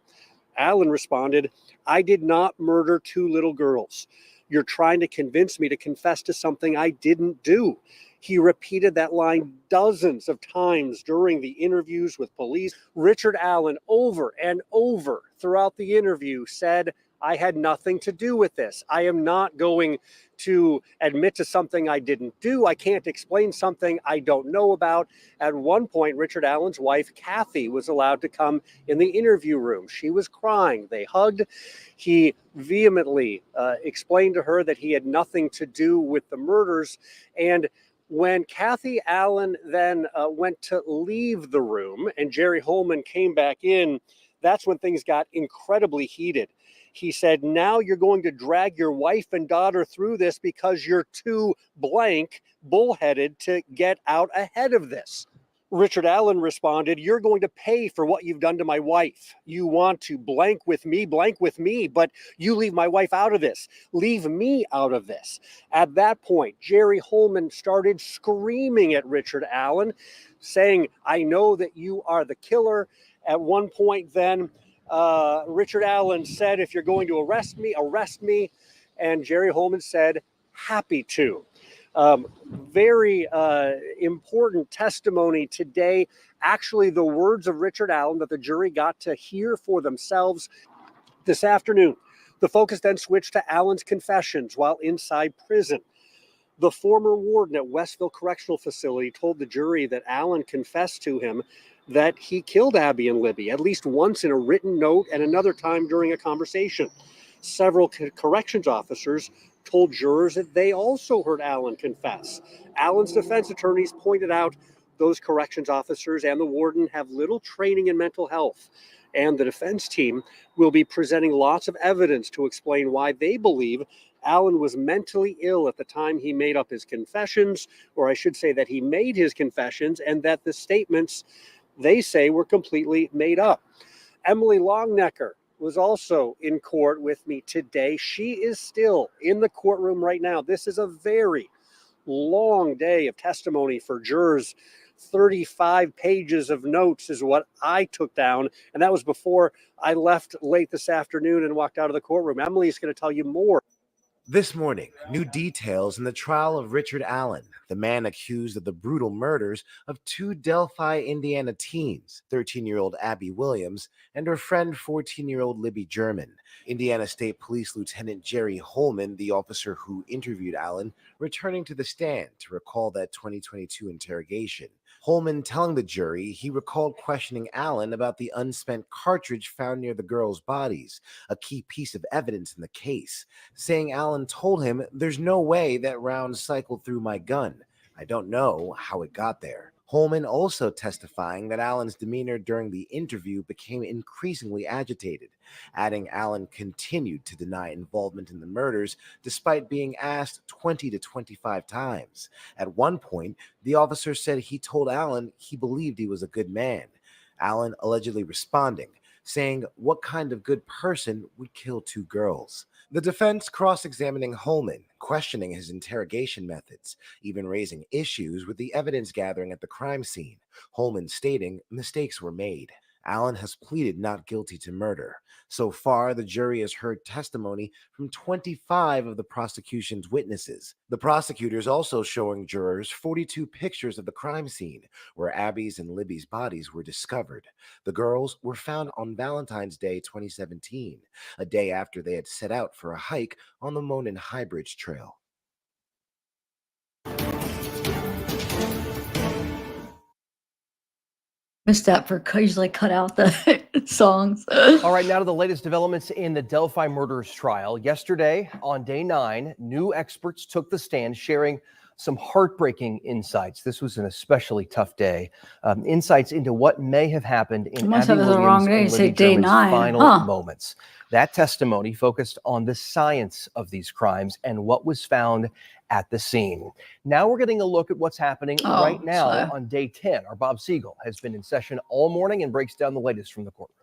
Allen responded, "I did not murder 2 little girls. You're trying to convince me to confess to something I didn't do." He repeated that line dozens of times during the interviews with police. Richard Allen, over and over throughout the interview, said, "I had nothing to do with this. I am not going to admit to something I didn't do. I can't explain something I don't know about." At one point, Richard Allen's wife, Kathy, was allowed to come in the interview room. She was crying. They hugged. He vehemently explained to her that he had nothing to do with the murders. And when Kathy Allen then went to leave the room and Jerry Holman came back in, that's when things got incredibly heated. He said, "Now you're going to drag your wife and daughter through this because you're too blank bullheaded to get out ahead of this." Richard Allen responded, "You're going to pay for what you've done to my wife. You want to blank with me, but you leave my wife out of this. Leave me out of this." At that point, Jerry Holman started screaming at Richard Allen, saying, "I know that you are the killer." At one point then, Richard Allen said, "If you're going to arrest me, arrest me." And Jerry Holman said, "Happy to." Very important testimony today. Actually, the words of Richard Allen that the jury got to hear for themselves this afternoon. The focus then switched to Allen's confessions while inside prison. The former warden at Westville Correctional Facility told the jury that Allen confessed to him that he killed Abby and Libby at least once in a written note and another time during a conversation. Several corrections officers told jurors that they also heard Allen confess. Allen's defense attorneys pointed out those corrections officers and the warden have little training in mental health, and the defense team will be presenting lots of evidence to explain why they believe Allen was mentally ill at the time he made up his confessions, or I should say that he made his confessions, and that the statements they say were completely made up. Emily Longnecker was also in court with me today. She is still in the courtroom right now. This is a very long day of testimony for jurors. 35 pages of notes is what I took down, and that was before I left late this afternoon and walked out of the courtroom. Emily's going to tell you more. This morning, new details in the trial of Richard Allen, the man accused of the brutal murders of 2 Delphi, Indiana teens, 13-year-old Abby Williams and her friend 14-year-old Libby German. Indiana State Police Lieutenant Jerry Holman, the officer who interviewed Allen, returning to the stand to recall that 2022 interrogation. Holman telling the jury he recalled questioning Allen about the unspent cartridge found near the girls' bodies, a key piece of evidence in the case, saying Allen told him, "There's no way that round cycled through my gun. I don't know how it got there." Holman also testifying that Allen's demeanor during the interview became increasingly agitated, adding Allen continued to deny involvement in the murders despite being asked 20 to 25 times. At one point, the officer said he told Allen he believed he was a good man. Allen allegedly responding, saying, "What kind of good person would kill two girls?" The defense cross-examining Holman, questioning his interrogation methods, even raising issues with the evidence gathering at the crime scene. Holman stating mistakes were made. Allen has pleaded not guilty to murder. So far, the jury has heard testimony from 25 of the prosecution's witnesses. The prosecutors also showing jurors 42 pictures of the crime scene where Abby's and Libby's bodies were discovered. The girls were found on Valentine's Day 2017, a day after they had set out for a hike on the Monon High Bridge Trail. Missed that for usually cut out the songs. All right, now to the latest developments in the Delphi murderers trial. Yesterday, on day 9, new experts took the stand, sharing some heartbreaking insights. This was an especially tough day. Insights into what may have happened in Abby Williams and Libby German's final moments. That testimony focused on the science of these crimes and what was found at the scene. Now we're getting a look at what's happening right now on day 10. Our Bob Siegel has been in session all morning and breaks down the latest from the courtroom.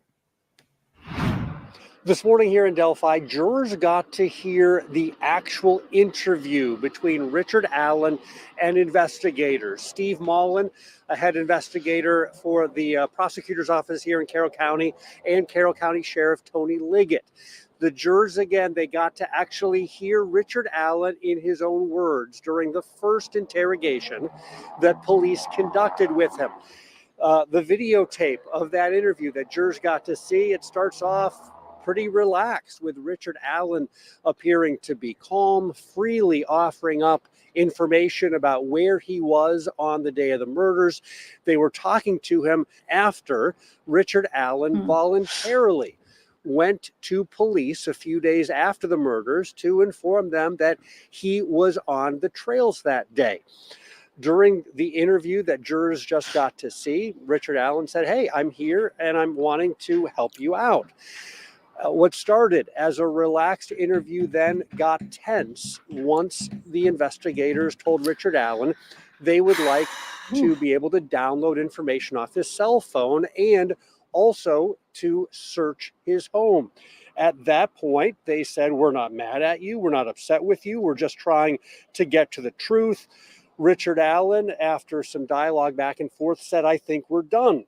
This morning here in Delphi, jurors got to hear the actual interview between Richard Allen and investigators. Steve Mullen, a head investigator for the prosecutor's office here in Carroll County, and Carroll County Sheriff Tony Liggett. The jurors, again, they got to actually hear Richard Allen in his own words during the first interrogation that police conducted with him. The videotape of that interview that jurors got to see, it starts off pretty relaxed, with Richard Allen appearing to be calm, freely offering up information about where he was on the day of the murders. They were talking to him after Richard Allen voluntarily went to police a few days after the murders to inform them that he was on the trails that day. During the interview that jurors just got to see, Richard Allen said, "Hey, I'm here and I'm wanting to help you out." What started as a relaxed interview then got tense once the investigators told Richard Allen they would like to be able to download information off his cell phone and also to search his home. At that point, they said, "We're not mad at you. We're not upset with you. We're just trying to get to the truth." Richard Allen, after some dialogue back and forth, said, "I think we're done."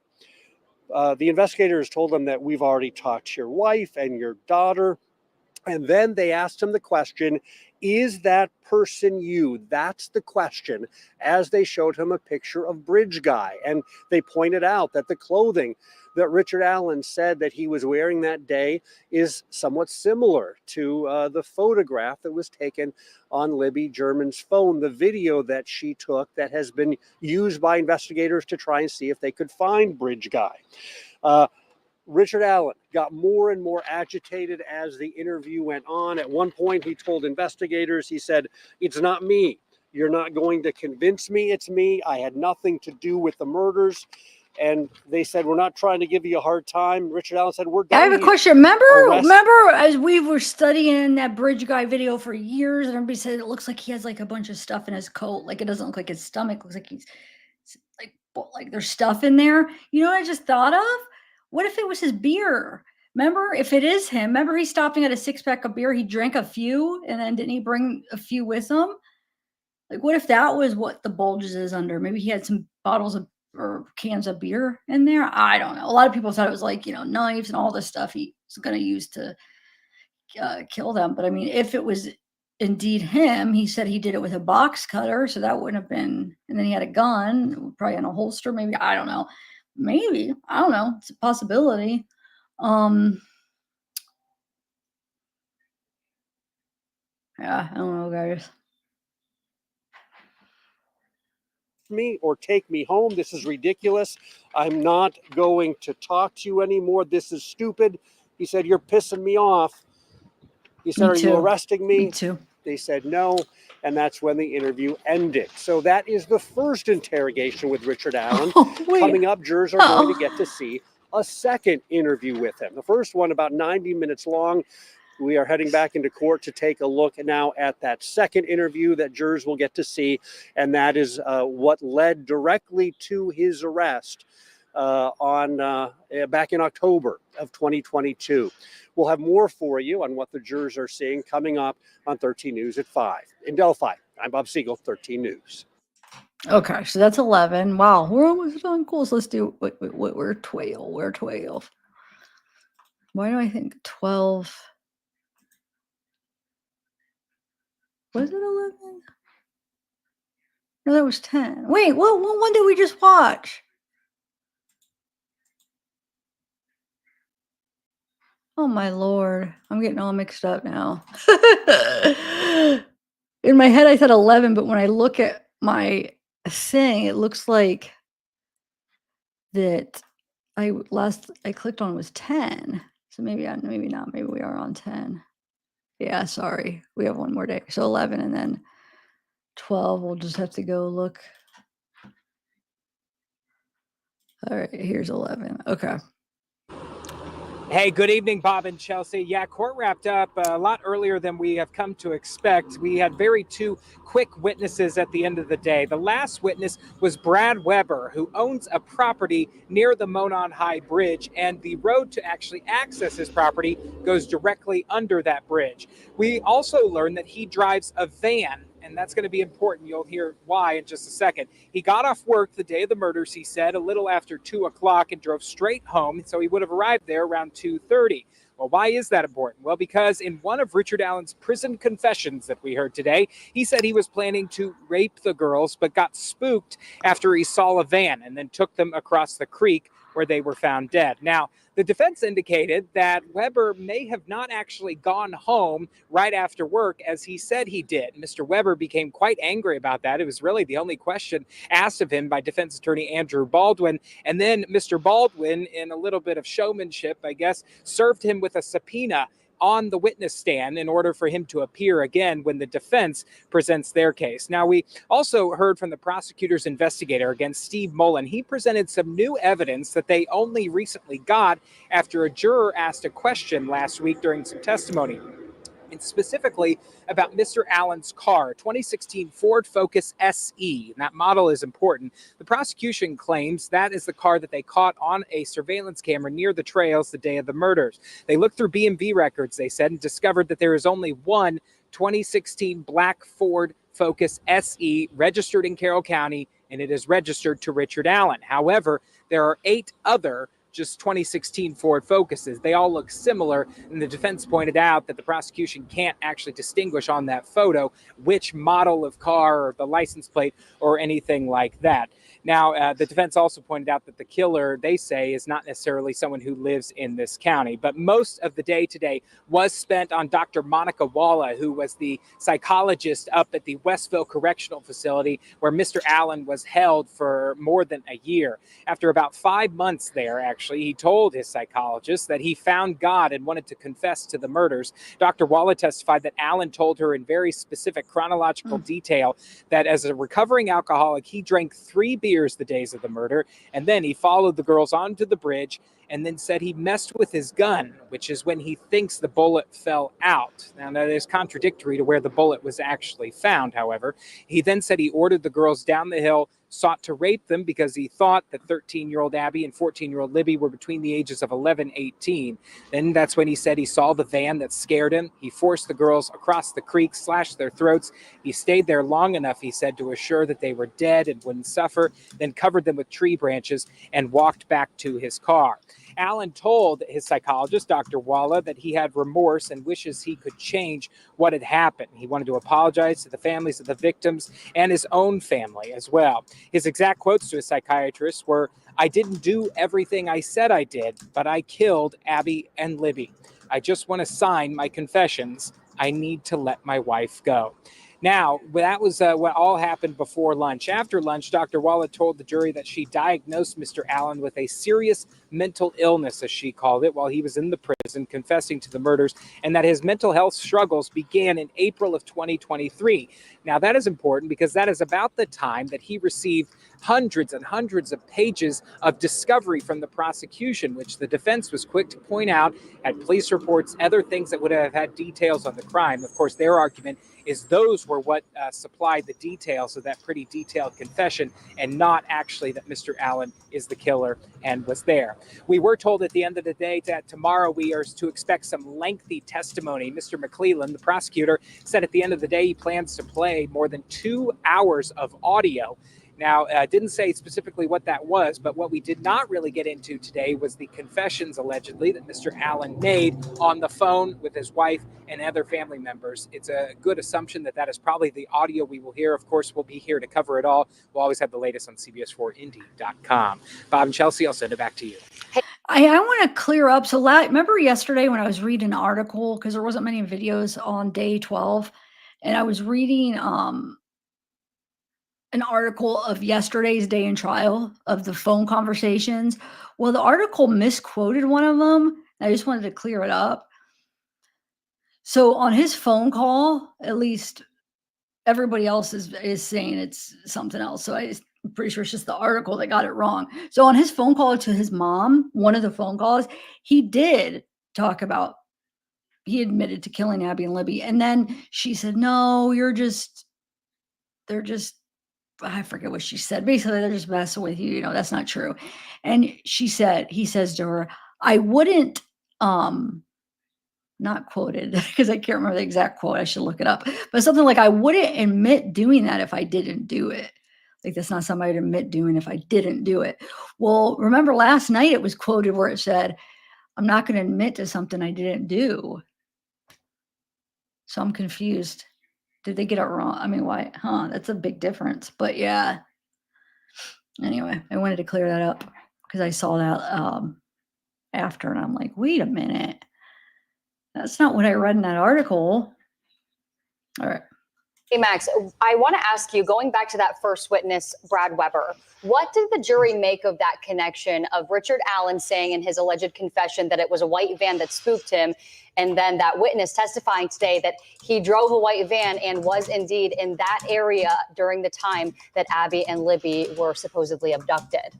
The investigators told him that we've already talked to your wife and your daughter. And then they asked him the question, "Is that person you?" That's the question, as they showed him a picture of Bridge Guy. And they pointed out that the clothing that Richard Allen said that he was wearing that day is somewhat similar to the photograph that was taken on Libby German's phone, the video that she took that has been used by investigators to try and see if they could find Bridge Guy. Richard Allen got more and more agitated as the interview went on. At one point, he told investigators, he said, "It's not me. You're not going to convince me it's me. I had nothing to do with the murders." And they said, "We're not trying to give you a hard time." Richard Allen said, "We're done." I have a question. Remember as we were studying that Bridge Guy video for years, and everybody said it looks like he has like a bunch of stuff in his coat. Like it doesn't look like his stomach. It looks like he's like there's stuff in there. You know what I just thought of? What if it was his beer? Remember, if it is him, remember he stopped and got a 6-pack of beer. He drank a few, and then didn't he bring a few with him? Like, what if that was what the bulges is under? Maybe he had some bottles of or cans of beer in there. I don't know. A lot of people thought it was like, knives and all this stuff he's going to use to kill them. But I mean, if it was indeed him, he said he did it with a box cutter, so that wouldn't have been. And then he had a gun, probably in a holster. Maybe, I don't know. Maybe, I don't know. It's a possibility. Yeah, I don't know, guys. Me or take me home. This is ridiculous. I'm not going to talk to you anymore. This is stupid. He said, "You're pissing me off." He said, "Are you arresting me?" Me too. They said no, and that's when the interview ended. So that is the first interrogation with Richard Allen. Coming up, jurors are going to get to see a second interview with him. The first one about 90 minutes long. We are heading back into court to take a look now at that second interview that jurors will get to see, and that is what led directly to his arrest back in October of 2022. We'll have more for you on what the jurors are seeing coming up on 13 News at 5. In Delphi, I'm Bob Siegel, 13 News. Okay, so that's 11. Wow, we're almost done. Cool. So let's do. Wait, we're 12. We're 12. Why do I think 12? Was it 11? No, that was 10. Wait, what one did we just watch? Oh my lord, I'm getting all mixed up now. In my head, I said 11, but when I look at my thing, it looks like that I clicked on was 10. So maybe not. Maybe we are on 10. Yeah, sorry. We have one more day. So 11 and then 12. We'll just have to go look. All right, here's 11. Okay. Hey, good evening, Bob and Chelsea. Yeah, court wrapped up a lot earlier than we have come to expect. We had two quick witnesses at the end of the day. The last witness was Brad Weber, who owns a property near the Monon High Bridge, and the road to actually access his property goes directly under that bridge. We also learned that he drives a van, and that's going to be important. You'll hear why in just a second. He got off work the day of the murders, he said, a little after 2 o'clock and drove straight home, so he would have arrived there around 2:30. Well, why is that important? Well, because in one of Richard Allen's prison confessions that we heard today, he said he was planning to rape the girls, but got spooked after he saw a van and then took them across the creek where they were found dead. Now, the defense indicated that Weber may have not actually gone home right after work as he said he did. Mr. Weber became quite angry about that. It was really the only question asked of him by defense attorney Andrew Baldwin. And then Mr. Baldwin, in a little bit of showmanship, I guess, served him with a subpoena on the witness stand in order for him to appear again when the defense presents their case. Now, we also heard from the prosecutor's investigator against Steve Mullen. He presented some new evidence that they only recently got after a juror asked a question last week during some testimony, and specifically about Mr. Allen's car, 2016 Ford Focus SE. And that model is important. The prosecution claims that is the car that they caught on a surveillance camera near the trails the day of the murders. They looked through BMV records, they said, and discovered that there is only one 2016 black Ford Focus SE registered in Carroll County, and it is registered to Richard Allen. However, there are 8 other just 2016 Ford Focuses. They all look similar, and the defense pointed out that the prosecution can't actually distinguish on that photo which model of car or the license plate or anything like that. Now, the defense also pointed out that the killer, they say, is not necessarily someone who lives in this county. But most of the day today was spent on Dr. Monica Walla, who was the psychologist up at the Westville Correctional Facility where Mr. Allen was held for more than a year. After about 5 months there, actually, he told his psychologist that he found God and wanted to confess to the murders. Dr. Walla testified that Allen told her in very specific chronological detail that as a recovering alcoholic, he drank 3 beers the days of the murder, and then he followed the girls onto the bridge and then said he messed with his gun, which is when he thinks the bullet fell out. Now, that is contradictory to where the bullet was actually found, however. He then said he ordered the girls down the hill, sought to rape them because he thought that 13-year-old Abby and 14-year-old Libby were between the ages of 11 and 18. Then that's when he said he saw the van that scared him. He forced the girls across the creek, slashed their throats. He stayed there long enough, he said, to assure that they were dead and wouldn't suffer, then covered them with tree branches and walked back to his car. Allen told his psychologist, Dr. Walla, that he had remorse and wishes he could change what had happened. He wanted to apologize to the families of the victims and his own family as well. His exact quotes to his psychiatrist were, "I didn't do everything I said I did, but I killed Abby and Libby. I just want to sign my confessions. I need to let my wife go." Now, that was what all happened before lunch. After lunch, Dr. Walla told the jury that she diagnosed Mr. Allen with a serious mental illness, as she called it, while he was in the prison confessing to the murders, and that his mental health struggles began in April of 2023. Now, that is important because that is about the time that he received hundreds and hundreds of pages of discovery from the prosecution, which the defense was quick to point out had police reports, other things that would have had details on the crime. Of course, their argument is those were what supplied the details of that pretty detailed confession, and not actually that Mr. Allen is the killer and was there. We were told at the end of the day that tomorrow we are to expect some lengthy testimony. Mr. McClellan, the prosecutor, said at the end of the day he plans to play more than 2 hours of audio. Now, didn't say specifically what that was, but what we did not really get into today was the confessions, allegedly, that Mr. Allen made on the phone with his wife and other family members. It's a good assumption that that is probably the audio we will hear. Of course, we'll be here to cover it all. We'll always have the latest on CBS4Indy.com. Bob and Chelsea, I'll send it back to you. I want to clear up. So remember yesterday when I was reading an article, because there wasn't many videos on day 12, and I was reading an article of yesterday's day in trial of the phone conversations. Well, the article misquoted one of them. I just wanted to clear it up. So on his phone call, at least everybody else is saying it's something else. So I'm pretty sure it's just the article that got it wrong. So on his phone call to his mom, one of the phone calls, he did talk about, he admitted to killing Abby and Libby. And then she said, no, they're just, I forget what she said. Basically, they're just messing with you. That's not true. And he says to her, I wouldn't, not quoted because I can't remember the exact quote. I should look it up. But something like, I wouldn't admit doing that if I didn't do it. Like, that's not something I'd admit doing if I didn't do it. Well, remember last night it was quoted where it said, I'm not going to admit to something I didn't do. So I'm confused. Did they get it wrong? I mean, why? That's a big difference. But yeah. Anyway, I wanted to clear that up because I saw that after and I'm like, wait a minute. That's not what I read in that article. All right. Hey, Max, I want to ask you, going back to that first witness, Brad Weber, what did the jury make of that connection of Richard Allen saying in his alleged confession that it was a white van that spooked him, and then that witness testifying today that he drove a white van and was indeed in that area during the time that Abby and Libby were supposedly abducted?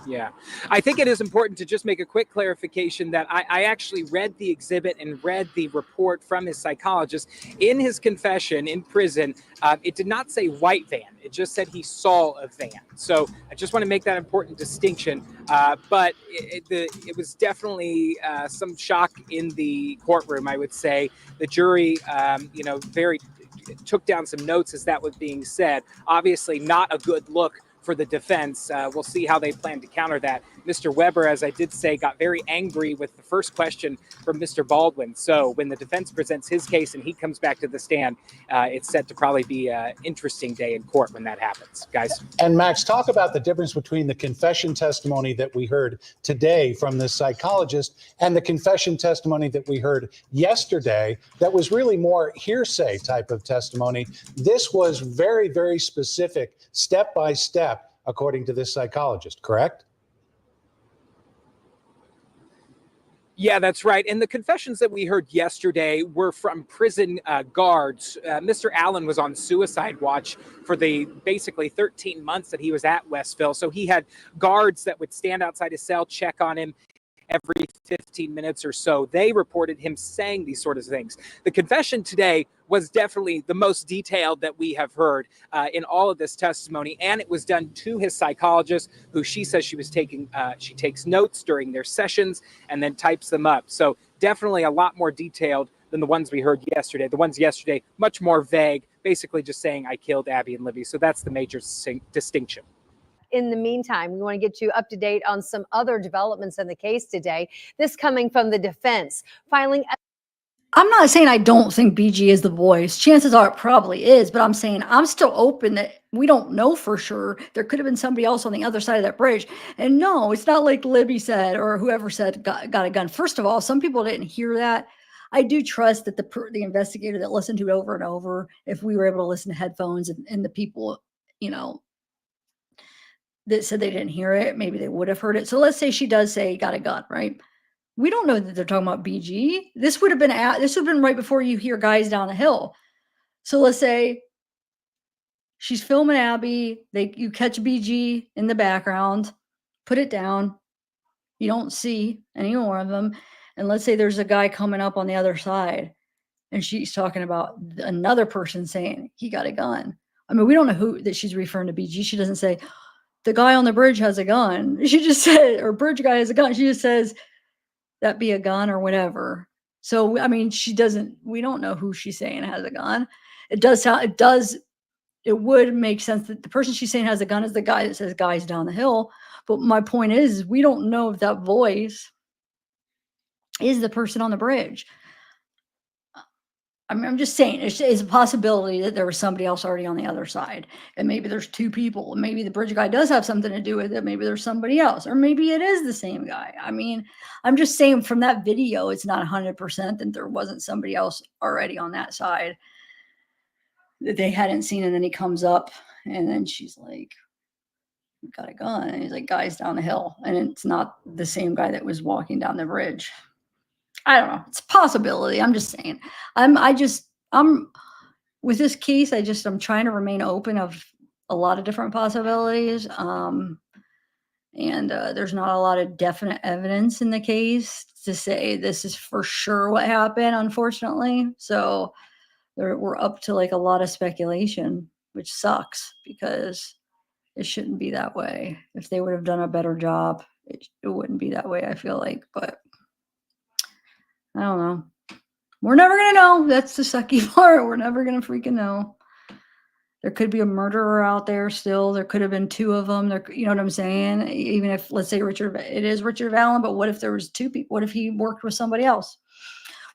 Yeah, I think it is important to just make a quick clarification that I actually read the exhibit and read the report from his psychologist. In his confession in prison, it did not say white van. It just said he saw a van. So I just want to make that important distinction. But it was definitely some shock in the courtroom, I would say. The jury, very took down some notes as that was being said. Obviously not a good look for the defense. We'll see how they plan to counter that. Mr. Weber, as I did say, got very angry with the first question from Mr. Baldwin. So when the defense presents his case and he comes back to the stand, it's set to probably be an interesting day in court when that happens, guys. And Max, talk about the difference between the confession testimony that we heard today from the psychologist and the confession testimony that we heard yesterday that was really more hearsay type of testimony. This was very, very specific, step by step, according to this psychologist, correct? Yeah, that's right. And the confessions that we heard yesterday were from prison guards. Mr. Allen was on suicide watch for the basically 13 months that he was at Westville. So he had guards that would stand outside his cell, check on him every 15 minutes or so. They reported him saying these sort of things. The confession today was definitely the most detailed that we have heard in all of this testimony. And it was done to his psychologist, who she says she was taking, she takes notes during their sessions and then types them up. So definitely a lot more detailed than the ones we heard yesterday. The ones yesterday, much more vague, basically just saying, I killed Abby and Libby. So that's the major distinction. In the meantime, we want to get you up to date on some other developments in the case today. This coming from the defense, filing. I'm not saying I don't think BG is the voice. Chances are it probably is, but I'm saying I'm still open that we don't know for sure. There could have been somebody else on the other side of that bridge. And no, it's not like Libby said or whoever said got a gun. First of all, some people didn't hear that. I do trust that the investigator that listened to it over and over, if we were able to listen to headphones and the people, that said they didn't hear it, maybe they would have heard it. So let's say she does say got a gun, right? We don't know that they're talking about BG. This would have been right before you hear guys down the hill. So let's say she's filming Abby. You catch BG in the background, put it down. You don't see any more of them. And let's say there's a guy coming up on the other side and she's talking about another person saying he got a gun. I mean, we don't know who that she's referring to BG. She doesn't say, the guy on the bridge has a gun. She just said, or bridge guy has a gun. She just says, that be a gun or whatever. So, I mean, we don't know who she's saying has a gun. It would make sense that the person she's saying has a gun is the guy that says guys down the hill. But my point is, we don't know if that voice is the person on the bridge. I mean, I'm just saying, it's a possibility that there was somebody else already on the other side. And maybe there's two people. And maybe the bridge guy does have something to do with it. Maybe there's somebody else. Or maybe it is the same guy. I mean, I'm just saying from that video, it's not 100% that there wasn't somebody else already on that side that they hadn't seen. And then he comes up and then she's like, got a gun. And he's like, guys down the hill. And it's not the same guy that was walking down the bridge. I don't know. It's a possibility. I'm just saying. I'm with this case, I'm trying to remain open of a lot of different possibilities. And there's not a lot of definite evidence in the case to say this is for sure what happened, unfortunately. So we're up to like a lot of speculation, which sucks because it shouldn't be that way. If they would have done a better job, it wouldn't be that way, I feel like. But I don't know. We're never going to know. That's the sucky part. We're never going to freaking know. There could be a murderer out there still. There could have been two of them. You know what I'm saying? Even if, let's say, it is Richard Allen, but what if there was two people? What if he worked with somebody else?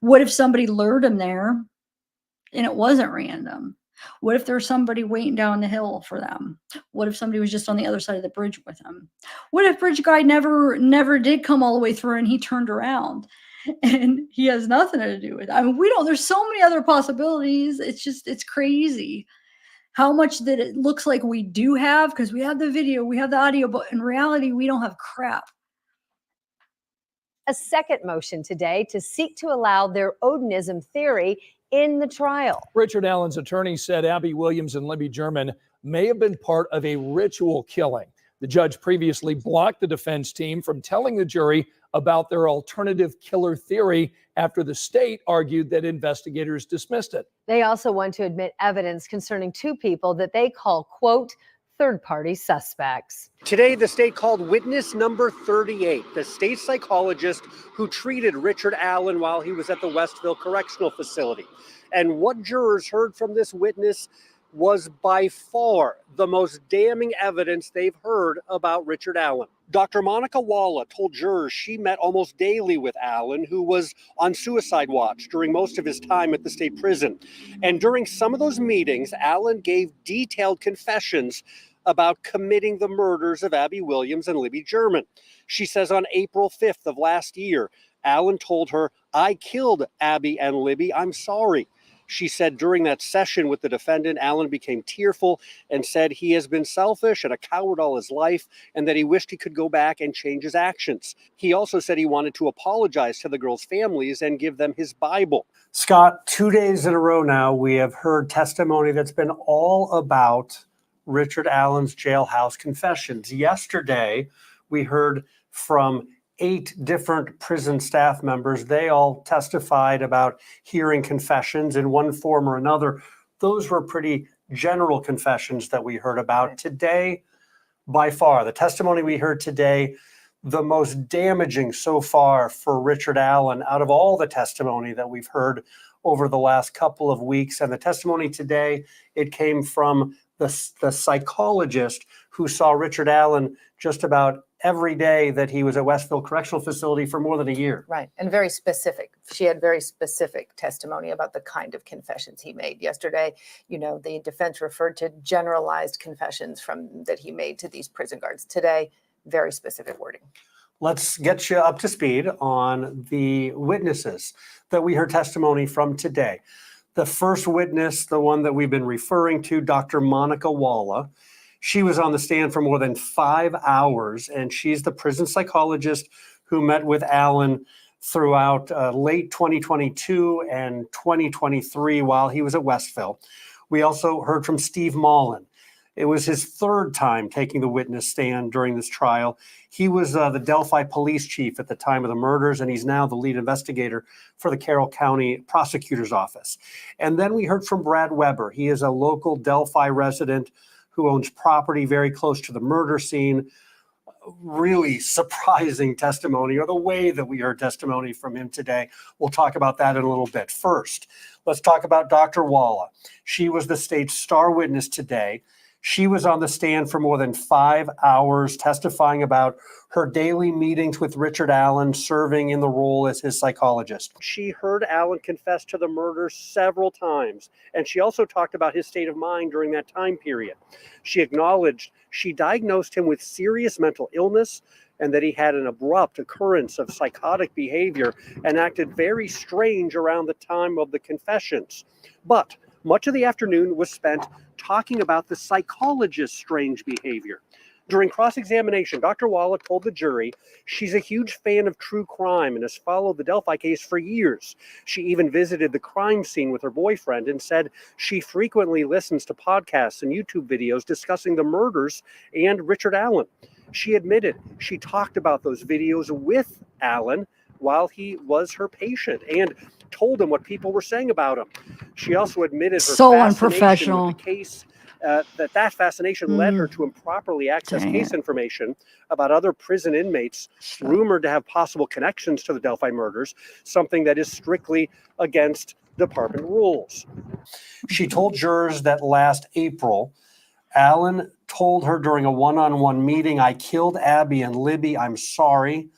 What if somebody lured him there and it wasn't random? What if there's somebody waiting down the hill for them? What if somebody was just on the other side of the bridge with them? What if bridge guy never did come all the way through and he turned around? And he has nothing to do with it. I mean, there's so many other possibilities. It's crazy how much that it looks like we do have, because we have the video, we have the audio, but in reality, we don't have crap. A second motion today to seek to allow their Odinism theory in the trial. Richard Allen's attorney said Abby Williams and Libby German may have been part of a ritual killing. The judge previously blocked the defense team from telling the jury about their alternative killer theory after the state argued that investigators dismissed it. They also want to admit evidence concerning two people that they call, quote, third-party suspects. Today, the state called witness number 38, the state psychologist who treated Richard Allen while he was at the Westville Correctional Facility. And what jurors heard from this witness was by far the most damning evidence they've heard about Richard Allen. Dr. Monica Walla told jurors she met almost daily with Allen, who was on suicide watch during most of his time at the state prison. And during some of those meetings, Allen gave detailed confessions about committing the murders of Abby Williams and Libby German. She says on April 5th of last year, Allen told her, "I killed Abby and Libby. I'm sorry." She said during that session with the defendant, Allen became tearful and said he has been selfish and a coward all his life and that he wished he could go back and change his actions. He also said he wanted to apologize to the girls' families and give them his Bible. Scott, 2 days in a row now, we have heard testimony that's been all about Richard Allen's jailhouse confessions. Yesterday, we heard from 8 different prison staff members. They all testified about hearing confessions in one form or another. Those were pretty general confessions that we heard about. Today, by far, the testimony we heard today, the most damaging so far for Richard Allen out of all the testimony that we've heard over the last couple of weeks. And the testimony today, it came from the psychologist who saw Richard Allen just about every day that he was at Westville Correctional Facility for more than a year. Right. And very specific. She had very specific testimony about the kind of confessions he made yesterday. You know, the defense referred to generalized confessions that he made to these prison guards. Today, very specific wording. Let's get you up to speed on the witnesses that we heard testimony from today. The first witness, the one that we've been referring to, Dr. Monica Walla, she was on the stand for more than 5 hours, and she's the prison psychologist who met with Allen throughout late 2022 and 2023 while he was at Westville. We also heard from Steve Mullen. It was his third time taking the witness stand during this trial. He was the Delphi police chief at the time of the murders, and he's now the lead investigator for the Carroll County Prosecutor's Office. And then we heard from Brad Weber. He is a local Delphi resident who owns property very close to the murder scene. Really surprising testimony, or the way that we heard testimony from him today. We'll talk about that in a little bit. First, let's talk about Dr. Walla. She was the state's star witness today. She was on the stand for more than 5 hours testifying about her daily meetings with Richard Allen, serving in the role as his psychologist. She heard Allen confess to the murder several times, and she also talked about his state of mind during that time period. She acknowledged she diagnosed him with serious mental illness and that he had an abrupt occurrence of psychotic behavior and acted very strange around the time of the confessions. But much of the afternoon was spent talking about the psychologist's strange behavior. During cross-examination, Dr. Walla told the jury she's a huge fan of true crime and has followed the Delphi case for years. She even visited the crime scene with her boyfriend and said she frequently listens to podcasts and YouTube videos discussing the murders and Richard Allen. She admitted she talked about those videos with Allen while he was her patient and told him what people were saying about him. She also admitted her So fascination unprofessional. with the case, that fascination led her to improperly access Dang case it. information about other prison inmates rumored to have possible connections to the Delphi murders, something that is strictly against department rules. She told jurors that last April, Allen told her during a one-on-one meeting, "I killed Abby and Libby, I'm sorry."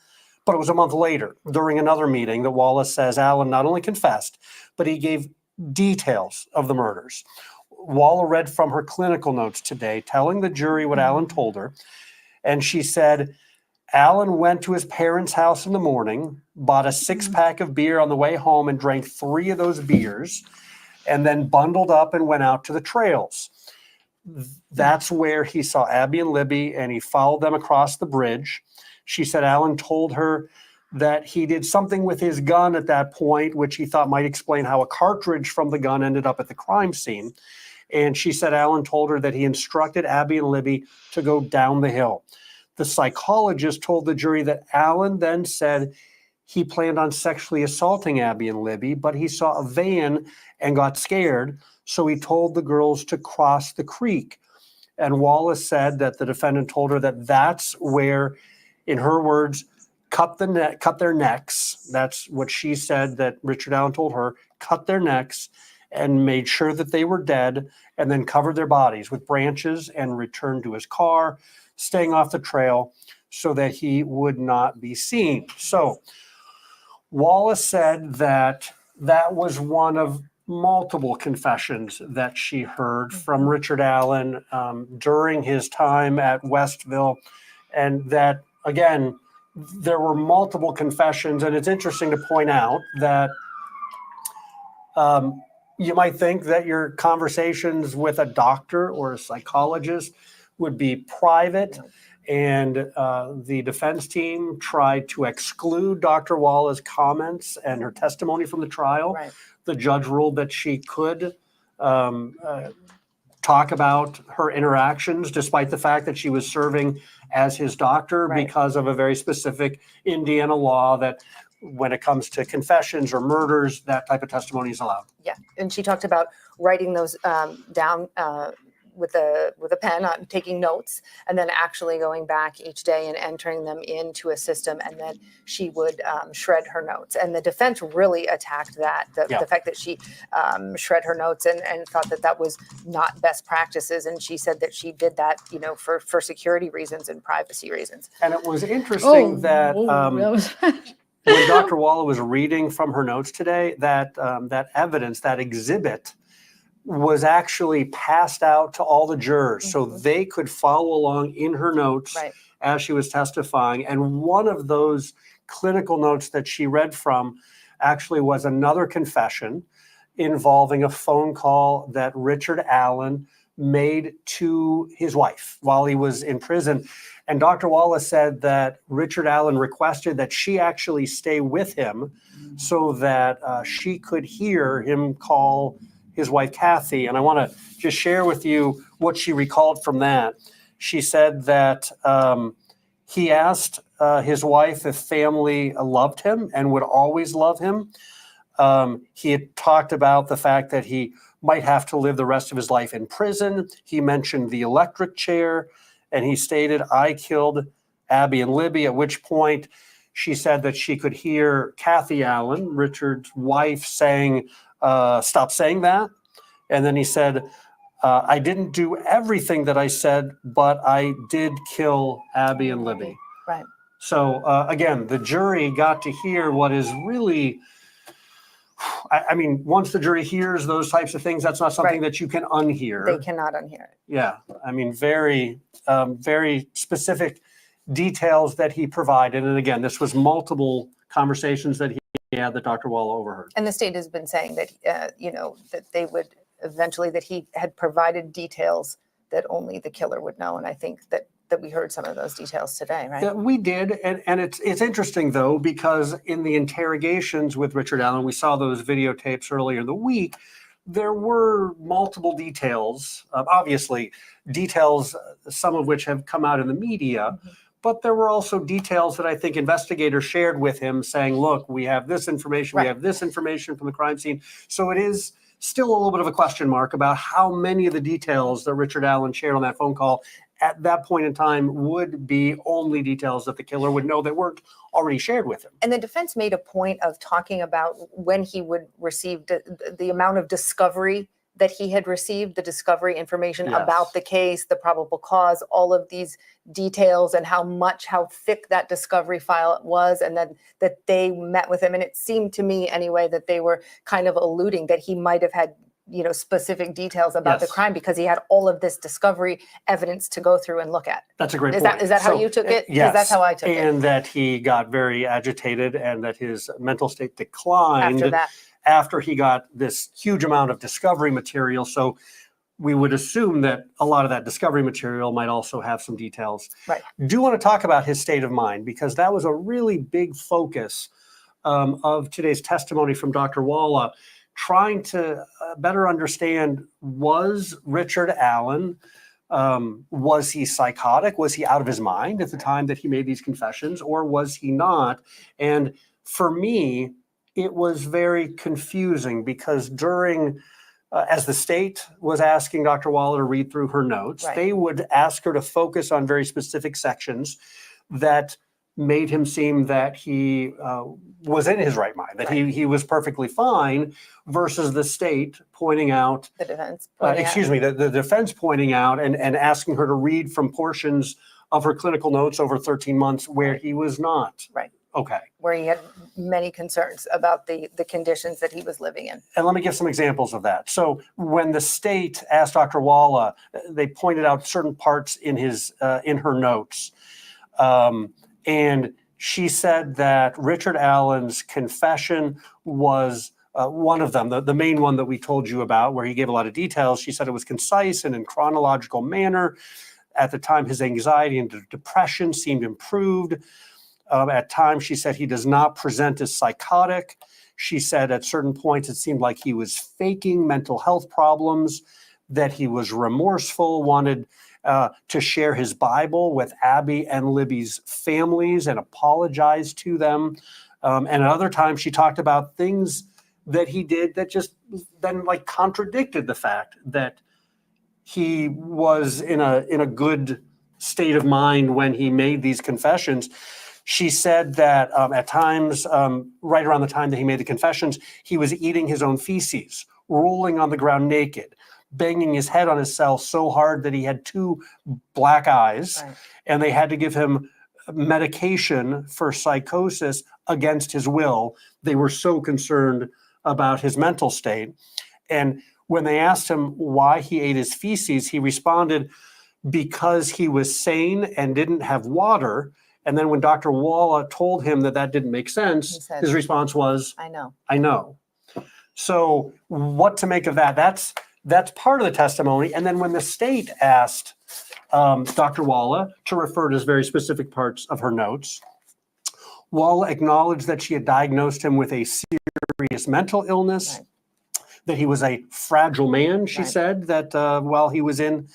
But it was a month later, during another meeting, that Wallace says Allen not only confessed, but he gave details of the murders. Walla read from her clinical notes today, telling the jury what Allen told her. And she said, Allen went to his parents' house in the morning, bought a 6-pack of beer on the way home and drank 3 of those beers, and then bundled up and went out to the trails. That's where he saw Abby and Libby, and he followed them across the bridge. She said Allen told her that he did something with his gun at that point, which he thought might explain how a cartridge from the gun ended up at the crime scene. And she said Allen told her that he instructed Abby and Libby to go down the hill. The psychologist told the jury that Allen then said he planned on sexually assaulting Abby and Libby, but he saw a van and got scared, so he told the girls to cross the creek. And Wallace said that the defendant told her that that's where, in her words, cut their necks. That's what she said that Richard Allen told her, cut their necks and made sure that they were dead, and then covered their bodies with branches and returned to his car, staying off the trail so that he would not be seen. So Wallace said that that was one of multiple confessions that she heard from Richard Allen during his time at Westville, and that, again, there were multiple confessions. And it's interesting to point out that you might think that your conversations with a doctor or a psychologist would be private, and the defense team tried to exclude Dr. Walla's comments and her testimony from the trial. Right. The judge ruled that she could talk about her interactions, despite the fact that she was serving as his doctor, because of a very specific Indiana law that when it comes to confessions or murders, that type of testimony is allowed. Yeah, and she talked about writing those down with a pen, taking notes, and then actually going back each day and entering them into a system, and then she would shred her notes. And the defense really attacked that, the fact that she shred her notes and thought that that was not best practices. And she said that she did that, for security reasons and privacy reasons. And it was interesting that when Dr. Walla was reading from her notes today, that evidence, that exhibit, was actually passed out to all the jurors so they could follow along in her notes as she was testifying. And one of those clinical notes that she read from actually was another confession involving a phone call that Richard Allen made to his wife while he was in prison. And Dr. Wallace said that Richard Allen requested that she actually stay with him so that she could hear him call his wife, Kathy. And I want to just share with you what she recalled from that. She said that he asked his wife if family loved him and would always love him. He had talked about the fact that he might have to live the rest of his life in prison. He mentioned the electric chair, and he stated, "I killed Abby and Libby," at which point she said that she could hear Kathy Allen, Richard's wife, saying, "Stop saying that." And then he said, "I didn't do everything that I said, but I did kill Abby and Libby." Right. So again, the jury got to hear what is really, I mean, once the jury hears those types of things, that's not something that you can unhear. They cannot unhear it. Yeah, I mean, very, very specific details that he provided. And again, this was multiple conversations that he had that Dr. Walla overheard. And the state has been saying that, that they would eventually, that he had provided details that only the killer would know. And I think that we heard some of those details today, right? Yeah, we did. And it's interesting, though, because in the interrogations with Richard Allen, we saw those videotapes earlier in the week. There were multiple details, obviously, details, some of which have come out in the media. But there were also details that I think investigators shared with him saying, look, we have this information, we have this information from the crime scene. So it is still a little bit of a question mark about how many of the details that Richard Allen shared on that phone call at that point in time would be only details that the killer would know that weren't already shared with him. And the defense made a point of talking about when he would receive the amount of discovery that he had received, the discovery information about the case, the probable cause, all of these details, and how thick that discovery file was, and then that they met with him. And it seemed to me anyway that they were kind of alluding that he might have had specific details about the crime because he had all of this discovery evidence to go through and look at. That's a great point. Is that how you took it? Yes. That's how I took it. And that he got very agitated and that his mental state declined After that. after he got this huge amount of discovery material. So we would assume that a lot of that discovery material might also have some details. Right. Do want to talk about his state of mind because that was a really big focus of today's testimony from Dr. Walla, trying to better understand, was Richard Allen, was he psychotic? Was he out of his mind at the time that he made these confessions, or was he not? And for me, it was very confusing because during, as the state was asking Dr. Walla to read through her notes, they would ask her to focus on very specific sections that made him seem that he was in his right mind, that he was perfectly fine, versus the state pointing out, the defense, the defense pointing out and asking her to read from portions of her clinical notes over 13 months where he was not. Right. Okay. Where he had many concerns about the conditions that he was living in. And let me give some examples of that. So when the state asked Dr. Walla, they pointed out certain parts in her notes. And she said that Richard Allen's confession was one of them, the main one that we told you about, where he gave a lot of details. She said it was concise and in chronological manner. At the time, his anxiety and depression seemed improved. At times, she said he does not present as psychotic. She said at certain points, it seemed like he was faking mental health problems, that he was remorseful, wanted to share his Bible with Abby and Libby's families and apologize to them. And at other times, she talked about things that he did that just then contradicted the fact that he was in a good state of mind when he made these confessions. She said that at times, right around the time that he made the confessions, he was eating his own feces, rolling on the ground naked, banging his head on his cell so hard that he had 2 black eyes, and they had to give him medication for psychosis against his will. They were so concerned about his mental state. And when they asked him why he ate his feces, he responded, because he was sane and didn't have water. And then when Dr. Walla told him that didn't make sense, his response was, I know. I know. So what to make of that? That's part of the testimony. And then when the state asked Dr. Walla to refer to very specific parts of her notes, Walla acknowledged that she had diagnosed him with a serious mental illness, that he was a fragile man, she said, that while he was in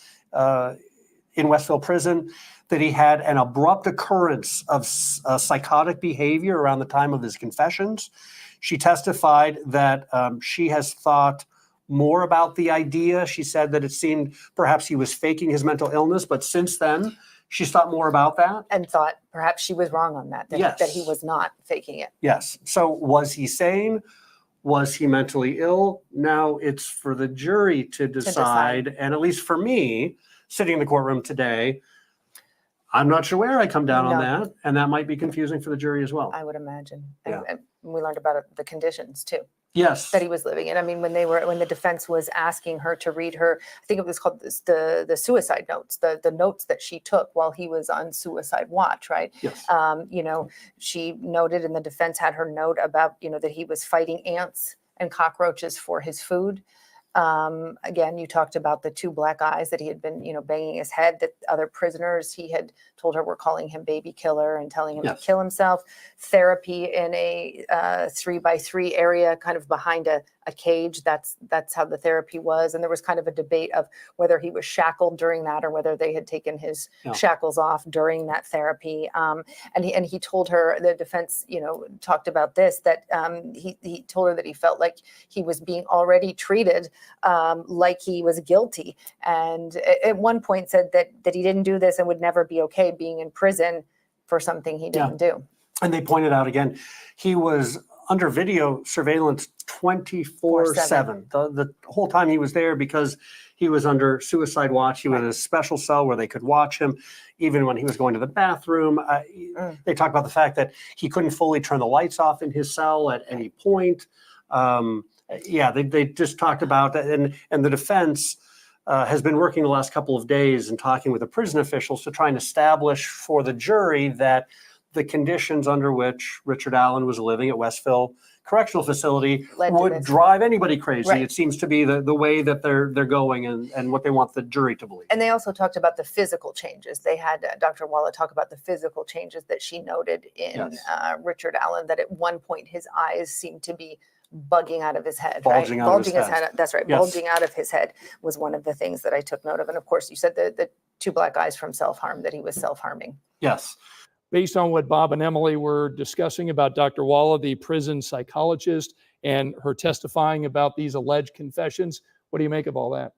Westville prison, that he had an abrupt occurrence of psychotic behavior around the time of his confessions. She testified that she has thought more about the idea. She said that it seemed perhaps he was faking his mental illness, but since then, she's thought more about that. And thought perhaps she was wrong on that, Yes. that he was not faking it. Yes. So was he sane? Was he mentally ill? Now it's for the jury to decide. And at least for me, sitting in the courtroom today, I'm not sure where I come down on No. that. And that might be confusing for the jury as well. I would imagine. Yeah. And we learned about the conditions too. Yes. That he was living in. I mean, when the defense was asking her to read her, I think it was called the suicide notes, the notes that she took while he was on suicide watch, right? Yes. You know, she noted, and the defense had her note about, you know, that he was fighting ants and cockroaches for his food. Again, you talked about the 2 black eyes that he had been, you know, banging his head, that other prisoners he had told her were calling him baby killer and telling him Yes. to kill himself. Therapy in a 3x3 area, kind of behind a cage. That's how the therapy was. And there was kind of a debate of whether he was shackled during that or whether they had taken his shackles off during that therapy. And he told her, the defense, you know, talked about this, that he told her that he felt like he was being already treated like he was guilty. And at one point said that he didn't do this and would never be okay being in prison for something he didn't do. And they pointed out again, he was under video surveillance 24/7. The whole time he was there, because he was under suicide watch. He was in a special cell where they could watch him, even when he was going to the bathroom. They talked about the fact that he couldn't fully turn the lights off in his cell at any point. They just talked about that. And the defense has been working the last couple of days and talking with the prison officials to try and establish for the jury that the conditions under which Richard Allen was living at Westville Correctional Facility would drive anybody crazy. Right. It seems to be the way that they're going and what they want the jury to believe. And they also talked about the physical changes. They had Dr. Walla talk about the physical changes that she noted in Richard Allen, that at one point his eyes seemed to be bugging out of his head, Bulging right? out of his Bulging head. That's right. Yes. Bulging out of his head was one of the things that I took note of. And of course, you said the 2 black eyes from self-harm, that he was self-harming. Yes. Based on what Bob and Emily were discussing about Dr. Walla, the prison psychologist, and her testifying about these alleged confessions, what do you make of all that?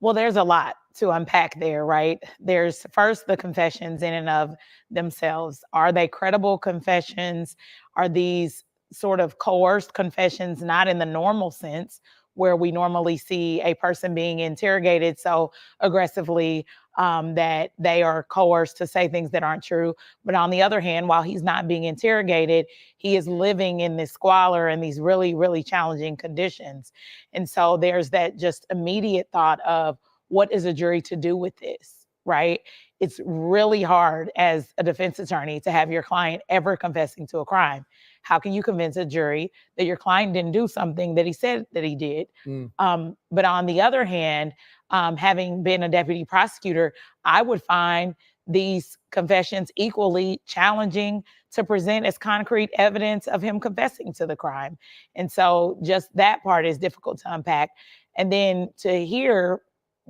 Well, there's a lot to unpack there, right? There's first the confessions in and of themselves. Are they credible confessions? Are these sort of coerced confessions, not in the normal sense, where we normally see a person being interrogated so aggressively that they are coerced to say things that aren't true. But on the other hand, while he's not being interrogated, he is living in this squalor and these really, really challenging conditions. And so there's that just immediate thought of, what is a jury to do with this, right? It's really hard as a defense attorney to have your client ever confessing to a crime. How can you convince a jury that your client didn't do something that he said that he did? But on the other hand, having been a deputy prosecutor, I would find these confessions equally challenging to present as concrete evidence of him confessing to the crime. And so just that part is difficult to unpack. And then to hear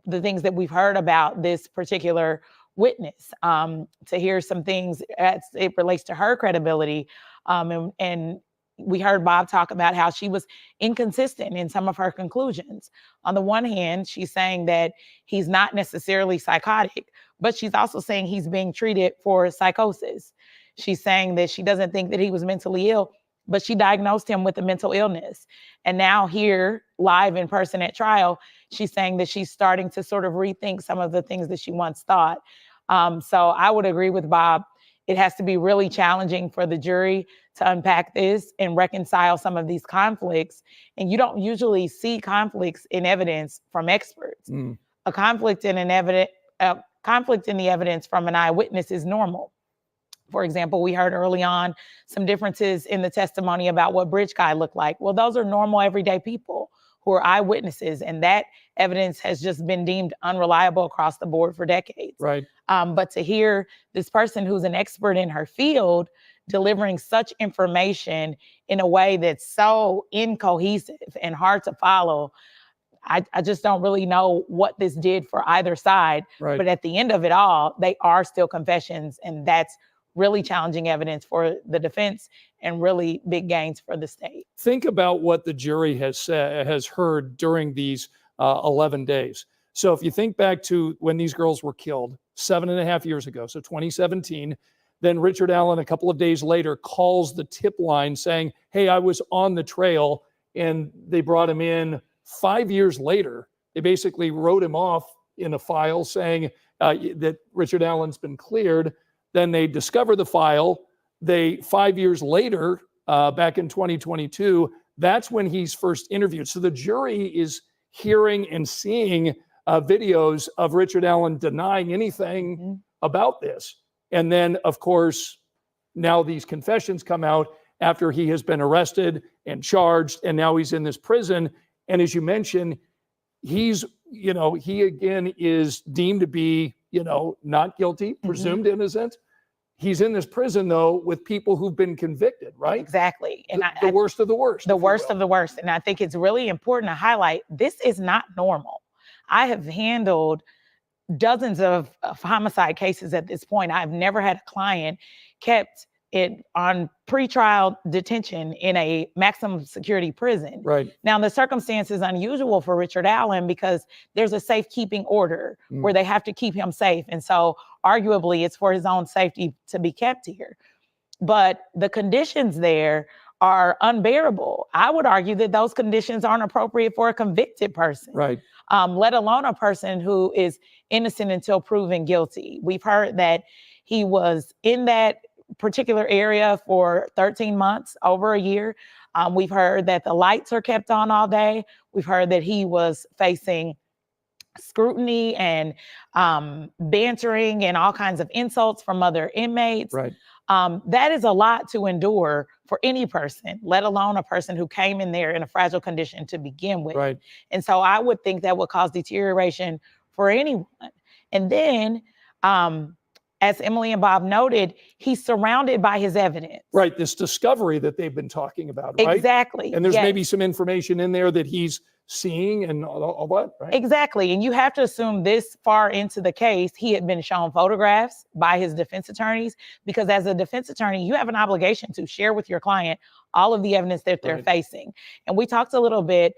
the things that we've heard about this particular witness, to hear some things as it relates to her credibility. And we heard Bob talk about how she was inconsistent in some of her conclusions. On the one hand, she's saying that he's not necessarily psychotic, but she's also saying he's being treated for psychosis. She's saying that she doesn't think that he was mentally ill, but she diagnosed him with a mental illness. And now here, live in person at trial, she's saying that she's starting to sort of rethink some of the things that she once thought. So I would agree with Bob. It has to be really challenging for the jury to unpack this and reconcile some of these conflicts. And you don't usually see conflicts in evidence from experts. A conflict in the evidence from an eyewitness is normal. For example, we heard early on some differences in the testimony about what Bridge Guy looked like. Well, those are normal everyday people who are eyewitnesses, and that evidence has just been deemed unreliable across the board for decades. Right. But to hear this person who's an expert in her field delivering such information in a way that's so incohesive and hard to follow, I just don't really know what this did for either side. Right. But at the end of it all, they are still confessions, and that's really challenging evidence for the defense and really big gains for the state. Think about what the jury has heard during these 11 days. So if you think back to when these girls were killed 7.5 years ago, so 2017, then Richard Allen a couple of days later calls the tip line saying, hey, I was on the trail, and they brought him in 5 years later. They basically wrote him off in a file saying that Richard Allen's been cleared. Then they discover the file. 5 years later, back in 2022, that's when he's first interviewed. So the jury is hearing and seeing videos of Richard Allen denying anything about this. And then, of course, now these confessions come out after he has been arrested and charged, and now he's in this prison. And as you mentioned, he again is deemed to be, not guilty, presumed innocent. He's in this prison, though, with people who've been convicted, right? Exactly. And the worst of the worst. The worst of the worst. And I think it's really important to highlight, this is not normal. I have handled dozens of homicide cases at this point. I've never had a client kept it on pretrial detention in a maximum security prison. Right. Now, the circumstance is unusual for Richard Allen because there's a safekeeping order where they have to keep him safe. And so arguably it's for his own safety to be kept here. But the conditions there are unbearable. I would argue that those conditions aren't appropriate for a convicted person. Right. Let alone a person who is innocent until proven guilty. We've heard that he was in that particular area for 13 months, over a year. We've heard that the lights are kept on all day. We've heard that he was facing scrutiny and bantering and all kinds of insults from other inmates. Right. That is a lot to endure for any person, let alone a person who came in there in a fragile condition to begin with. Right. And so I would think that would cause deterioration for anyone. And then, as Emily and Bob noted, he's surrounded by his evidence. Right. This discovery that they've been talking about, right? Exactly. And there's yes. maybe some information in there that he's seeing and all that, right? Exactly. And you have to assume this far into the case, he had been shown photographs by his defense attorneys, because as a defense attorney, you have an obligation to share with your client all of the evidence that they're facing. And we talked a little bit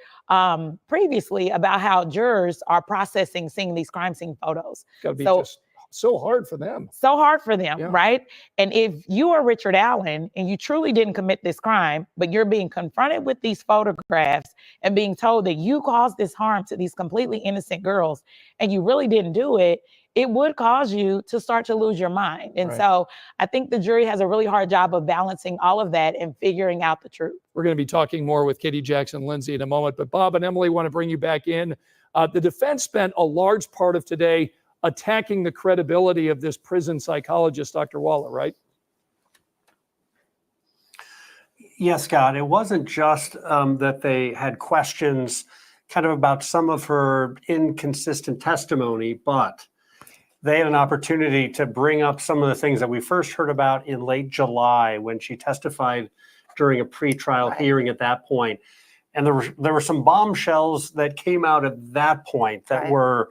previously about how jurors are processing seeing these crime scene photos. It's gotta be just so hard for them. So hard for them, Yeah. right? And if you are Richard Allen and you truly didn't commit this crime, but you're being confronted with these photographs and being told that you caused this harm to these completely innocent girls and you really didn't do it, it would cause you to start to lose your mind. And Right. so I think the jury has a really hard job of balancing all of that and figuring out the truth. We're going to be talking more with Katie Jackson Lindsay in a moment, but Bob and Emily want to bring you back in. The defense spent a large part of today attacking the credibility of this prison psychologist, Dr. Waller, right? Yes, Scott. It wasn't just that they had questions kind of about some of her inconsistent testimony, but they had an opportunity to bring up some of the things that we first heard about in late July when she testified during a pretrial hearing at that point. And there were some bombshells that came out at that point that were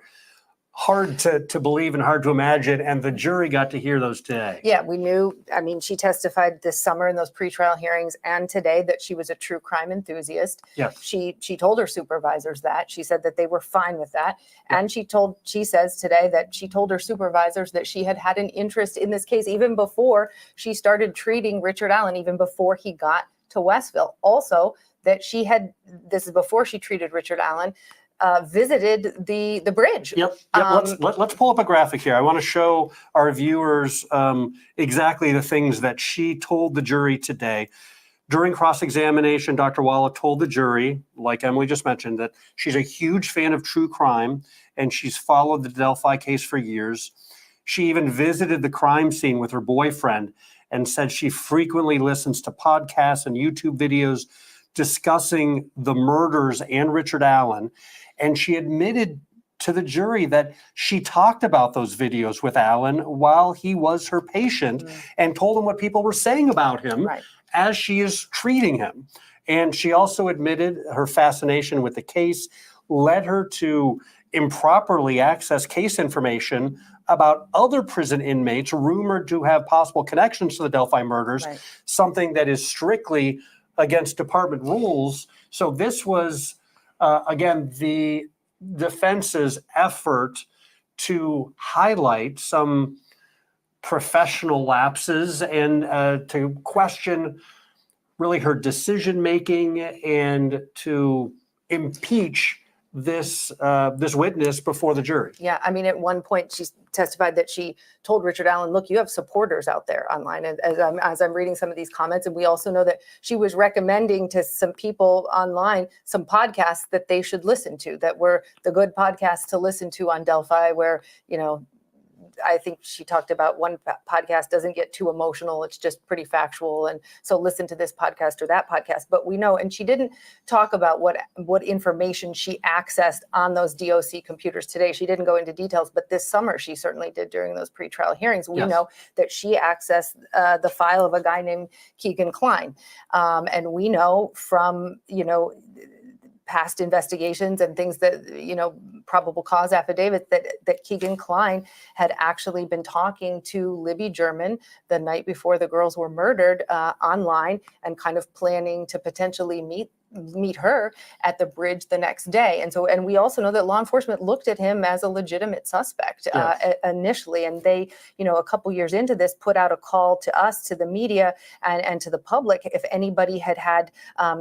hard to believe and hard to imagine, and the jury got to hear those today. Yeah, we knew, she testified this summer in those pretrial hearings and today that she was a true crime enthusiast. Yes. She told her supervisors that. She said that they were fine with that. And she says today that she told her supervisors that she had had an interest in this case even before she started treating Richard Allen, even before he got to Westville. Also, that this is before she treated Richard Allen, visited the bridge. Yep. Let's pull up a graphic here. I want to show our viewers exactly the things that she told the jury today. During cross-examination, Dr. Waller told the jury, like Emily just mentioned, that she's a huge fan of true crime and she's followed the Delphi case for years. She even visited the crime scene with her boyfriend and said she frequently listens to podcasts and YouTube videos discussing the murders and Richard Allen. And she admitted to the jury that she talked about those videos with Allen while he was her patient and told him what people were saying about him as she is treating him. And she also admitted her fascination with the case led her to improperly access case information about other prison inmates rumored to have possible connections to the Delphi murders, something that is strictly against department rules. So this was, again, the defense's effort to highlight some professional lapses and to question really her decision making and to impeach this witness before the jury. Yeah, I mean, at one point she testified that she told Richard Allen, "Look, you have supporters out there online." And as I'm reading some of these comments, and we also know that she was recommending to some people online some podcasts that they should listen to, that were the good podcasts to listen to on Delphi, where, you know, I think she talked about one podcast doesn't get too emotional. It's just pretty factual. And so listen to this podcast or that podcast. But we know, and she didn't talk about what information she accessed on those DOC computers today. She didn't go into details, but this summer she certainly did during those pretrial hearings. We know that she accessed the file of a guy named Keegan Klein. And we know from, you know, past investigations and things that, you know, probable cause affidavits that Keegan Klein had actually been talking to Libby German the night before the girls were murdered online, and kind of planning to potentially meet her at the bridge the next day. And so, and we also know that law enforcement looked at him as a legitimate suspect initially. And they, you know, a couple years into this, put out a call to us, to the media and to the public, if anybody had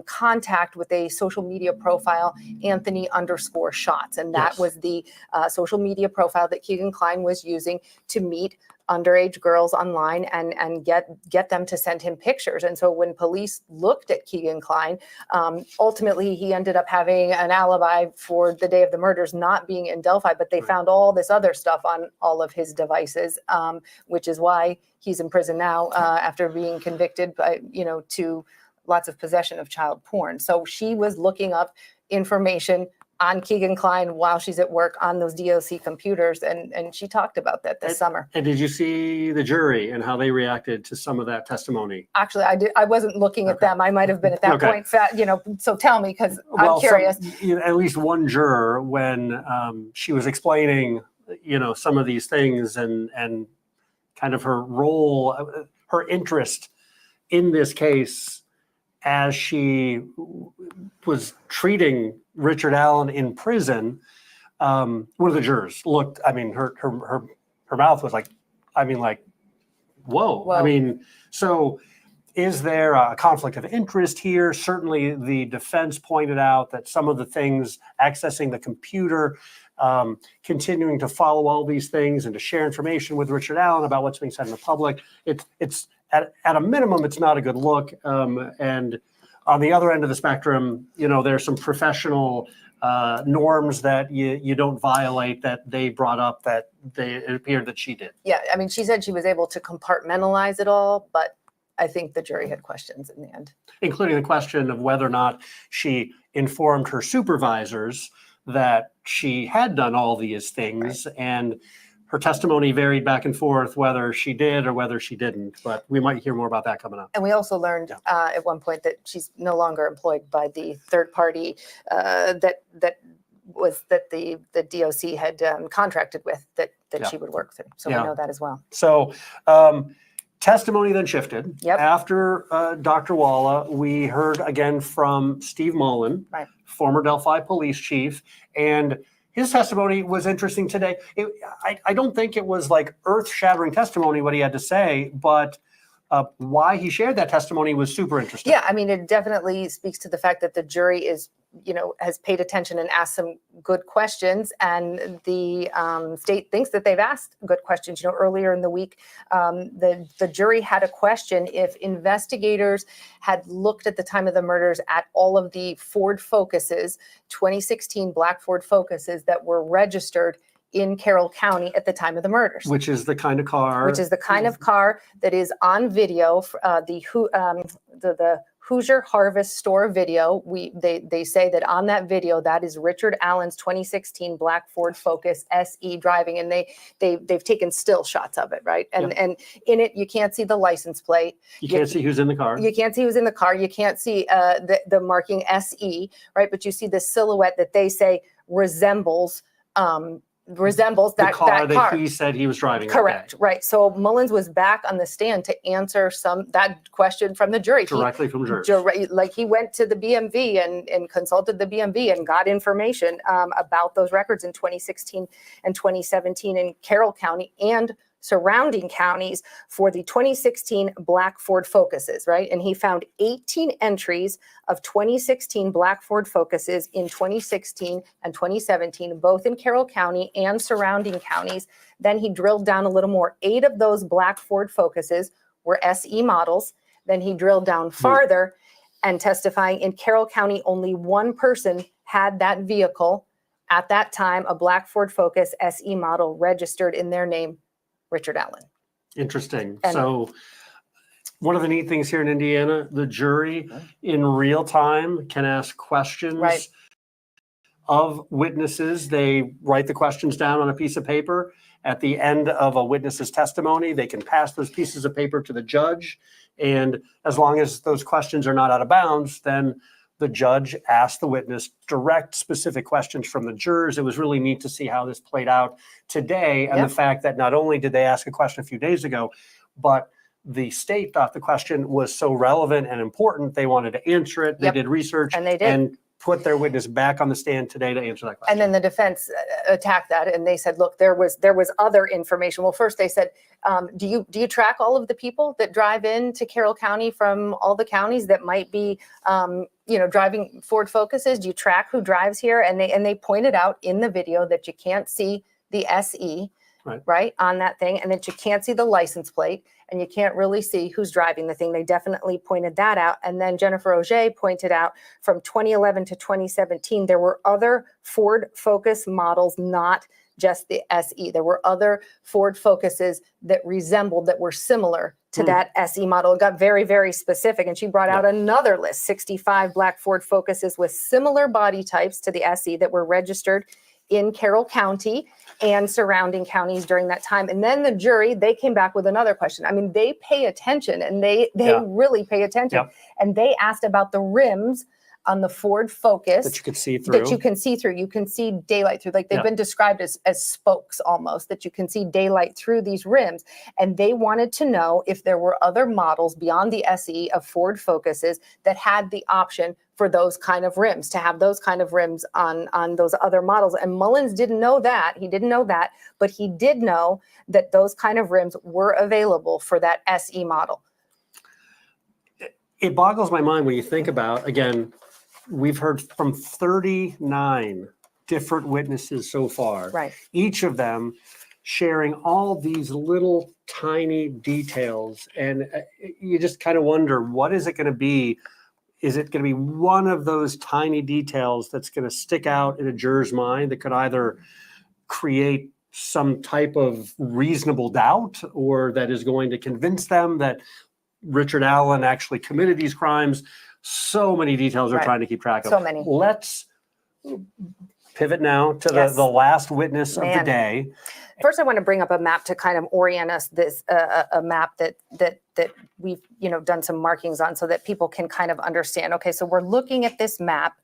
contact with a social media profile, Anthony_shots. And that was the social media profile that Keegan Klein was using to meet underage girls online and get them to send him pictures. And so when police looked at Keegan Klein, ultimately he ended up having an alibi for the day of the murders not being in Delphi, but they found all this other stuff on all of his devices, which is why he's in prison now after being convicted by, you know, to lots of possession of child porn. So she was looking up information on Keegan Klein while she's at work on those DOC computers. And she talked about that this summer. And did you see the jury and how they reacted to some of that testimony? Actually, I wasn't looking at them. I might have been at that point, you know, so tell me, because I'm curious. At least one juror, when she was explaining, you know, some of these things and kind of her role, her interest in this case as she was treating Richard Allen in prison, one of the jurors looked, I mean, her mouth was like, I mean, like, whoa. I mean, so is there a conflict of interest here? Certainly the defense pointed out that some of the things, accessing the computer, continuing to follow all these things and to share information with Richard Allen about what's being said in the public, it's at a minimum, it's not a good look. And on the other end of the spectrum, you know, there's some professional norms that you don't violate that they brought up that it appeared that she did. Yeah, I mean, she said she was able to compartmentalize it all, but I think the jury had questions in the end. Including the question of whether or not she informed her supervisors that she had done all these things. And her testimony varied back and forth whether she did or whether she didn't, but we might hear more about that coming up. And we also learned at one point that she's no longer employed by the third party that the DOC had contracted with that she would work through. So we know that as well. So testimony then shifted. After Dr. Walla, we heard again from Steve Mullen, former Delphi police chief, and his testimony was interesting today. I don't think it was like earth-shattering testimony what he had to say, but why he shared that testimony was super interesting. Yeah, I mean, it definitely speaks to the fact that the jury is, you know, has paid attention and asked some good questions, and the state thinks that they've asked good questions. You know, earlier in the week, the jury had a question if investigators had looked at the time of the murders at all of the Ford Focuses, 2016 black Ford Focuses that were registered in Carroll County at the time of the murders. Which is the kind of car. Which is the kind of car that is on video, the Hoosier Harvest store video. They say that on that video, that is Richard Allen's 2016 black Ford Focus SE driving, and they've taken still shots of it, right? And in it, you can't see the license plate. You can't see who's in the car. You can't see who's in the car. You can't see the marking SE, right? But you see the silhouette that they say resembles resembles The that car that car. he said he was driving. Correct. Right. So Mullins was back on the stand to answer that question from the jury. Directly from jurors. Like he went to the BMV and consulted the BMV and got information about those records in 2016 and 2017 in Carroll County and surrounding counties for the 2016 black Ford Focuses, right? And he found 18 entries of 2016 black Ford Focuses in 2016 and 2017, both in Carroll County and surrounding counties. Then he drilled down a little more. 8 of those black Ford Focuses were SE models. Then he drilled down farther and testifying in Carroll County, only one person had that vehicle at that time, a black Ford Focus SE model registered in their name, Richard Allen. Interesting. And- So one of the neat things here in Indiana, the jury in real time can ask questions of witnesses. They write the questions down on a piece of paper. At the end of a witness's testimony, they can pass those pieces of paper to the judge. And as long as those questions are not out of bounds, then the judge asked the witness direct, specific questions from the jurors. It was really neat to see how this played out today. And the fact that not only did they ask a question a few days ago, but the state thought the question was so relevant and important, they wanted to answer it. They did research and they did. And put their witness back on the stand today to answer that question. And then the defense attacked that, and they said, "Look, there was other information." Well, first they said, "Do you track all of the people that drive into Carroll County from all the counties that might be, driving Ford Focuses? Do you track who drives here?" And they pointed out in the video that you can't see the SE right on that thing, and that you can't see the license plate, and you can't really see who's driving the thing. They definitely pointed that out. And then Jennifer Auger pointed out from 2011 to 2017, there were other Ford Focus models, not just the SE. There were other Ford Focuses that resembled, that were similar to that SE model. It got very, very specific. And she brought out another list, 65 black Ford Focuses with similar body types to the SE that were registered in Carroll County and surrounding counties during that time. And then the jury, they came back with another question. I mean, they pay attention, and they really pay attention. And they asked about the rims on the Ford Focus that you could see through. You can see daylight through. Like they've been described as spokes almost, that you can see daylight through these rims. And they wanted to know if there were other models beyond the SE of Ford Focuses that had the option for those kind of rims, to have those kind of rims on those other models. And Mullins didn't know that. He didn't know that, but he did know that those kind of rims were available for that SE model. It boggles my mind when you think about, again, we've heard from 39 different witnesses so far. Right. Each of them sharing all these little tiny details. And you just kind of wonder, what is it going to be? Is it going to be one of those tiny details that's going to stick out in a juror's mind that could either create some type of reasonable doubt, or that is going to convince them that Richard Allen actually committed these crimes? So many details we're trying to keep track of. So many. Let's pivot now to the last witness of the day. First, I want to bring up a map to kind of orient us. This a map that we've done some markings on, so that people can kind of understand. Okay, so we're looking at this map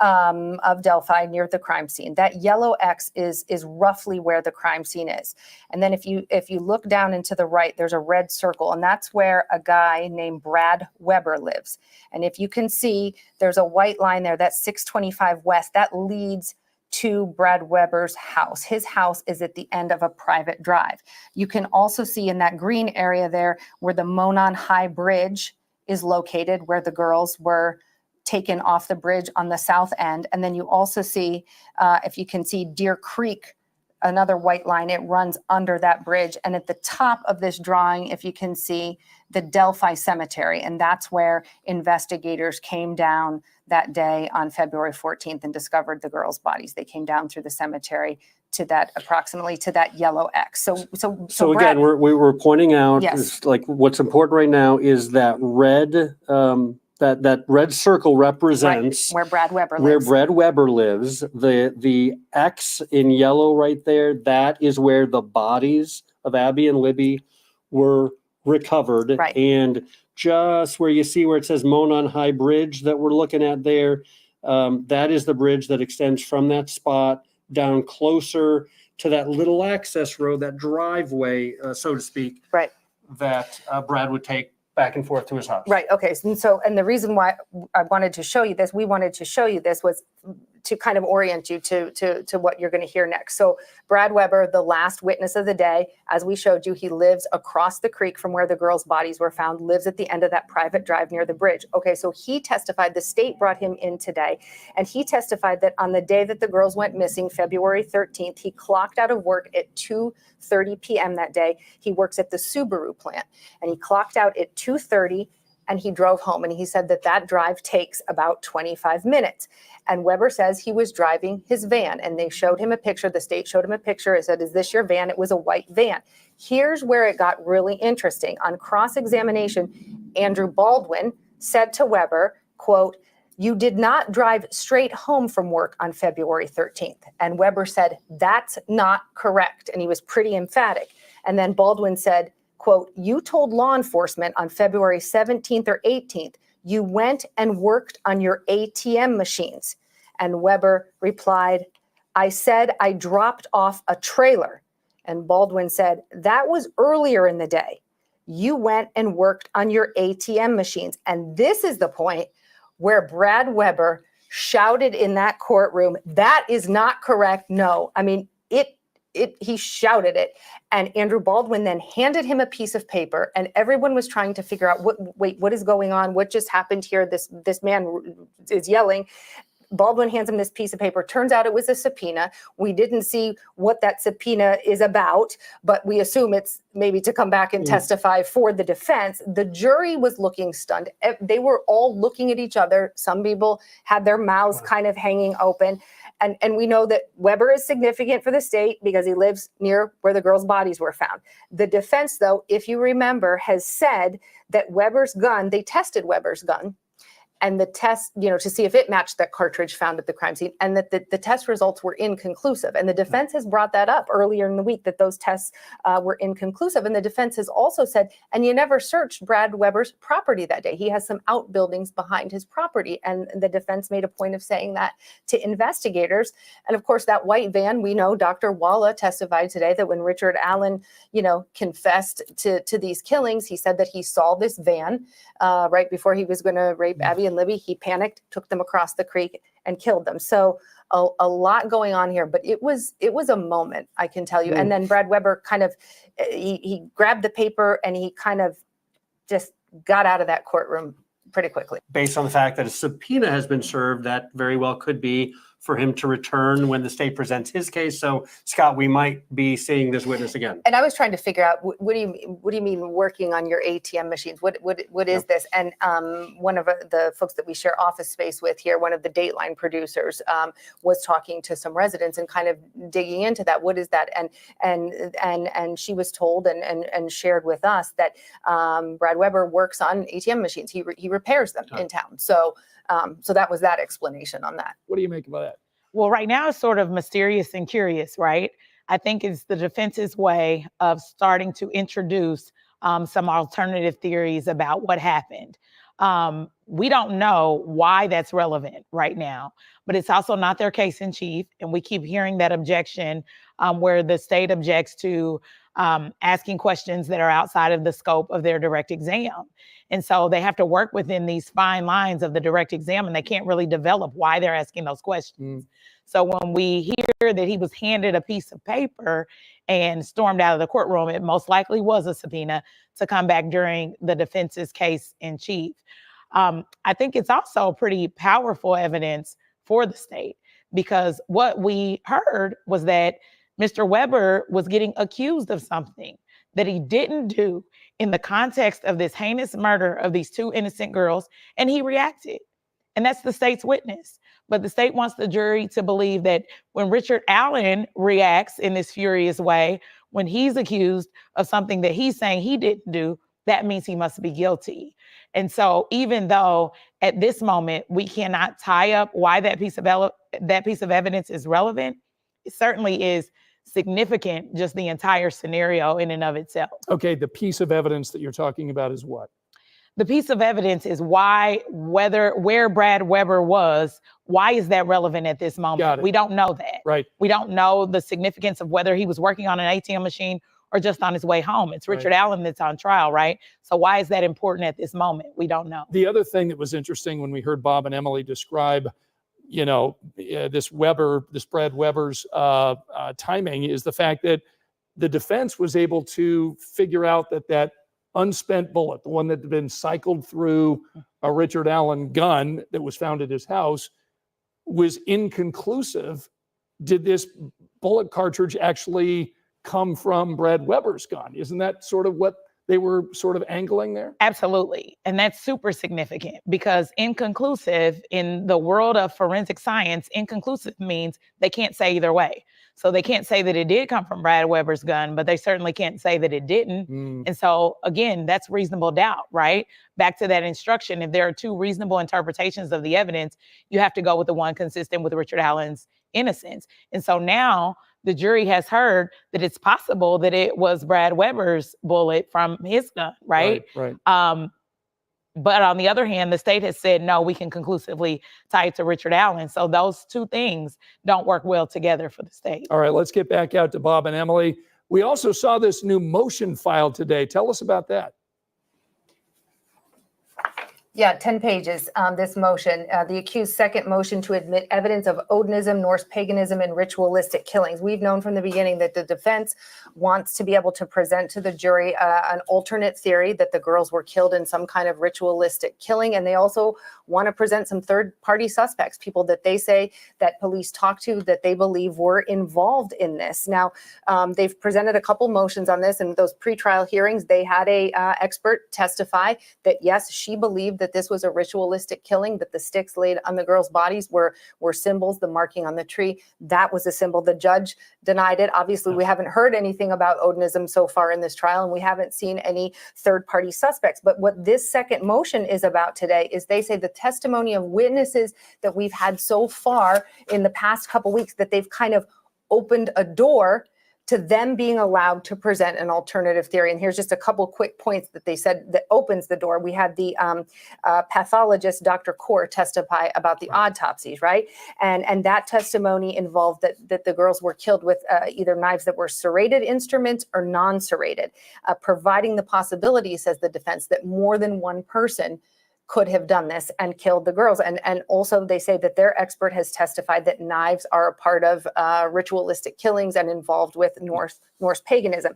of Delphi near the crime scene. That yellow X is roughly where the crime scene is. And then if you look down and to the right, there's a red circle, and that's where a guy named Brad Weber lives. And if you can see, there's a white line there. That's 625 West. That leads to Brad Weber's house. His house is at the end of a private drive. You can also see in that green area there where the Monon High Bridge is located, where the girls were taken off the bridge on the south end. And then you also see, if you can see, Deer Creek, another white line, it runs under that bridge. And at the top of this drawing, if you can see, the Delphi Cemetery, and that's where investigators came down that day on February 14th and discovered the girls' bodies. They came down through the cemetery to that, approximately to that yellow X. So Brad, again, we were pointing out, Yes. like, what's important right now is that red, that red circle represents where Brad Weber where lives. Brad Weber lives. The X in yellow right there, that is where the bodies of Abby and Libby were recovered. Right. And just where you see where it says Monon High Bridge that we're looking at there, that is the bridge that extends from that spot down closer to that little access road, that driveway, so to speak, Right. that Brad would take back and forth to his house. Right. Okay. And the reason why I wanted to show you this, we wanted to show you this, was to kind of orient you to what you're going to hear next. So Brad Weber, the last witness of the day, as we showed you, he lives across the creek from where the girls' bodies were found, lives at the end of that private drive near the bridge. Okay, so he testified, the state brought him in today, and he testified that on the day that the girls went missing, February 13th, he clocked out of work at 2:30 p.m. that day. He works at the Subaru plant, and he clocked out at 2:30 and he drove home. And he said that that drive takes about 25 minutes. And Weber says he was driving his van, and they showed him a picture. The state showed him a picture. It said, "Is this your van?" It was a white van. Here's where it got really interesting. On cross-examination, Andrew Baldwin said to Weber, quote, "You did not drive straight home from work on February 13th. And Weber said, "That's not correct." And he was pretty emphatic. And then Baldwin said, quote, "You told law enforcement on February 17th or 18th, you went and worked on your ATM machines." And Weber replied, "I said I dropped off a trailer." And Baldwin said, "That was earlier in the day. You went and worked on your ATM machines." And this is the point where Brad Weber shouted in that courtroom, "That is not correct. No." I mean, he shouted it. And Andrew Baldwin then handed him a piece of paper, and everyone was trying to figure out, what is going on? What just happened here? This man is yelling. Baldwin hands him this piece of paper. Turns out it was a subpoena. We didn't see what that subpoena is about, but we assume it's maybe to come back and testify for the defense. The jury was looking stunned. They were all looking at each other. Some people had their mouths kind of hanging open. And we know that Weber is significant for the state because he lives near where the girls' bodies were found. The defense, though, if you remember, has said that Weber's gun, they tested Weber's gun, and the test, to see if it matched that cartridge found at the crime scene, and that the test results were inconclusive. And the defense has brought that up earlier in the week, that those tests were inconclusive. And the defense has also said, and you never searched Brad Weber's property that day. He has some outbuildings behind his property. And the defense made a point of saying that to investigators. And of course, that white van, we know Dr. Walla testified today that when Richard Allen, confessed to these killings, he said that he saw this van right before he was going to rape Abby and Libby. He panicked, took them across the creek, and killed them. So a lot going on here, but it was a moment, I can tell you. And then Brad Weber kind of, he grabbed the paper and he kind of just got out of that courtroom pretty quickly. Based on the fact that a subpoena has been served, that very well could be for him to return when the state presents his case. So, Scott, we might be seeing this witness again. And I was trying to figure out, what do you mean working on your ATM machines? What is this? And one of the folks that we share office space with here, one of the Dateline producers, was talking to some residents and kind of digging into that. What is that? And she was told and shared with us that Brad Weber works on ATM machines. He repairs them in town. So that was that explanation on that. What do you make of that? Well, right now it's sort of mysterious and curious, right? I think it's the defense's way of starting to introduce some alternative theories about what happened. We don't know why that's relevant right now, but it's also not their case in chief. And we keep hearing that objection where the state objects to asking questions that are outside of the scope of their direct exam. And so they have to work within these fine lines of the direct exam, and they can't really develop why they're asking those questions. So when we hear that he was handed a piece of paper and stormed out of the courtroom, it most likely was a subpoena to come back during the defense's case in chief. I think it's also pretty powerful evidence for the state, because what we heard was that Mr. Weber was getting accused of something that he didn't do in the context of this heinous murder of these two innocent girls, and he reacted. And that's the state's witness. But the state wants the jury to believe that when Richard Allen reacts in this furious way, when he's accused of something that he's saying he didn't do, that means he must be guilty. And so even though at this moment we cannot tie up why that piece of evidence is relevant, it certainly is significant, just the entire scenario in and of itself. Okay, the piece of evidence that you're talking about is what? The piece of evidence is where Brad Weber was. Why is that relevant at this moment? Got it. We don't know that. Right. We don't know the significance of whether he was working on an ATM machine or just on his way home. It's Richard Allen that's on trial, right? So why is that important at this moment? We don't know. The other thing that was interesting when we heard Bob and Emily describe, this Brad Weber's timing, is the fact that the defense was able to figure out that unspent bullet, the one that had been cycled through a Richard Allen gun that was found at his house, was inconclusive. Did this bullet cartridge actually come from Brad Weber's gun? Isn't that sort of what they were sort of angling there? Absolutely. And that's super significant because inconclusive in the world of forensic science, inconclusive means they can't say either way. So they can't say that it did come from Brad Weber's gun, but they certainly can't say that it didn't. And so again, that's reasonable doubt, right? Back to that instruction, if there are two reasonable interpretations of the evidence, you have to go with the one consistent with Richard Allen's innocence. And so now the jury has heard that it's possible that it was Brad Weber's bullet from his gun, right? Right. But on the other hand, the state has said, no, we can conclusively tie it to Richard Allen. So those two things don't work well together for the state. All right, let's get back out to Bob and Emily. We also saw this new motion filed today. Tell us about that. Yeah, 10 pages, this motion. The accused's second motion to admit evidence of Odinism, Norse paganism, and ritualistic killings. We've known from the beginning that the defense wants to be able to present to the jury an alternate theory that the girls were killed in some kind of ritualistic killing. And they also want to present some third-party suspects, people that they say that police talked to that they believe were involved in this. Now, they've presented a couple motions on this, and those pretrial hearings, they had a expert testify that, yes, she believed that this was a ritualistic killing, that the sticks laid on the girls' bodies were symbols, the marking on the tree, that was a symbol. The judge denied it. Obviously, we haven't heard anything about Odinism so far in this trial, and we haven't seen any third-party suspects. But what this second motion is about today is they say the testimony of witnesses that we've had so far in the past couple weeks, that they've kind of opened a door to them being allowed to present an alternative theory. And here's just a couple quick points that they said that opens the door. We had the pathologist, Dr. Kaur, testify about the autopsies, right? And that testimony involved that the girls were killed with either knives that were serrated instruments or non-serrated, providing the possibility, says the defense, that more than one person could have done this and killed the girls. And also they say that their expert has testified that knives are a part of ritualistic killings and involved with Norse paganism.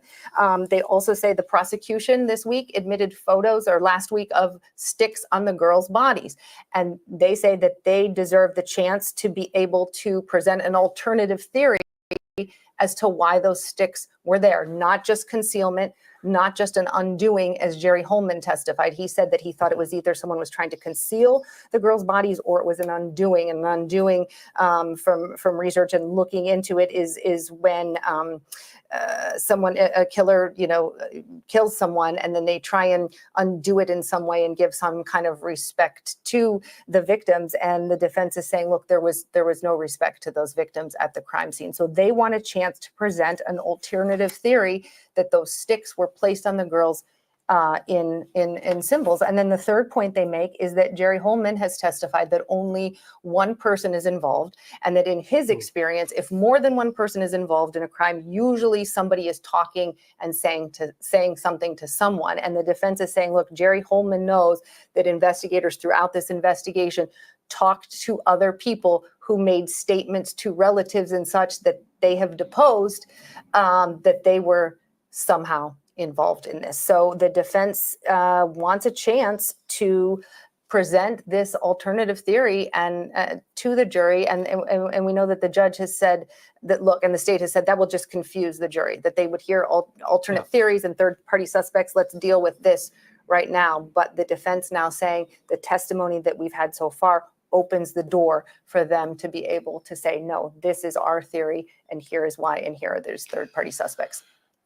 They also say the prosecution this week admitted photos, or last week, of sticks on the girls' bodies. And they say that they deserve the chance to be able to present an alternative theory as to why those sticks were there, not just concealment, not just an undoing, as Jerry Holman testified. He said that he thought it was either someone was trying to conceal the girls' bodies or it was an undoing. And an undoing, from research and looking into it, is when a killer, kills someone and then they try and undo it in some way and give some kind of respect to the victims. And the defense is saying, look, there was no respect to those victims at the crime scene. So they want a chance to present an alternative theory that those sticks were placed on the girls in symbols. And then the third point they make is that Jerry Holman has testified that only one person is involved, and that in his experience, if more than one person is involved in a crime, usually somebody is talking and saying something to someone. And the defense is saying, look, Jerry Holman knows that investigators throughout this investigation talked to other people who made statements to relatives and such that they have deposed, that they were somehow involved in this. So the defense wants a chance to present this alternative theory and to the jury. And we know that the judge has said that, look, and the state has said that will just confuse the jury, that they would hear alternate theories and third-party suspects. Let's deal with this right now. But the defense now saying the testimony that we've had so far opens the door for them to be able to say, no, this is our theory, and here is why, and here are those third-party suspects.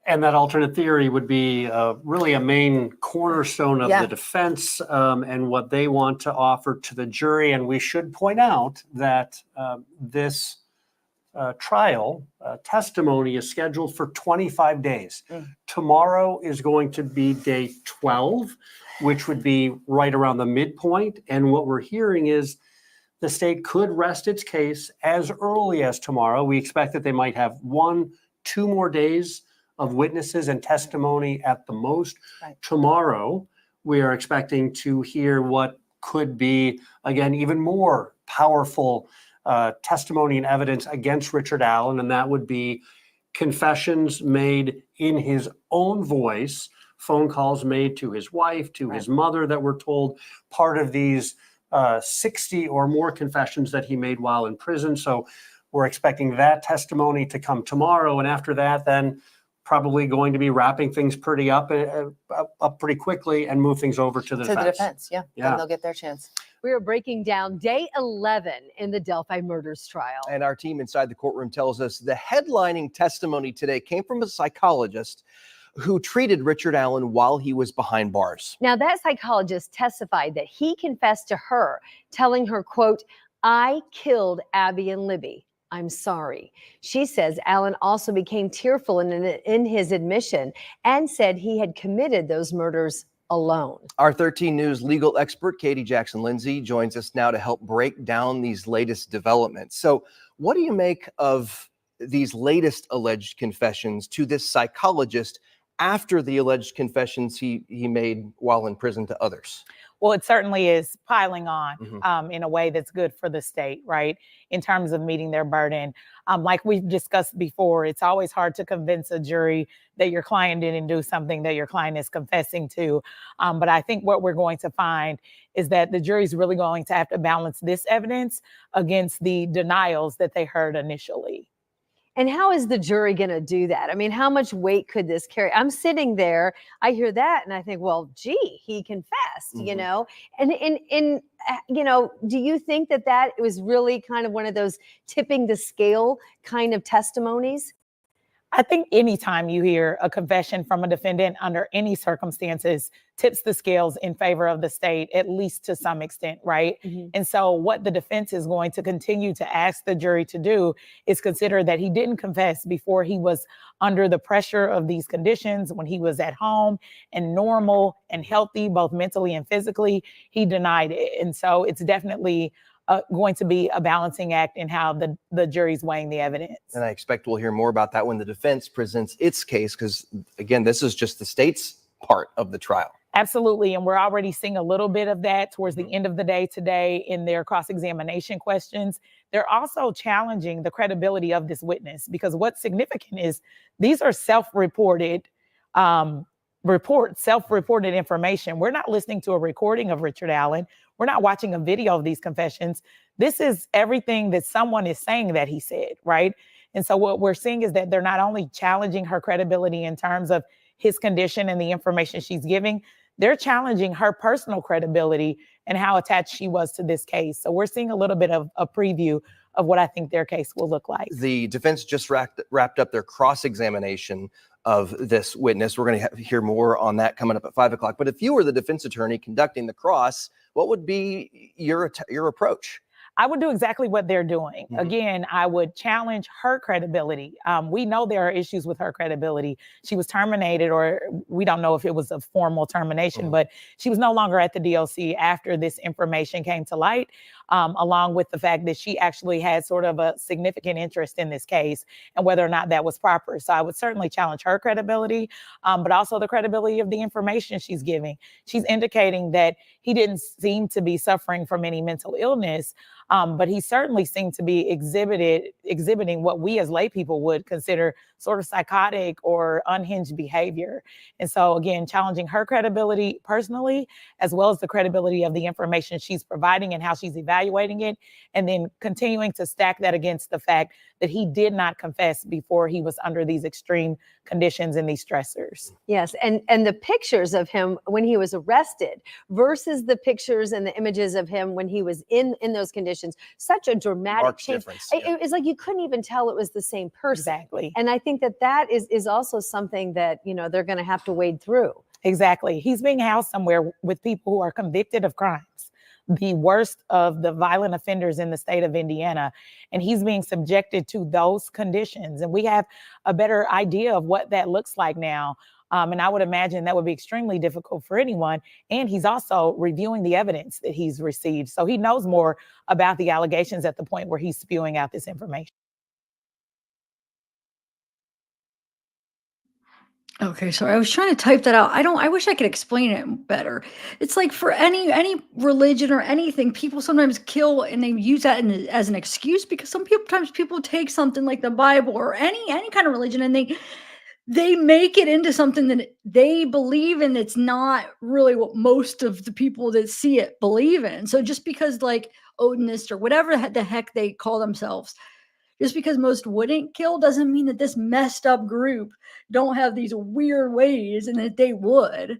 And that alternate theory would be really a main cornerstone of the defense and what they want to offer to the jury. And we should point out that this trial testimony is scheduled for 25 days. Tomorrow is going to be day 12. which would be right around the midpoint. And what we're hearing is the state could rest its case as early as tomorrow. We expect that they might have 1-2 more days of witnesses and testimony at the most. Right. Tomorrow, we are expecting to hear what could be, again, even more powerful testimony and evidence against Richard Allen, and that would be confessions made in his own voice, phone calls made to his wife, to his mother that were told, part of these 60 or more confessions that he made while in prison. So we're expecting that testimony to come tomorrow, and after that, then probably going to be wrapping things pretty up pretty quickly and move things over to the defense. Yeah. Then they'll get their chance. We are breaking down day 11 in the Delphi murders trial. And our team inside the courtroom tells us the headlining testimony today came from a psychologist who treated Richard Allen while he was behind bars. Now, that psychologist testified that he confessed to her, telling her, quote, "I killed Abby and Libby. I'm sorry." She says Allen also became tearful in his admission and said he had committed those murders alone. Our 13 News legal expert, Katie Jackson-Lindsay, joins us now to help break down these latest developments. So what do you make of these latest alleged confessions to this psychologist after the alleged confessions he made while in prison to others? Well, it certainly is piling on in a way that's good for the state, right? In terms of meeting their burden. Like we've discussed before, it's always hard to convince a jury that your client didn't do something that your client is confessing to. But I think what we're going to find is that the jury's really going to have to balance this evidence against the denials that they heard initially. And how is the jury going to do that? I mean, how much weight could this carry? I'm sitting there, I hear that, and I think, well, gee, he confessed, you know? And you know, do you think that that was really kind of one of those tipping the scale kind of testimonies? I think anytime you hear a confession from a defendant under any circumstances tips the scales in favor of the state, at least to some extent, right? And so what the defense is going to continue to ask the jury to do is consider that he didn't confess before he was under the pressure of these conditions, when he was at home and normal and healthy, both mentally and physically. He denied it. And so it's definitely going to be a balancing act in how the jury's weighing the evidence. And I expect we'll hear more about that when the defense presents its case, because again, this is just the state's part of the trial. Absolutely. And we're already seeing a little bit of that towards the end of the day today in their cross-examination questions. They're also challenging the credibility of this witness, because what's significant is these are self-reported self-reported information. We're not listening to a recording of Richard Allen. We're not watching a video of these confessions. This is everything that someone is saying that he said, right? And so what we're seeing is that they're not only challenging her credibility in terms of his condition and the information she's giving, they're challenging her personal credibility and how attached she was to this case. So we're seeing a little bit of a preview of what I think their case will look like. The defense just wrapped up their cross-examination of this witness. We're going to hear more on that coming up at 5 o'clock. But if you were the defense attorney conducting the cross, what would be your approach? I would do exactly what they're doing. Again, I would challenge her credibility. We know there are issues with her credibility. She was terminated, or we don't know if it was a formal termination, but she was no longer at the DLC after this information came to light, along with the fact that she actually had sort of a significant interest in this case and whether or not that was proper. So I would certainly challenge her credibility, but also the credibility of the information she's giving. She's indicating that he didn't seem to be suffering from any mental illness, but he certainly seemed to be exhibiting what we as lay people would consider sort of psychotic or unhinged behavior. And so again, challenging her credibility personally, as well as the credibility of the information she's providing and how she's evaluating it, and then continuing to stack that against the fact that he did not confess before he was under these extreme conditions and these stressors. Yes, and the pictures of him when he was arrested versus the pictures and the images of him when he was in those conditions, such a dramatic change. It's like you couldn't even tell it was the same person. Exactly. And I think that is also something that, you know, they're going to have to wade through. Exactly. He's being housed somewhere with people who are convicted of crimes, the worst of the violent offenders in the state of Indiana. And he's being subjected to those conditions. And we have a better idea of what that looks like now And I would imagine that would be extremely difficult for anyone. And he's also reviewing the evidence that he's received. So he knows more about the allegations at the point where he's spewing out this information. Okay, sorry. I was trying to type that out. I wish I could explain it better. It's like for any religion or anything, people sometimes kill and they use that as an excuse because sometimes people take something like the Bible or any kind of religion and they make it into something that they believe in. It's not really what most of the people that see it believe in. So just because like Odinist or whatever the heck they call themselves, just because most wouldn't kill doesn't mean that this messed up group don't have these weird ways and that they would.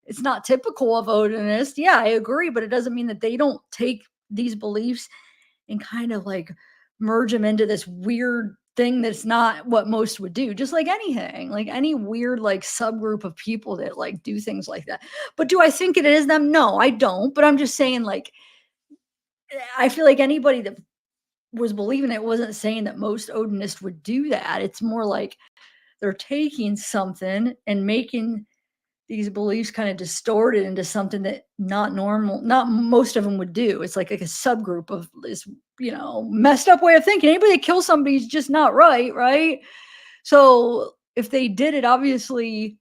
It's not typical of Odinist. Yeah, I agree, but it doesn't mean that they don't take these beliefs and kind of like merge them into this weird thing that's not what most would do. Just like anything, like any weird like subgroup of people that like do things like that. But do I think it is them? No, I don't. But I'm just saying, like, I feel like anybody that was believing it wasn't saying that most Odinists would do that. It's more like they're taking something and making these beliefs kind of distorted into something that not most of them would do. It's like a subgroup of this, messed up way of thinking. Anybody that kills somebody is just not right, right? So if they did it, obviously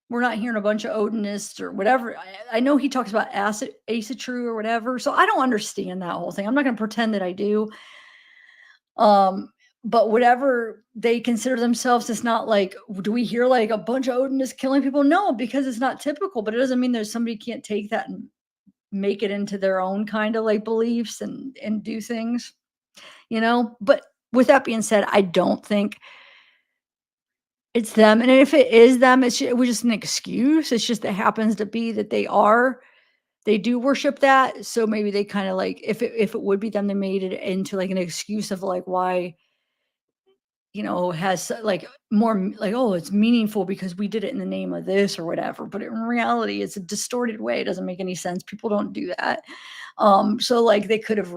we're not hearing a bunch of Odinists or whatever. I know he talks about asatru or whatever. So I don't understand that whole thing. I'm not going to pretend that I do. But whatever they consider themselves, it's not like, do we hear like a bunch of Odinists killing people? No, because it's not typical, but it doesn't mean there's somebody can't take that and make it into their own kind of like beliefs and do things, But with that being said, I don't think it's them. And if it is them, it was just an excuse. It's just, it happens to be that they do worship that. So maybe they kind of like, if it would be them, they made it into like an excuse of like why, has like more like, oh, it's meaningful because we did it in the name of this or whatever. But in reality, it's a distorted way. It doesn't make any sense. People don't do that. So like they could have,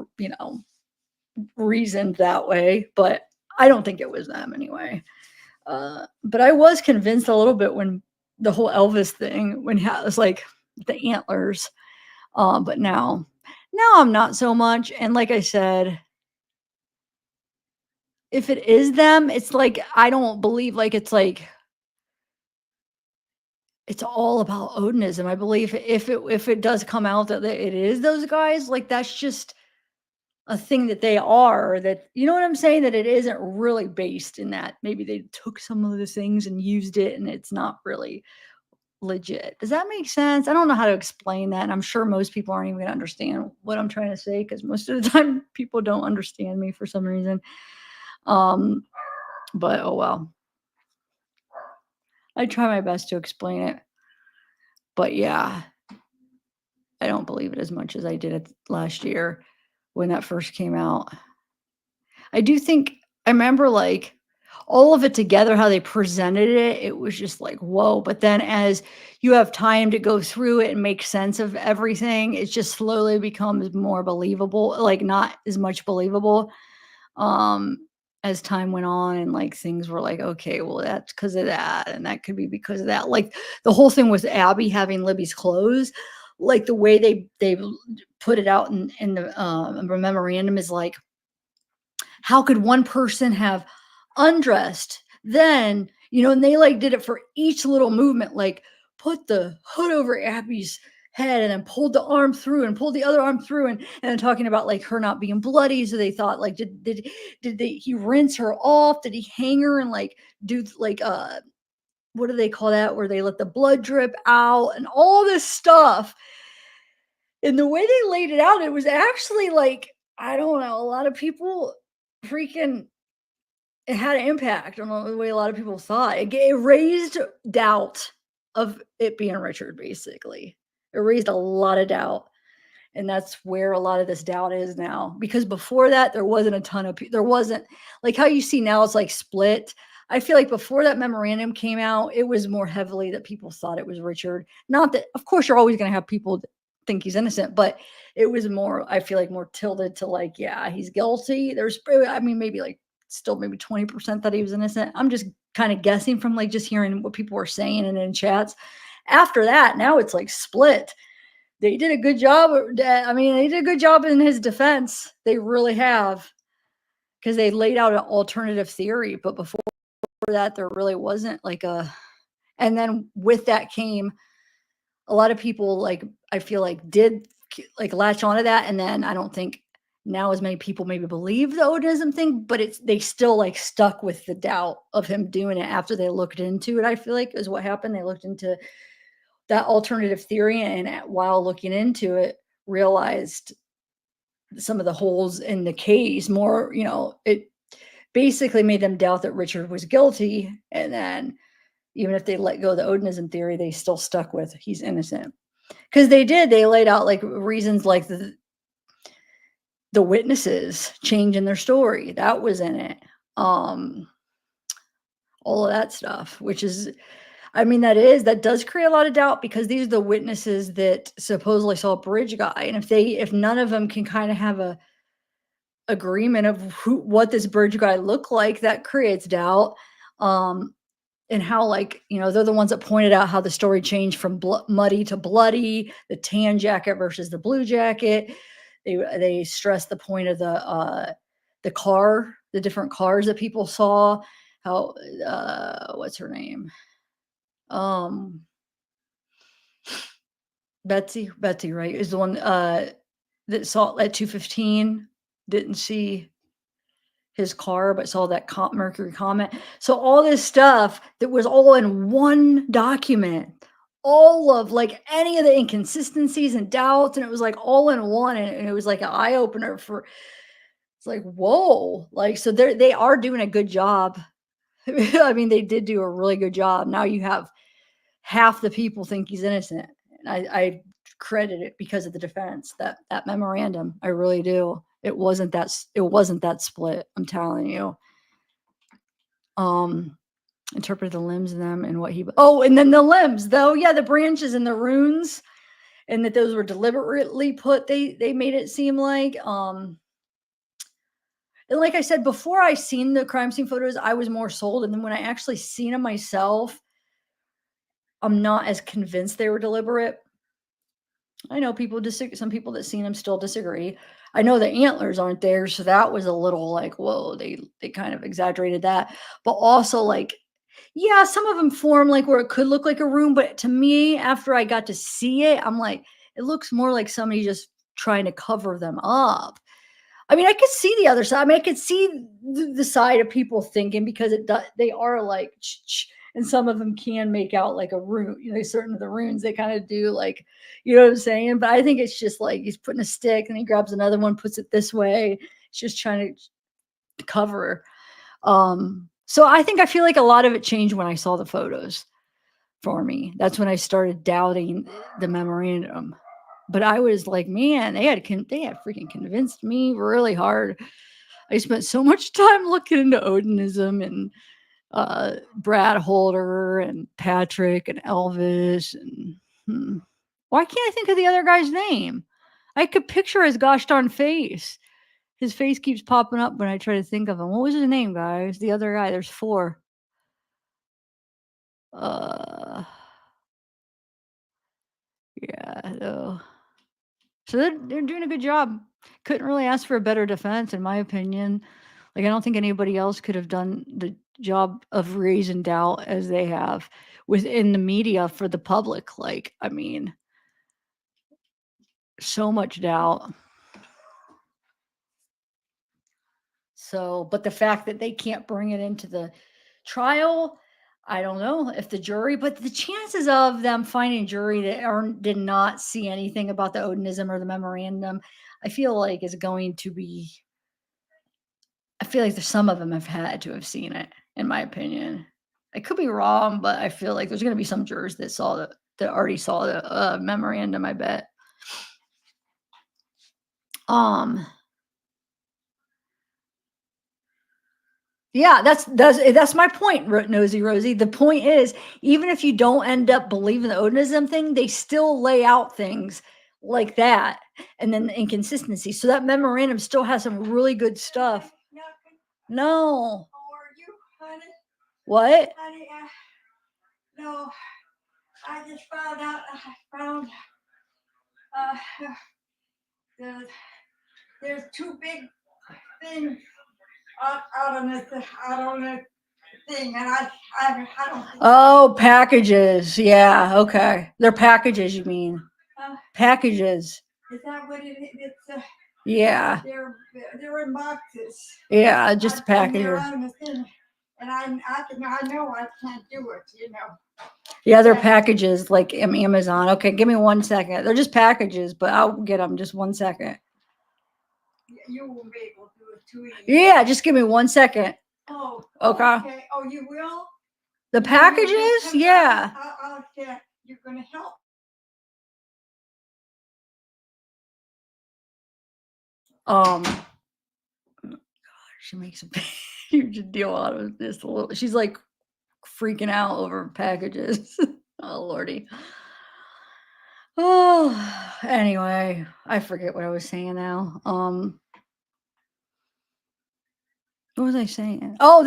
reasoned that way, but I don't think it was them anyway. But I was convinced a little bit when the whole Elvis thing, when it was like the antlers. But now I'm not so much. And like I said, if it is them, it's like, I don't believe like it's all about Odinism. I believe if it does come out that it is those guys, like that's just a thing that they are, that, you know what I'm saying? That it isn't really based in that. Maybe they took some of the things and used it and it's not really legit. Does that make sense? I don't know how to explain that. And I'm sure most people aren't even going to understand what I'm trying to say because most of the time people don't understand me for some reason. But oh well. I try my best to explain it. But yeah, I don't believe it as much as I did it last year when that first came out. I do think I remember like all of it together, how they presented it, it was just like, whoa. But then as you have time to go through it and make sense of everything, it just slowly becomes more believable, like not as much believable. As time went on and like things were like, okay, well, that's because of that, and that could be because of that. Like the whole thing with Abby having Libby's clothes, like the way they put it out in the memorandum is like, how could one person have undressed then, and they like did it for each little movement, like put the hood over Abby's head and then pulled the arm through and pulled the other arm through and then talking about like her not being bloody. So they thought like, did he rinse her off? Did he hang her and like do like, what do they call that? Where they let the blood drip out and all this stuff. And the way they laid it out, it was actually like, I don't know, a lot of people freaking, it had an impact on the way a lot of people thought. It raised doubt of it being Richard, basically. It raised a lot of doubt. And that's where a lot of this doubt is now. Because before that, there wasn't a ton of there wasn't like how you see now it's like split. I feel like before that memorandum came out, it was more heavily that people thought it was Richard. Not that, of course, you're always going to have people that think he's innocent, but it was more, I feel like, more tilted to like, yeah, he's guilty. There's, I mean, maybe like still maybe 20% that he was innocent. I'm just kind kind of guessing from like just hearing what people were saying and in chats. After that, now it's like split. They did a good job. I mean, they did a good job in his defense. They really have, because they laid out an alternative theory. But before that, there really wasn't like a. And then with that came a lot of people, like, I feel like did like latch onto that. And then I don't think now as many people maybe believe the Odinism thing, but they still like stuck with the doubt of him doing it after they looked into it. I feel like is what happened. They looked into that alternative theory, and while looking into it, realized some of the holes in the case more, it basically made them doubt that Richard was guilty. And then even if they let go of the Odinism theory, they still stuck with he's innocent. Because they laid out like reasons like the witnesses changing their story. That was in it. All of that stuff, which is, I mean, that does create a lot of doubt, because these are the witnesses that supposedly saw a bridge guy. And if none of them can kind of have a agreement of what this bridge guy looked like, that creates doubt. And how, like, they're the ones that pointed out how the story changed from muddy to bloody, the tan jacket versus the blue jacket. They stressed the point of the car, the different cars that people saw. How what's her name? Betsy, right, is the one that saw at 2:15, didn't see his car, but saw that Mercury Comet. So all this stuff that was all in one document, all of like any of the inconsistencies and doubts, and it was like all in one, and it was like an eye opener for. It's like, whoa, like, so they are doing a good job. I mean, they did do a really good job. Now you have half the people think he's innocent, and I credit it because of the defense, that memorandum. I really do. It wasn't that split. I'm telling you. Interpret the limbs in them and what he. Oh, and then the limbs, though. Yeah, the branches and the runes, and that those were deliberately put. They made it seem like. And like I said, before I seen the crime scene photos, I was more sold. And then when I actually seen them myself, I'm not as convinced they were deliberate. I know people disagree. Some people that seen them still disagree. I know the antlers aren't there, so that was a little like, whoa, they kind of exaggerated that. But also, like, yeah, some of them form like where it could look like a room, but to me, after I got to see it, I'm like, it looks more like somebody just trying to cover them up. I mean, I could see the other side. I mean, I could see the side of people thinking, because they are like, and some of them can make out like a rune. Certain of the runes, they kind of do, like, you know what I'm saying? But I think it's just like he's putting a stick and he grabs another one, puts it this way. It's just trying to cover. So I feel like a lot of it changed when I saw the photos for me. That's when I started doubting the memorandum. But I was like, man, they had freaking convinced me really hard. I spent so much time looking into Odinism and Brad Holder and Patrick and Elvis. And why can't I think of the other guy's name? I could picture his gosh darn face. His face keeps popping up when I try to think of him. What was his name, guys? The other guy. There's 4. Yeah. So they're doing a good job. Couldn't really ask for a better defense, in my opinion. Like, I don't think anybody else could have done the job of raising doubt as they have within the media for the public. Like, I mean, so much doubt. So, but the fact that they can't bring it into the trial, I don't know if the jury, but the chances of them finding a jury that did not see anything about the Odinism or the memorandum, I feel like is going to be. I feel like some of them have had to have seen it, in my opinion. I could be wrong, but I feel like there's going to be some jurors that already saw the memorandum, I bet. Yeah, that's my point, Nosy Rosie. The point is, even if you don't end up believing the Odinism thing, they still lay out things like that, and then the inconsistency. So that memorandum still has some really good stuff. No. What? No, I just found out. There's two big things out on the thing, and I don't think. Oh, packages. Yeah, okay. They're packages, you mean? Packages. Is that what it is? It's Yeah. they're in boxes. Yeah, just And they're packages. on the thing, and I know I can't do it. Yeah, they're packages like Amazon. Okay, give me 1 second. They're just packages, but I'll get them. Just 1 second. You won't be able to do it too easy. Yeah, just give me 1 second. Oh. Okay. Oh, you will? The packages? Yeah. Yeah, you're gonna help. God, she makes a huge deal out of this. She's like freaking out over packages. Oh lordy. Oh, anyway, I forget what I was saying now. What was I saying? Oh,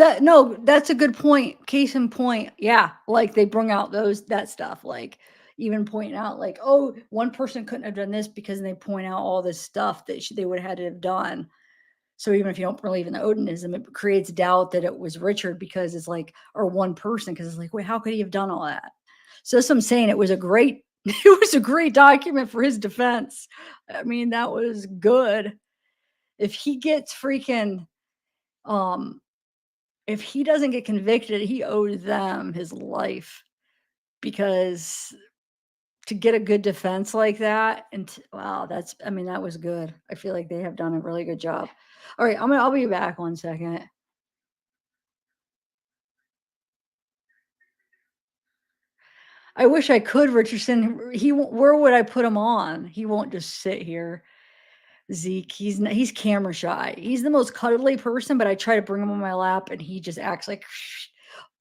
that's a good point. Case in point. Yeah, like they bring out that stuff, like even pointing out like, oh, one person couldn't have done this because they point out all this stuff that they would have had to have done. So even if you don't believe in the Odinism, it creates doubt that it was Richard because it's like, or one person, because it's like, wait, how could he have done all that? So that's what I'm saying. It was a great document for his defense. I mean, that was good. If he gets freaking, if he doesn't get convicted, he owes them his life, because to get a good defense like that, and wow, that was good. I feel like they have done a really good job. All right, I'll be back 1 second. I wish I could, Richardson. Where would I put him on? He won't just sit here. Zeke, he's camera shy. He's the most cuddly person, but I try to bring him on my lap and he just acts like,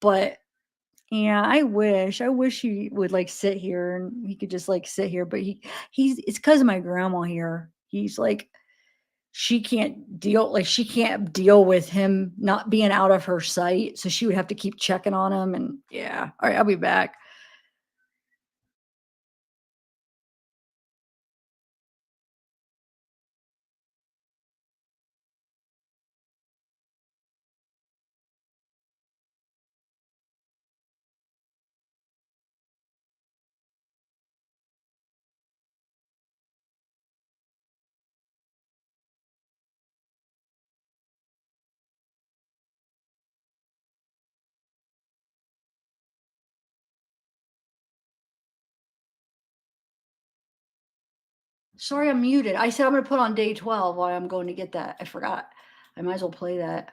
but yeah, I wish he would like sit here and he could just like sit here, but it's because of my grandma here. He's like, she can't deal with him not being out of her sight. So she would have to keep checking on him. And yeah. All right, I'll be back. Sorry, I'm muted. I said I'm going to put on day 12 while I'm going to get that. I forgot. I might as well play that.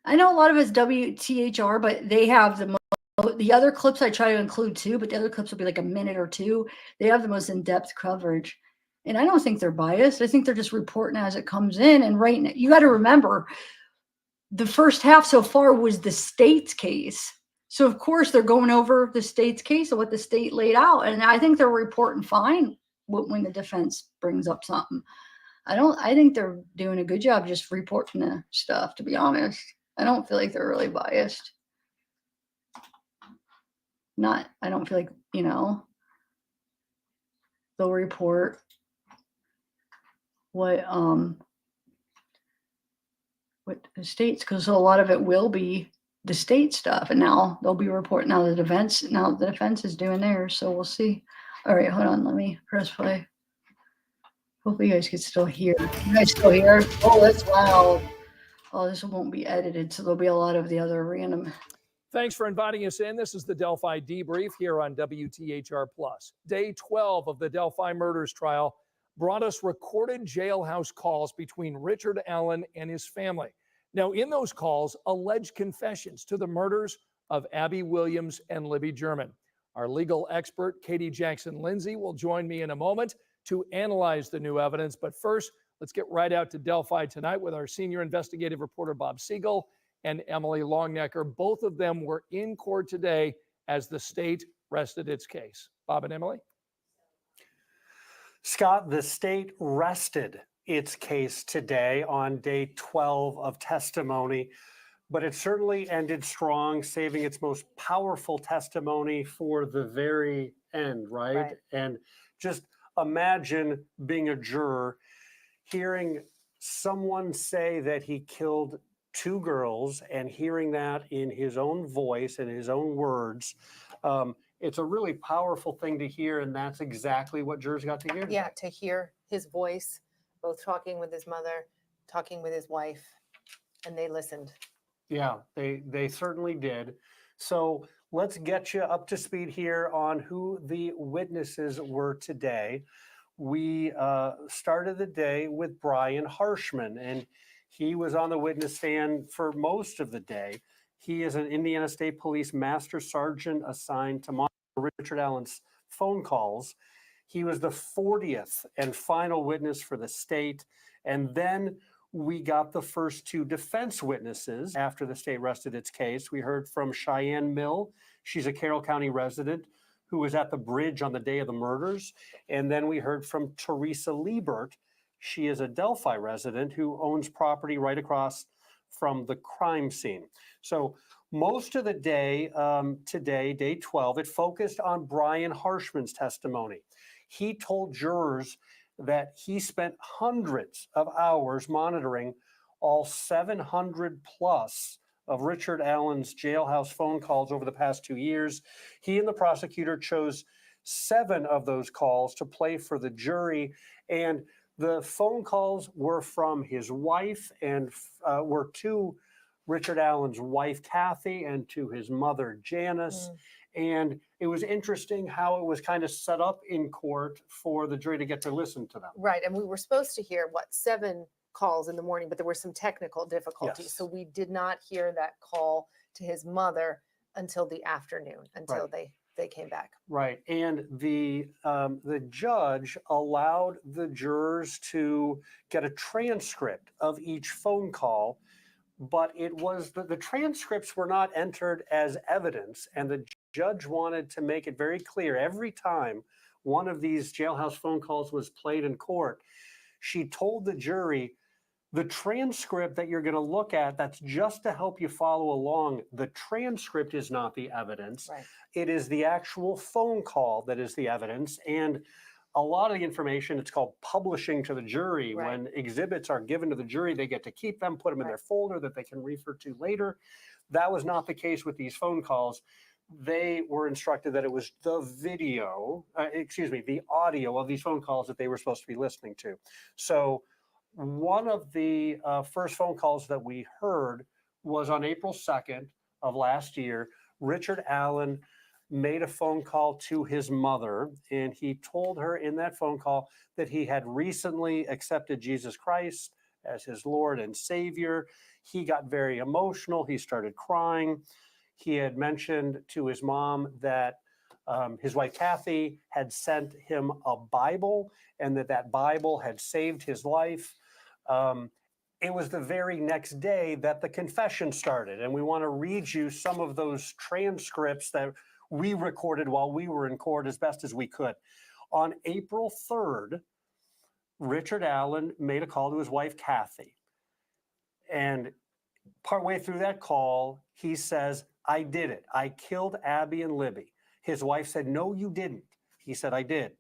I know a lot of it's WTHR, but they have the other clips I try to include too, but the other clips will be like a minute or two. They have the most in-depth coverage. And I don't think they're biased. I think they're just reporting as it comes in. And right now, you got to remember, the first half so far was the state's case. So of course they're going over the state's case of what the state laid out. And I think they're reporting fine when the defense brings up something. I think they're doing a good job just reporting the stuff, to be honest. I don't feel like they're really biased. I don't feel like, they'll report what the states, because a lot of it will be the state stuff, and now they'll be reporting the defense is doing theirs, so we'll see. All right, hold on, let me press play. Hopefully you guys can still hear. You guys still hear? Oh, that's loud. Oh, this won't be edited, so there'll be a lot of the other random. Thanks for inviting us in. This is the Delphi Debrief here on WTHR Plus. Day 12 of the Delphi murders trial brought us recorded jailhouse calls between Richard Allen and his family. Now, in those calls, alleged confessions to the murders of Abby Williams and Libby German. Our legal expert, Katie Jackson-Lindsay, will join me in a moment to analyze the new evidence. But first, let's get right out to Delphi tonight with our senior investigative reporter, Bob Siegel, and Emily Longnecker. Both of them were in court today as the state rested its case. Bob and Emily? Scott, the state rested its case today on day 12 of testimony. But it certainly ended strong, saving its most powerful testimony for the very end, right? And just imagine being a juror, hearing someone say that he killed two girls and hearing that in his own voice and his own words. It's a really powerful thing to hear, and that's exactly what jurors got to hear. Yeah, to hear his voice, both talking with his mother, talking with his wife, and they listened. Yeah, they certainly did. So let's get you up to speed here on who the witnesses were today. We started the day with Brian Harshman, and he was on the witness stand for most of the day. He is an Indiana State Police Master Sergeant assigned to monitor Richard Allen's phone calls. He was the 40th and final witness for the state. And then we got the first two defense witnesses after the state rested its case. We heard from Cheyenne Mill. She's a Carroll County resident who was at the bridge on the day of the murders. And then we heard from Teresa Liebert. She is a Delphi resident who owns property right across from the crime scene. So most of the day today, day 12, it focused on Brian Harshman's testimony. He told jurors that he spent hundreds of hours monitoring all 700 plus of Richard Allen's jailhouse phone calls over the past 2 years. He and the prosecutor chose 7 of those calls to play for the jury, and the phone calls were from his wife and were to Richard Allen's wife, Kathy, and to his mother, Janice. And it was interesting how it was kind of set up in court for the jury to get to listen to them. Right, and we were supposed to hear, 7 calls in the morning, but there were some technical difficulties. Yes. So we did not hear that call to his mother until the afternoon, until they came back. Right, and the judge allowed the jurors to get a transcript of each phone call, but it was the transcripts were not entered as evidence, and the judge wanted to make it very clear every time one of these jailhouse phone calls was played in court. She told the jury, the transcript that you're going to look at, that's just to help you follow along. The transcript is not the evidence. Right. It is the actual phone call that is the evidence. And a lot of the information, it's called publishing to the jury. Right. When exhibits are given to the jury, they get to keep them, put them in their folder that they can refer to later. That was not the case with these phone calls. They were instructed that it was the audio of these phone calls that they were supposed to be listening to. So one of the first phone calls that we heard was on April 2nd of last year. Richard Allen made a phone call to his mother, and he told her in that phone call that he had recently accepted Jesus Christ as his Lord and Savior. He got very emotional. He started crying. He had mentioned to his mom that his wife, Kathy, had sent him a Bible and that Bible had saved his life. It was the very next day that the confession started, and we want to read you some of those transcripts that we recorded while we were in court as best as we could. On April 3rd, Richard Allen made a call to his wife, Kathy. And partway through that call, he says, I did it. I killed Abby and Libby. His wife said, no, you didn't. He said, I did.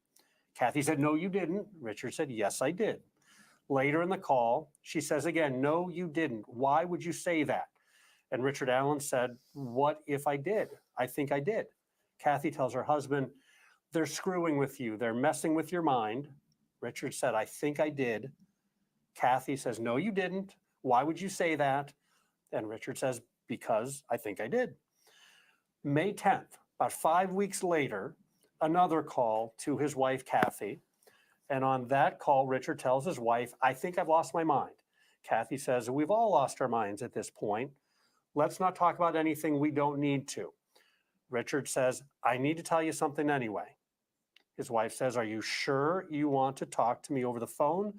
Kathy said, no, you didn't. Richard said, yes, I did. Later in the call, she says again, no, you didn't. Why would you say that? And Richard Allen said, what if I did? I think I did. Kathy tells her husband, they're screwing with you. They're messing with your mind. Richard said, I think I did. Kathy says, no, you didn't. Why would you say that? And Richard says, because I think I did. May 10th, about 5 weeks later, another call to his wife, Kathy. And on that call, Richard tells his wife, I think I've lost my mind. Kathy says, we've all lost our minds at this point. Let's not talk about anything we don't need to. Richard says, I need to tell you something anyway. His wife says, are you sure you want to talk to me over the phone?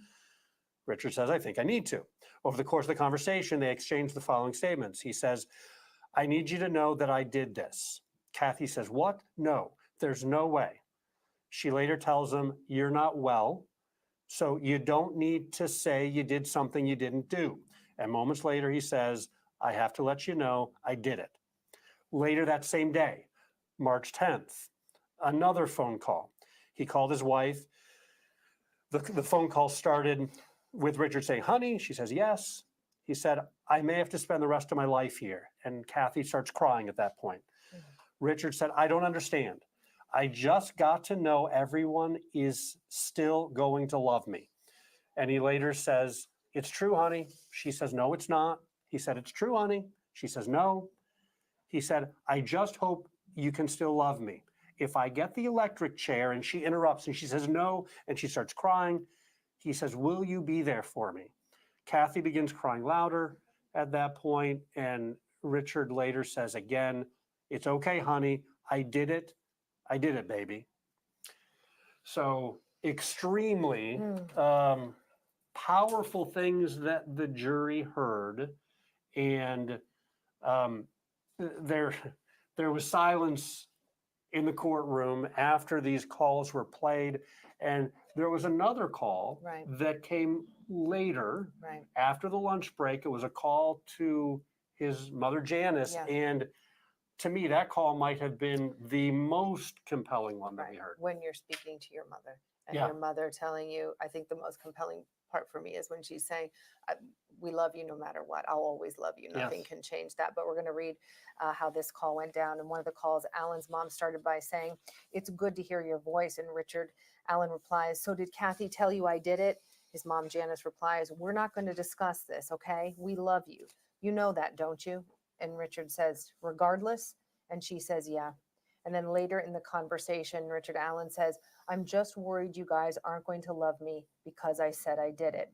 Richard says, I think I need to. Over the course of the conversation, they exchange the following statements. He says, I need you to know that I did this. Kathy says, what? No, there's no way. She later tells him, you're not well, so you don't need to say you did something you didn't do. And moments later, he says, I have to let you know I did it. Later that same day, March 10th, another phone call. He called his wife. The phone call started with Richard saying, honey, she says, yes. He said, I may have to spend the rest of my life here. And Kathy starts crying at that point. Richard said, I don't understand. I just got to know everyone is still going to love me. And he later says, it's true, honey. She says, no, it's not. He said, it's true, honey. She says, no. He said, I just hope you can still love me. If I get the electric chair, and she interrupts and she says, no, and she starts crying, he says, will you be there for me? Kathy begins crying louder at that point, and Richard later says again, it's okay, honey. I did it. I did it, baby. So extremely powerful things that the jury heard, and there was silence in the courtroom after these calls were played, and there was another call that came later after the lunch break. It was a call to his mother Janice, and to me that call might have been the most compelling one that we heard. When you're speaking to your mother and your mother telling you, I think the most compelling part for me is when she's saying, we love you no matter what. I'll always love you. Nothing can change that. But we're going to read how this call went down. And one of the calls, Alan's mom started by saying, it's good to hear your voice. And Richard Allen replies, so did Kathy tell you I did it? His mom, Janice, replies, we're not going to discuss this, okay? We love you. You know that, don't you? And Richard says, regardless? And she says, yeah. And then later in the conversation, Richard Allen says, I'm just worried you guys aren't going to love me because I said I did it.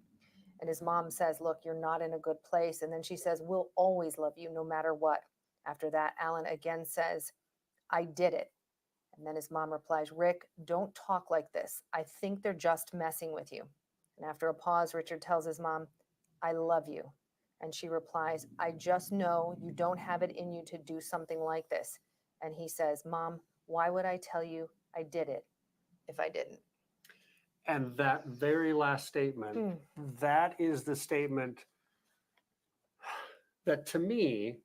And his mom says, look, you're not in a good place. And then she says, we'll always love you no matter what. After that, Allen again says, I did it. And then his mom replies, Rick, don't talk like this. I think they're just messing with you. And after a pause, Richard tells his mom, I love you. And she replies, I just know you don't have it in you to do something like this. And he says, Mom, why would I tell you I did it if I didn't? And that very last statement, that is the statement that to me,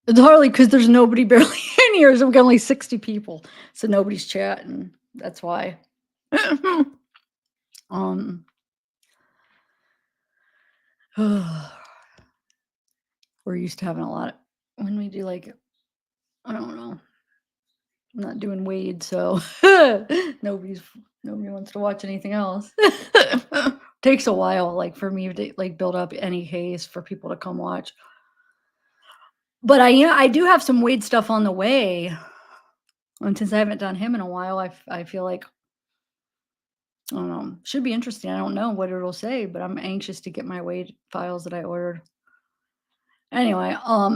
It's hardly because there's nobody barely in here. So we've got only 60 people. So nobody's chatting. That's why. We're used to having a lot of, when we do like, I don't know. I'm not doing Wade, so nobody wants to watch anything else. Takes a while, like for me to like build up any case for people to come watch. But I do have some Wade stuff on the way. And since I haven't done him in a while, I feel like, I don't know, should be interesting. I don't know what it'll say, but I'm anxious to get my Wade files that I ordered. Anyway,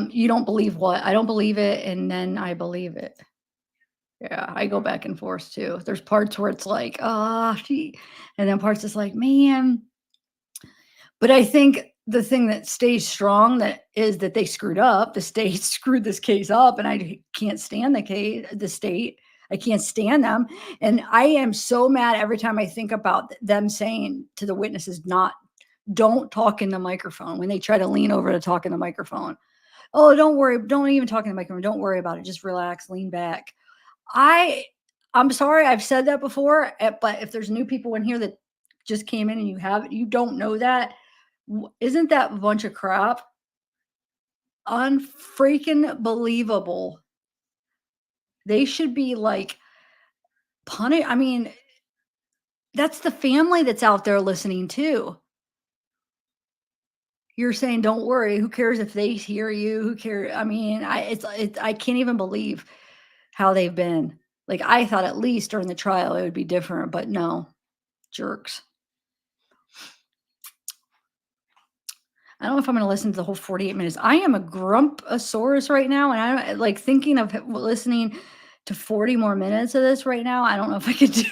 you don't believe what? I don't believe it, and then I believe it. Yeah, I go back and forth too. There's parts where it's like, and then parts it's like, man. But I think the thing that stays strong that is that they screwed up. The state screwed this case up, and I can't stand the state. I can't stand them. And I am so mad every time I think about them saying to the witnesses, don't talk in the microphone when they try to lean over to talk in the microphone. Oh, don't worry. Don't even talk in the microphone. Don't worry about it. Just relax, lean back. I'm sorry. I've said that before, but if there's new people in here that just came in and you don't know that, isn't that a bunch of crap? Unfreaking believable. They should be like punished. I mean, that's the family that's out there listening too. You're saying, don't worry. Who cares if they hear you? Who cares? I mean, I can't even believe how they've been. Like, I thought at least during the trial it would be different, but no, jerks. I don't know if I'm going to listen to the whole 48 minutes. I am a grumpasaurus right now, and I'm like thinking of listening to 40 more minutes of this right now. I don't know if I could do it.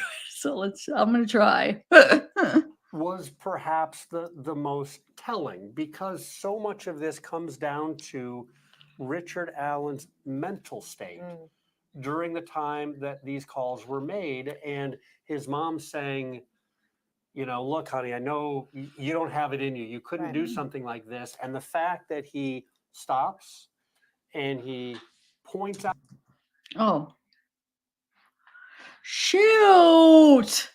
So I'm going to try. was perhaps the most telling, because so much of this comes down to Richard Allen's mental state during the time that these calls were made, and his mom saying, you know, look, honey, I know you don't have it in you. You couldn't Right. do something like this. And the fact that he stops and he points out. Oh, shoot.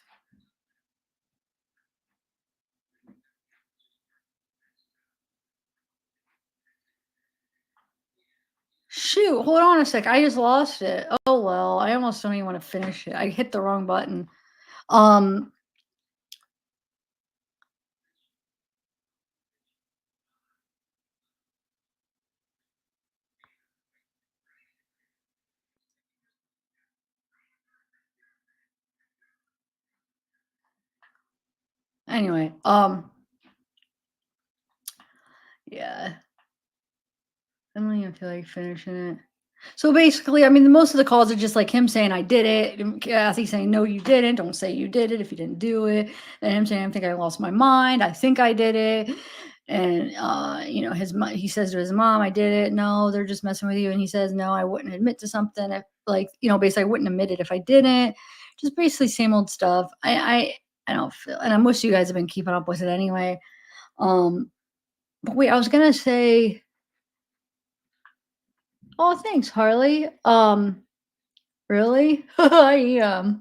Shoot, hold on a sec. I just lost it. Oh well, I almost don't even want to finish it. I hit the wrong button. Anyway, yeah. I don't even feel like finishing it. So basically, I mean, most of the calls are just like him saying, I did it. And Kathy saying, no, you didn't. Don't say you did it if you didn't do it. And him saying, I think I lost my mind. I think I did it. And, you know, he says to his mom, I did it. No, they're just messing with you. And he says, no, I wouldn't admit to something. If, like, you know, basically, I wouldn't admit it if I didn't. Just basically same old stuff. I don't feel, and I wish you guys have been keeping up with it anyway. But wait, I was going to say, oh, thanks, Harley. Really? I oh,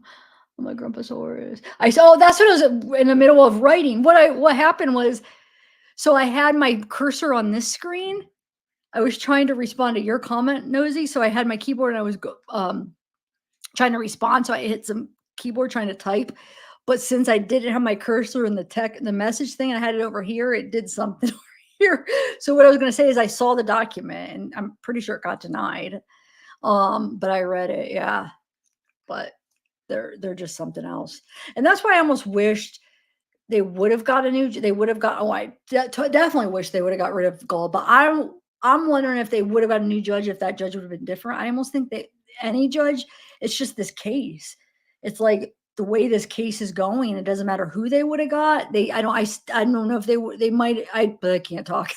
my Grumposaurus. I saw. Oh, that's what I was in the middle of writing. What happened was, so I had my cursor on this screen. I was trying to respond to your comment, Nosy. So I had my keyboard and I was trying to respond. So I hit some keyboard trying to type. But since I didn't have my cursor in the message thing, and I had it over here, it did something over here. So what I was going to say is I saw the document and I'm pretty sure it got denied. But I read it, yeah. But they're just something else. And that's why I almost wished they would have got I definitely wish they would have got rid of Gull, but I'm wondering if they would have got a new judge, if that judge would have been different. I almost think that any judge, it's just this case. It's like the way this case is going, it doesn't matter who they would have got. I don't know if they might, but I can't talk.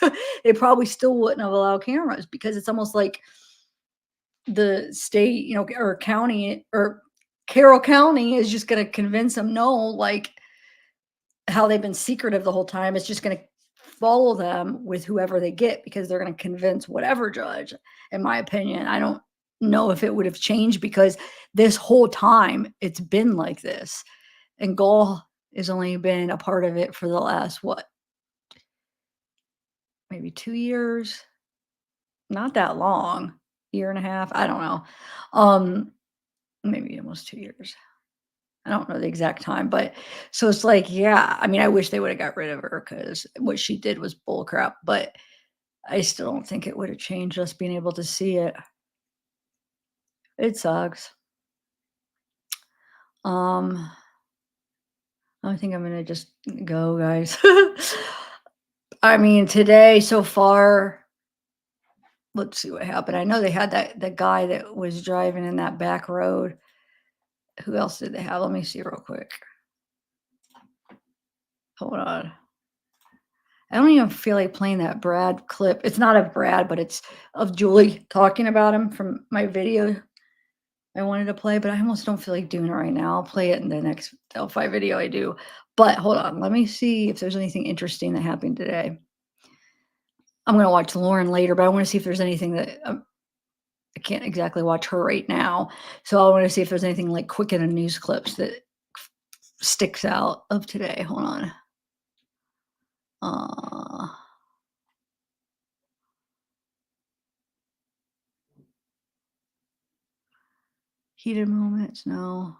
They probably still wouldn't have allowed cameras because it's almost like the state, you know, or county or Carroll County is just going to convince them, no, like how they've been secretive the whole time. It's just going to follow them with whoever they get because they're going to convince whatever judge, in my opinion. I don't know if it would have changed because this whole time it's been like this. And Gull has only been a part of it for the last, what, maybe 2 years? Not that long. Year and a half. I don't know. Maybe almost 2 years. I don't know the exact time, but so it's like, yeah, I mean, I wish they would have got rid of her because what she did was bullcrap, but I still don't think it would have changed us being able to see it. It sucks. I think I'm gonna just go, guys. I mean, today so far, let's see what happened. I know they had the guy that was driving in that back road. Who else did they have? Let me see real quick. Hold on. I don't even feel like playing that Brad clip. It's not of Brad, but it's of Julie talking about him from my video I wanted to play, but I almost don't feel like doing it right now. I'll play it in the next Delphi video I do. But hold on. Let me see if there's anything interesting that happened today. I'm going to watch Lauren later, but I want to see if there's anything that I can't exactly watch her right now. So I want to see if there's anything like quick in the news clips that sticks out of today. Hold on. Heated moments, no.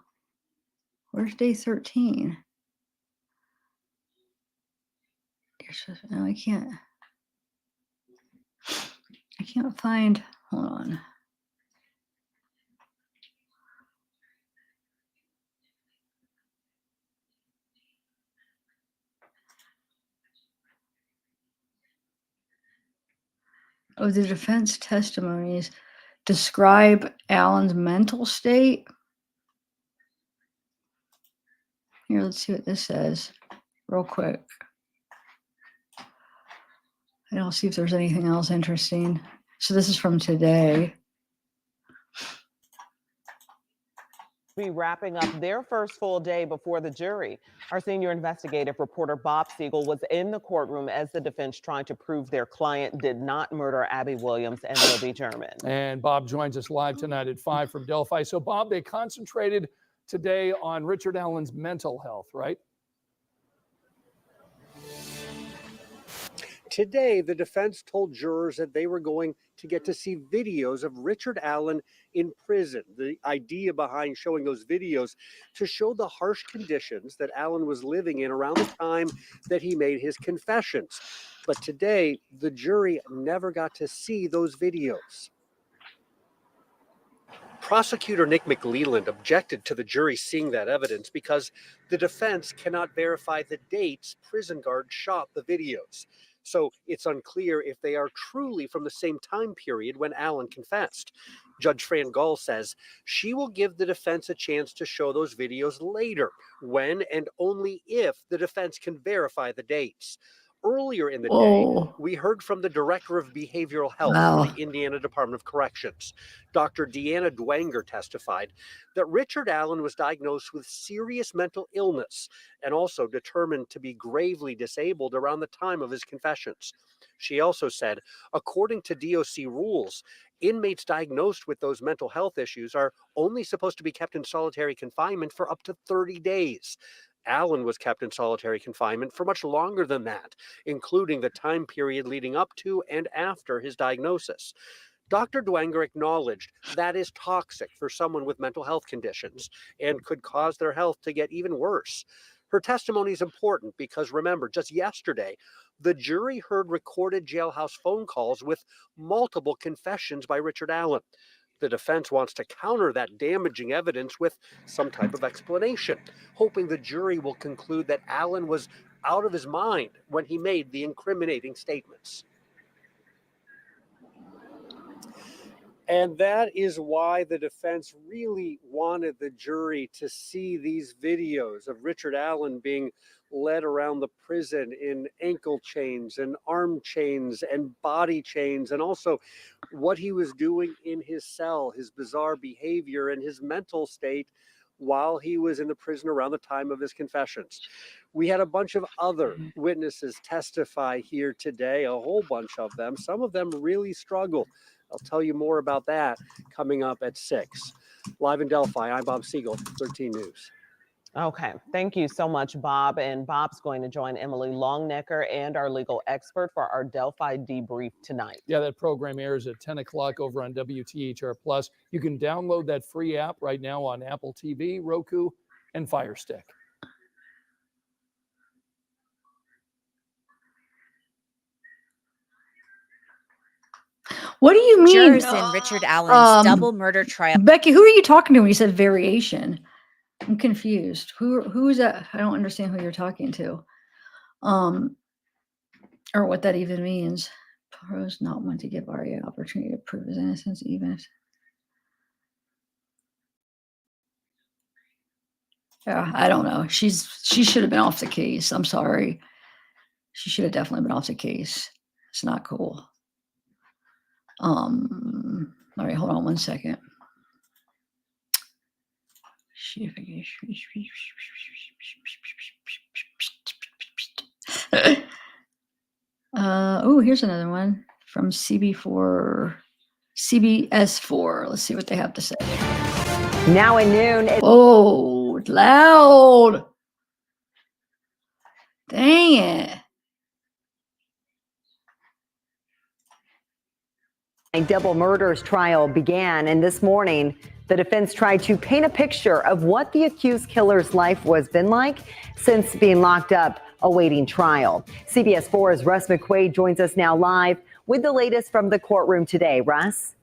Where's day 13? No, I can't find, hold on. Oh, the defense testimonies describe Alan's mental state. Here, let's see what this says real quick. And I'll see if there's anything else interesting. So this is from today. be wrapping up their first full day before the jury. Our senior investigative reporter Bob Siegel was in the courtroom as the defense tried to prove their client did not murder Abby Williams and Libby German. And Bob joins us live tonight at 5 from Delphi. So, Bob, they concentrated today on Richard Allen's mental health, right? Today, the defense told jurors that they were going to get to see videos of Richard Allen in prison. The idea behind showing those videos to show the harsh conditions that Allen was living in around the time that he made his confessions. But today, the jury never got to see those videos. Prosecutor Nick McLeland objected to the jury seeing that evidence because the defense cannot verify the dates prison guards shot the videos. So it's unclear if they are truly from the same time period when Allen confessed. Judge Fran Gall says she will give the defense a chance to show those videos later, when and only if the defense can verify the dates. Earlier in the day, we heard from the Director of Behavioral Health for the Indiana Department of Corrections. Dr. Deanna Dwenger testified that Richard Allen was diagnosed with serious mental illness and also determined to be gravely disabled around the time of his confessions. She also said, according to DOC rules, inmates diagnosed with those mental health issues are only supposed to be kept in solitary confinement for up to 30 days. Allen was kept in solitary confinement for much longer than that, including the time period leading up to and after his diagnosis. Dr. Dwenger acknowledged that is toxic for someone with mental health conditions and could cause their health to get even worse. Her testimony is important because, remember, just yesterday, the jury heard recorded jailhouse phone calls with multiple confessions by Richard Allen. The defense wants to counter that damaging evidence with some type of explanation, hoping the jury will conclude that Allen was out of his mind when he made the incriminating statements. And that is why the defense really wanted the jury to see these videos of Richard Allen being led around the prison in ankle chains and arm chains and body chains, and also what he was doing in his cell, his bizarre behavior and his mental state while he was in the prison around the time of his confessions. We had a bunch of other witnesses testify here today, a whole bunch of them. Some of them really struggle. I'll tell you more about that coming up at 6. Live in Delphi, I'm Bob Siegel, 13 News. Okay, thank you so much, Bob. And Bob's going to join Emily Longnecker and our legal expert for our Delphi debrief tonight. Yeah, that program airs at 10 o'clock over on WTHR Plus. You can download that free app right now on Apple TV, Roku, and Fire Stick. What do you mean? Jurors in Richard Allen's double murder trial. Becky, who are you talking to when you said variation? I'm confused. Who is that? I don't understand who you're talking to. Or what that even means. Poirot's not one to give Arya opportunity to prove his innocence, even if. Yeah, I don't know. She should have been off the case. I'm sorry. She should have definitely been off the case. It's not cool. All right, hold on one second. Oh, here's another one from CBS4. Let's see what they have to say. Now at noon. Oh, loud. Dang it. A double murders trial began, and this morning, the defense tried to paint a picture of what the accused killer's life was been like since being locked up awaiting trial. CBS 4's Russ McQuaid joins us now live with the latest from the courtroom today. Russ?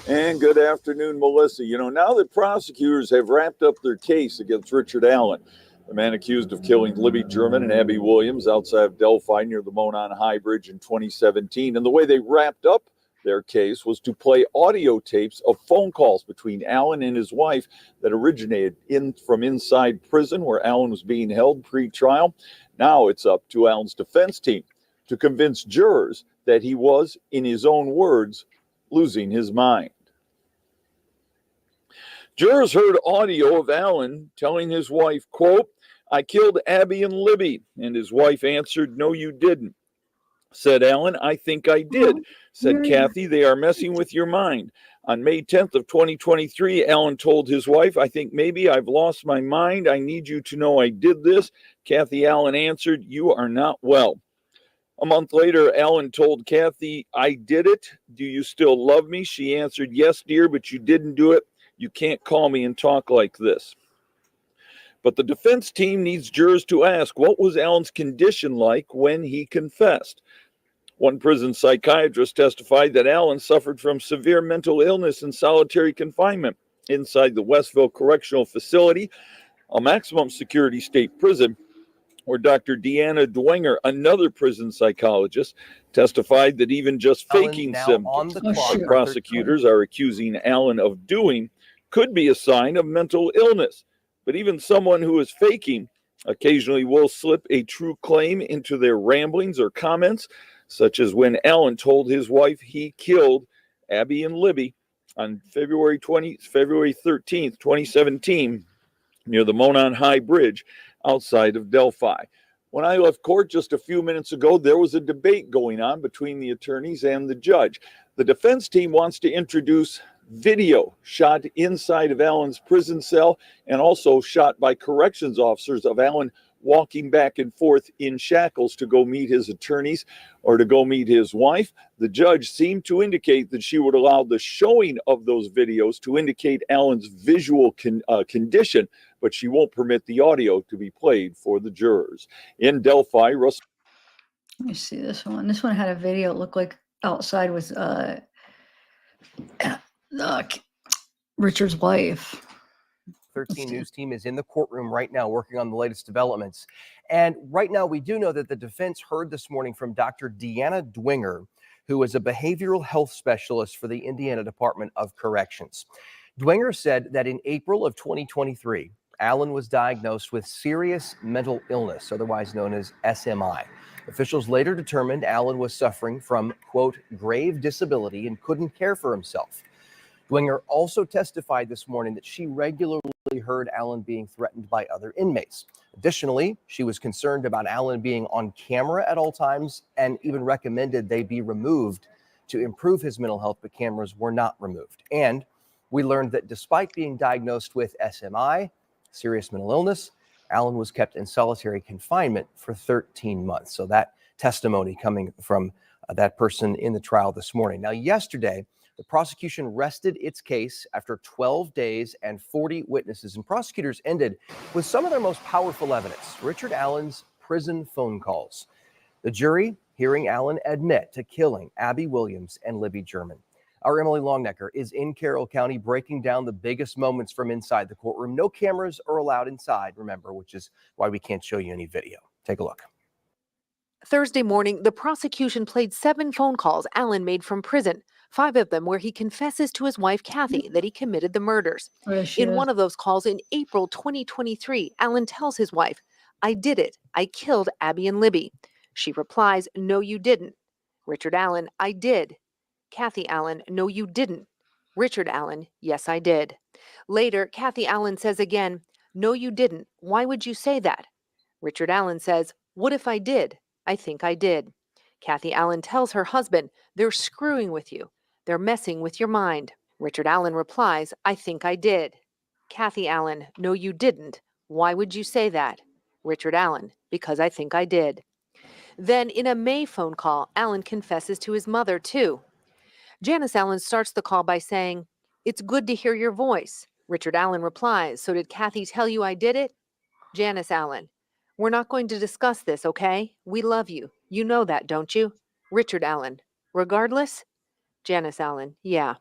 And good afternoon, Melissa. You know, now that prosecutors have wrapped up their case against Richard Allen, the man accused of killing Libby German and Abby Williams outside of Delphi near the Monon High Bridge in 2017, and the way they wrapped up their case was to play audio tapes of phone calls between Allen and his wife that originated from inside prison where Allen was being held pre-trial. Now it's up to Allen's defense team to convince jurors that he was, in his own words, losing his mind. Jurors heard audio of Allen telling his wife, quote, "I killed Abby and Libby." And his wife answered, "No, you didn't." Said Allen, "I think I did." Said Kathy, "They are messing with your mind." On May 10th of 2023, Allen told his wife, "I think maybe I've lost my mind. I need you to know I did this." Kathy Allen answered, "You are not well." A month later, Allen told Kathy, "I did it. Do you still love me?" She answered, "Yes, dear, but you didn't do it. You can't call me and talk like this." But the defense team needs jurors to ask, what was Allen's condition like when he confessed? One prison psychiatrist testified that Allen suffered from severe mental illness and solitary confinement inside the Westville Correctional Facility, a maximum security state prison, where Dr. Deanna Dwenger, another prison psychologist, testified that even just faking now on symptoms, the like clock. prosecutors are accusing Allen of doing, could be a sign of mental illness. But even someone who is faking occasionally will slip a true claim into their ramblings or comments, such as when Allen told his wife he killed Abby and Libby on February 13th, 2017, near the Monon High Bridge outside of Delphi. When I left court just a few minutes ago, there was a debate going on between the attorneys and the judge. The defense team wants to introduce video shot inside of Allen's prison cell and also shot by corrections officers of Allen walking back and forth in shackles to go meet his attorneys or to go meet his wife. The judge seemed to indicate that she would allow the showing of those videos to indicate Allen's visual condition, but she won't permit the audio to be played for the jurors. In Delphi, Russell. Let me see this one. This one had a video. It looked like outside was Richard's wife. 13 News team is in the courtroom right now working on the latest developments. And right now, we do know that the defense heard this morning from Dr. Deanna Dwenger, who is a behavioral health specialist for the Indiana Department of Corrections. Dwenger said that in April of 2023, Allen was diagnosed with serious mental illness, otherwise known as SMI. Officials later determined Allen was suffering from, quote, grave disability and couldn't care for himself. Dwenger also testified this morning that she regularly heard Allen being threatened by other inmates. Additionally, she was concerned about Allen being on camera at all times and even recommended they be removed to improve his mental health, but cameras were not removed. And we learned that despite being diagnosed with SMI, serious mental illness, Allen was kept in solitary confinement for 13 months. So that testimony coming from that person in the trial this morning. Now, yesterday, the prosecution rested its case after 12 days and 40 witnesses, and prosecutors ended with some of their most powerful evidence, Richard Allen's prison phone calls. The jury hearing Allen admit to killing Abby Williams and Libby German. Our Emily Longnecker is in Carroll County breaking down the biggest moments from inside the courtroom. No cameras are allowed inside, remember, which is why we can't show you any video. Take a look. Thursday morning, the prosecution played 7 phone calls Allen made from prison, 5 of them where he confesses to his wife, Kathy, that he committed the murders. In one of those calls in April 2023, Allen tells his wife, "I did it. I killed Abby and Libby." She replies, "No, you didn't." Richard Allen, "I did." Kathy Allen, "No, you didn't." Richard Allen, "Yes, I did." Later, Kathy Allen says again, "No, you didn't. Why would you say that?" Richard Allen says, "What if I did? I think I did." Kathy Allen tells her husband, "They're screwing with you. They're messing with your mind." Richard Allen replies, "I think I did." Kathy Allen, "No, you didn't. Why would you say that?" Richard Allen, "Because I think I did." Then in a May phone call, Allen confesses to his mother too. Janice Allen starts the call by saying, "It's good to hear your voice." Richard Allen replies, "So did Kathy tell you I did it?" Janice Allen, "We're not going to discuss this, okay? We love you. You know that, don't you?" Richard Allen, "Regardless?" Janice Allen, "Yeah."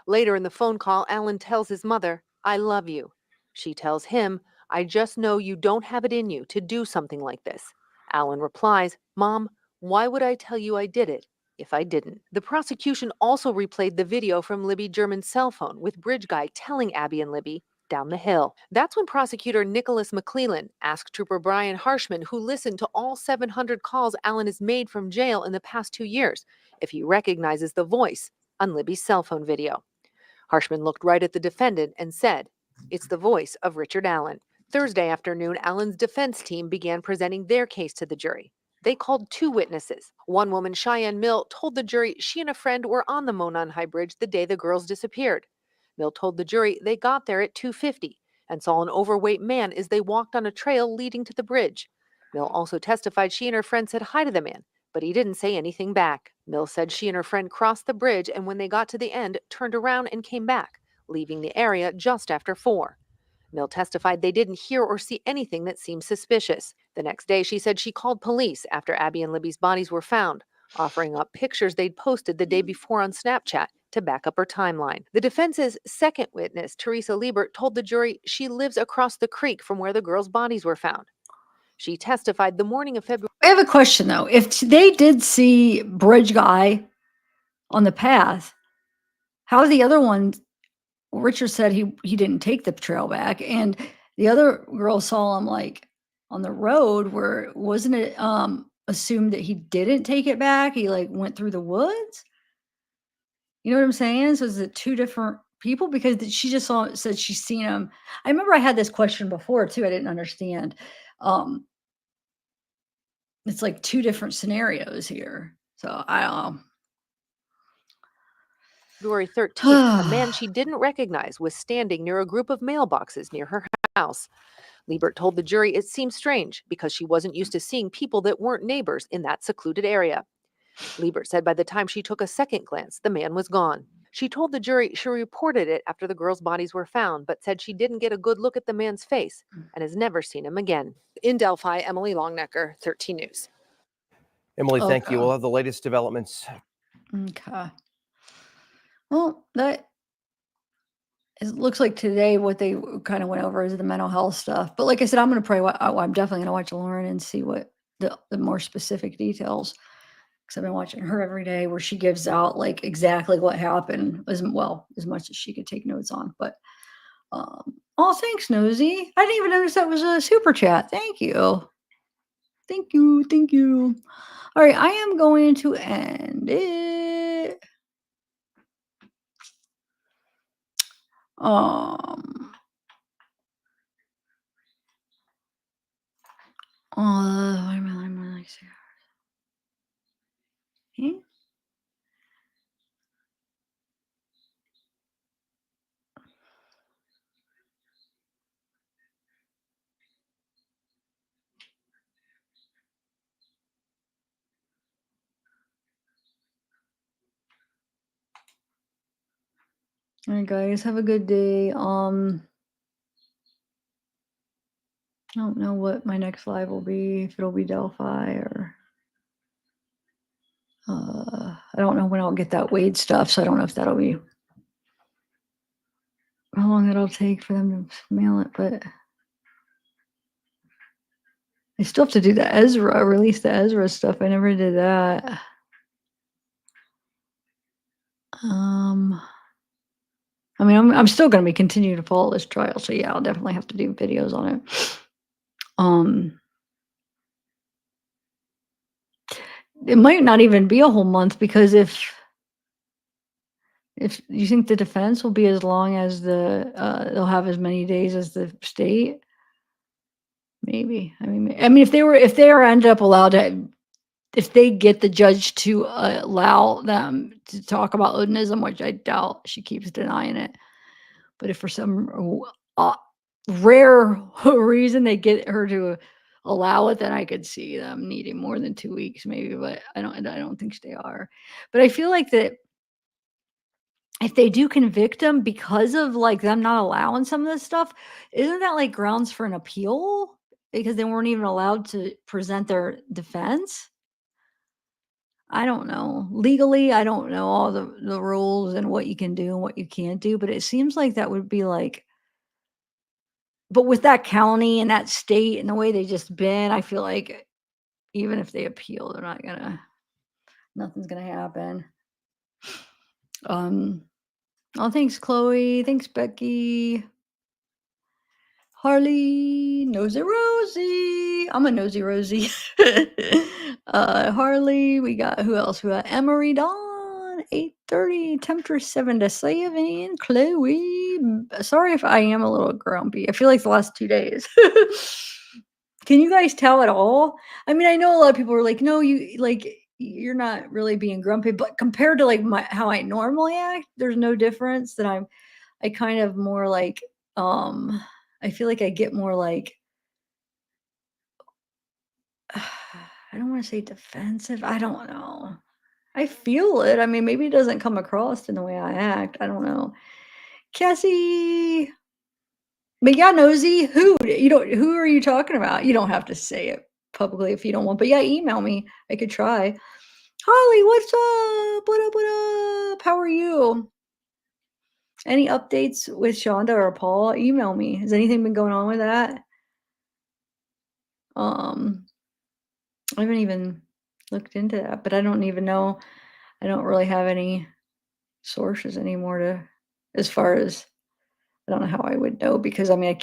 Later in the phone call, Allen tells his mother, "I love you." She tells him, "I just know you don't have it in you to do something like this." Allen replies, "Mom, why would I tell you I did it if I didn't?" The prosecution also replayed the video from Libby German's cell phone with Bridge Guy telling Abby and Libby, "Down the hill." That's when prosecutor Nicholas McClellan asked Trooper Brian Harshman, who listened to all 700 calls Allen has made from jail in the past 2 years, if he recognizes the voice on Libby's cell phone video. Harshman looked right at the defendant and said, It's the voice of Richard Allen. Thursday afternoon, Allen's defense team began presenting their case to the jury. They called 2 witnesses. One woman, Cheyenne Mill, told the jury she and a friend were on the Monon High Bridge the day the girls disappeared. Mill told the jury they got there at 2:50 and saw an overweight man as they walked on a trail leading to the bridge. Mill also testified she and her friend said hi to the man, but he didn't say anything back. Mill said she and her friend crossed the bridge and when they got to the end, turned around and came back, leaving the area just after 4. Mill testified they didn't hear or see anything that seemed suspicious. The next day, she said she called police after Abby and Libby's bodies were found, offering up pictures they'd posted the day before on Snapchat to back up her timeline. The defense's second witness, Teresa Liebert, told the jury she lives across the creek from where the girls' bodies were found. She testified the morning of February. I have a question though. If they did see Bridge Guy on the path, how are the other ones? Richard said he didn't take the trail back, and the other girl saw him like on the road. Where wasn't it assumed that he didn't take it back? He like went through the woods. You know what I'm saying? So is it 2 different people? Because she just said she's seen him. I remember I had this question before too. I didn't understand. It's like 2 different scenarios here. So I don't know. February 13th, a man she didn't recognize was standing near a group of mailboxes near her house. Liebert told the jury it seemed strange because she wasn't used to seeing people that weren't neighbors in that secluded area. Liebert said by the time she took a second glance, the man was gone. She told the jury she reported it after the girls' bodies were found, but said she didn't get a good look at the man's face and has never seen him again. In Delphi, Emily Longnecker, 13 News. Emily, thank you. Okay. We'll have the latest developments. Okay. Well, it looks like today what they kind of went over is the mental health stuff. But like I said, I'm going to I'm definitely going to watch Lauren and see what the more specific details. Because I've been watching her every day where she gives out like exactly what happened as much as she could take notes on. But oh, thanks, Nosy. I didn't even notice that was a super chat. Thank you. Thank you. Thank you. All right, I am going to end it. Wait a minute, I'm like, okay. All right, guys, have a good day. I don't know what my next live will be, if it'll be Delphi or I don't know when I'll get that Wade stuff, so I don't know if that'll be how long it'll take for them to mail it, but I still have to do the Ezra, release the Ezra stuff. I never did that. I mean, I'm still going to be continuing to follow this trial, so yeah, I'll definitely have to do videos on it. It might not even be a whole month because if you think the defense will be as long as they'll have as many days as the state, maybe. I mean, if they are ended up allowed to, if they get the judge to allow them to talk about Odinism, which I doubt, she keeps denying it. But if for some rare reason they get her to allow it, then I could see them needing more than 2 weeks, maybe. But I don't think they are. But I feel like that if they do convict them because of like them not allowing some of this stuff, isn't that like grounds for an appeal? Because they weren't even allowed to present their defense. I don't know. Legally, I don't know all the rules and what you can do and what you can't do, but it seems like that would be like, but with that county and that state and the way they just been, I feel like even if they appeal, nothing's gonna happen. Oh, thanks, Chloe. Thanks, Becky. Harley, Nosy Rosie. I'm a Nosy Rosie. Harley, we got who else? We got Emery Dawn, 8:30, Temptress 7 to 7, Chloe, sorry if I am a little grumpy. I feel like the last 2 days. Can you guys tell at all? I mean, I know a lot of people are like, "No, you're not really being grumpy," but compared to, like, how I normally act, there's no difference that I kind of more like, um, I feel like I get more like I don't wanna say defensive, I don't know. I feel it. I mean, maybe it doesn't come across in the way I act. I don't know. Cassie, but yeah, nosy. Who are you talking about? You don't have to say it publicly if you don't want, but yeah, email me. I could try. Holly, what's up? What up? What up? How are you? Any updates with Shonda or Paul? Email me. Has anything been going on with that? Um, I haven't even looked into that, but I don't even know. I don't really have any sources anymore as far as I don't know how I would know because I mean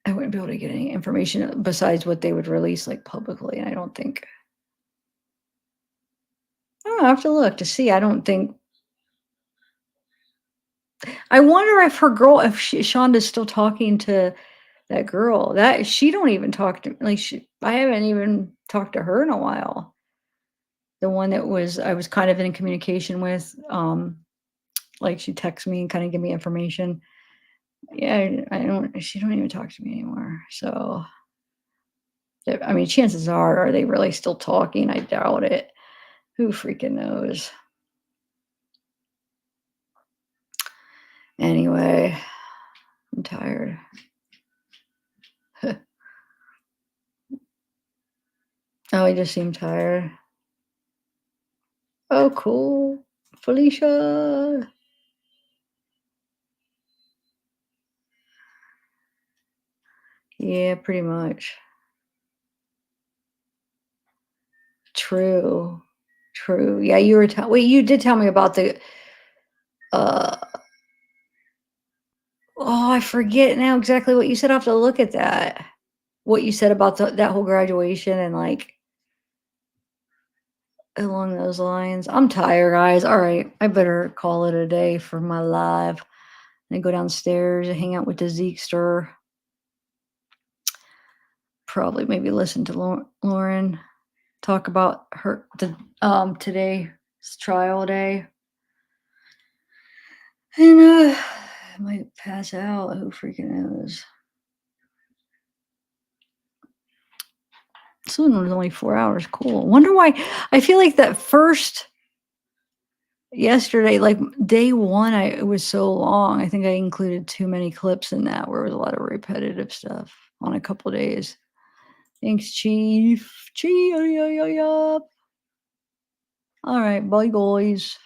I wouldn't be able to get any information besides what they would release like publicly. And I don't think I don't know, I have to look to see. I don't think I wonder if Shonda's still talking to that girl. That she don't even talk to like I haven't even talked to her in a while. The one that I was kind of in communication with, like she texts me and kind of give me information. Yeah, she don't even talk to me anymore. So I mean, chances are they really still talking? I doubt it. Who freaking knows? Anyway, I'm tired. Oh, I just seem tired. Oh, cool. Felicia. Yeah, pretty much. True. True. Yeah, wait, you did tell me about the uh oh, I forget now exactly what you said. I have to look at that. What you said about that whole graduation and like along those lines. I'm tired, guys. All right, I better call it a day for my live. And go downstairs and hang out with the Zeekster. Probably maybe listen to Lauren talk about today's trial day. And I might pass out. Who freaking knows? This one was only 4 hours. Cool. Wonder why. I feel like that first yesterday, like day one, it was so long. I think I included too many clips in that where it was a lot of repetitive stuff on a couple days. Thanks, Chief. Chief. All right, bye, guys.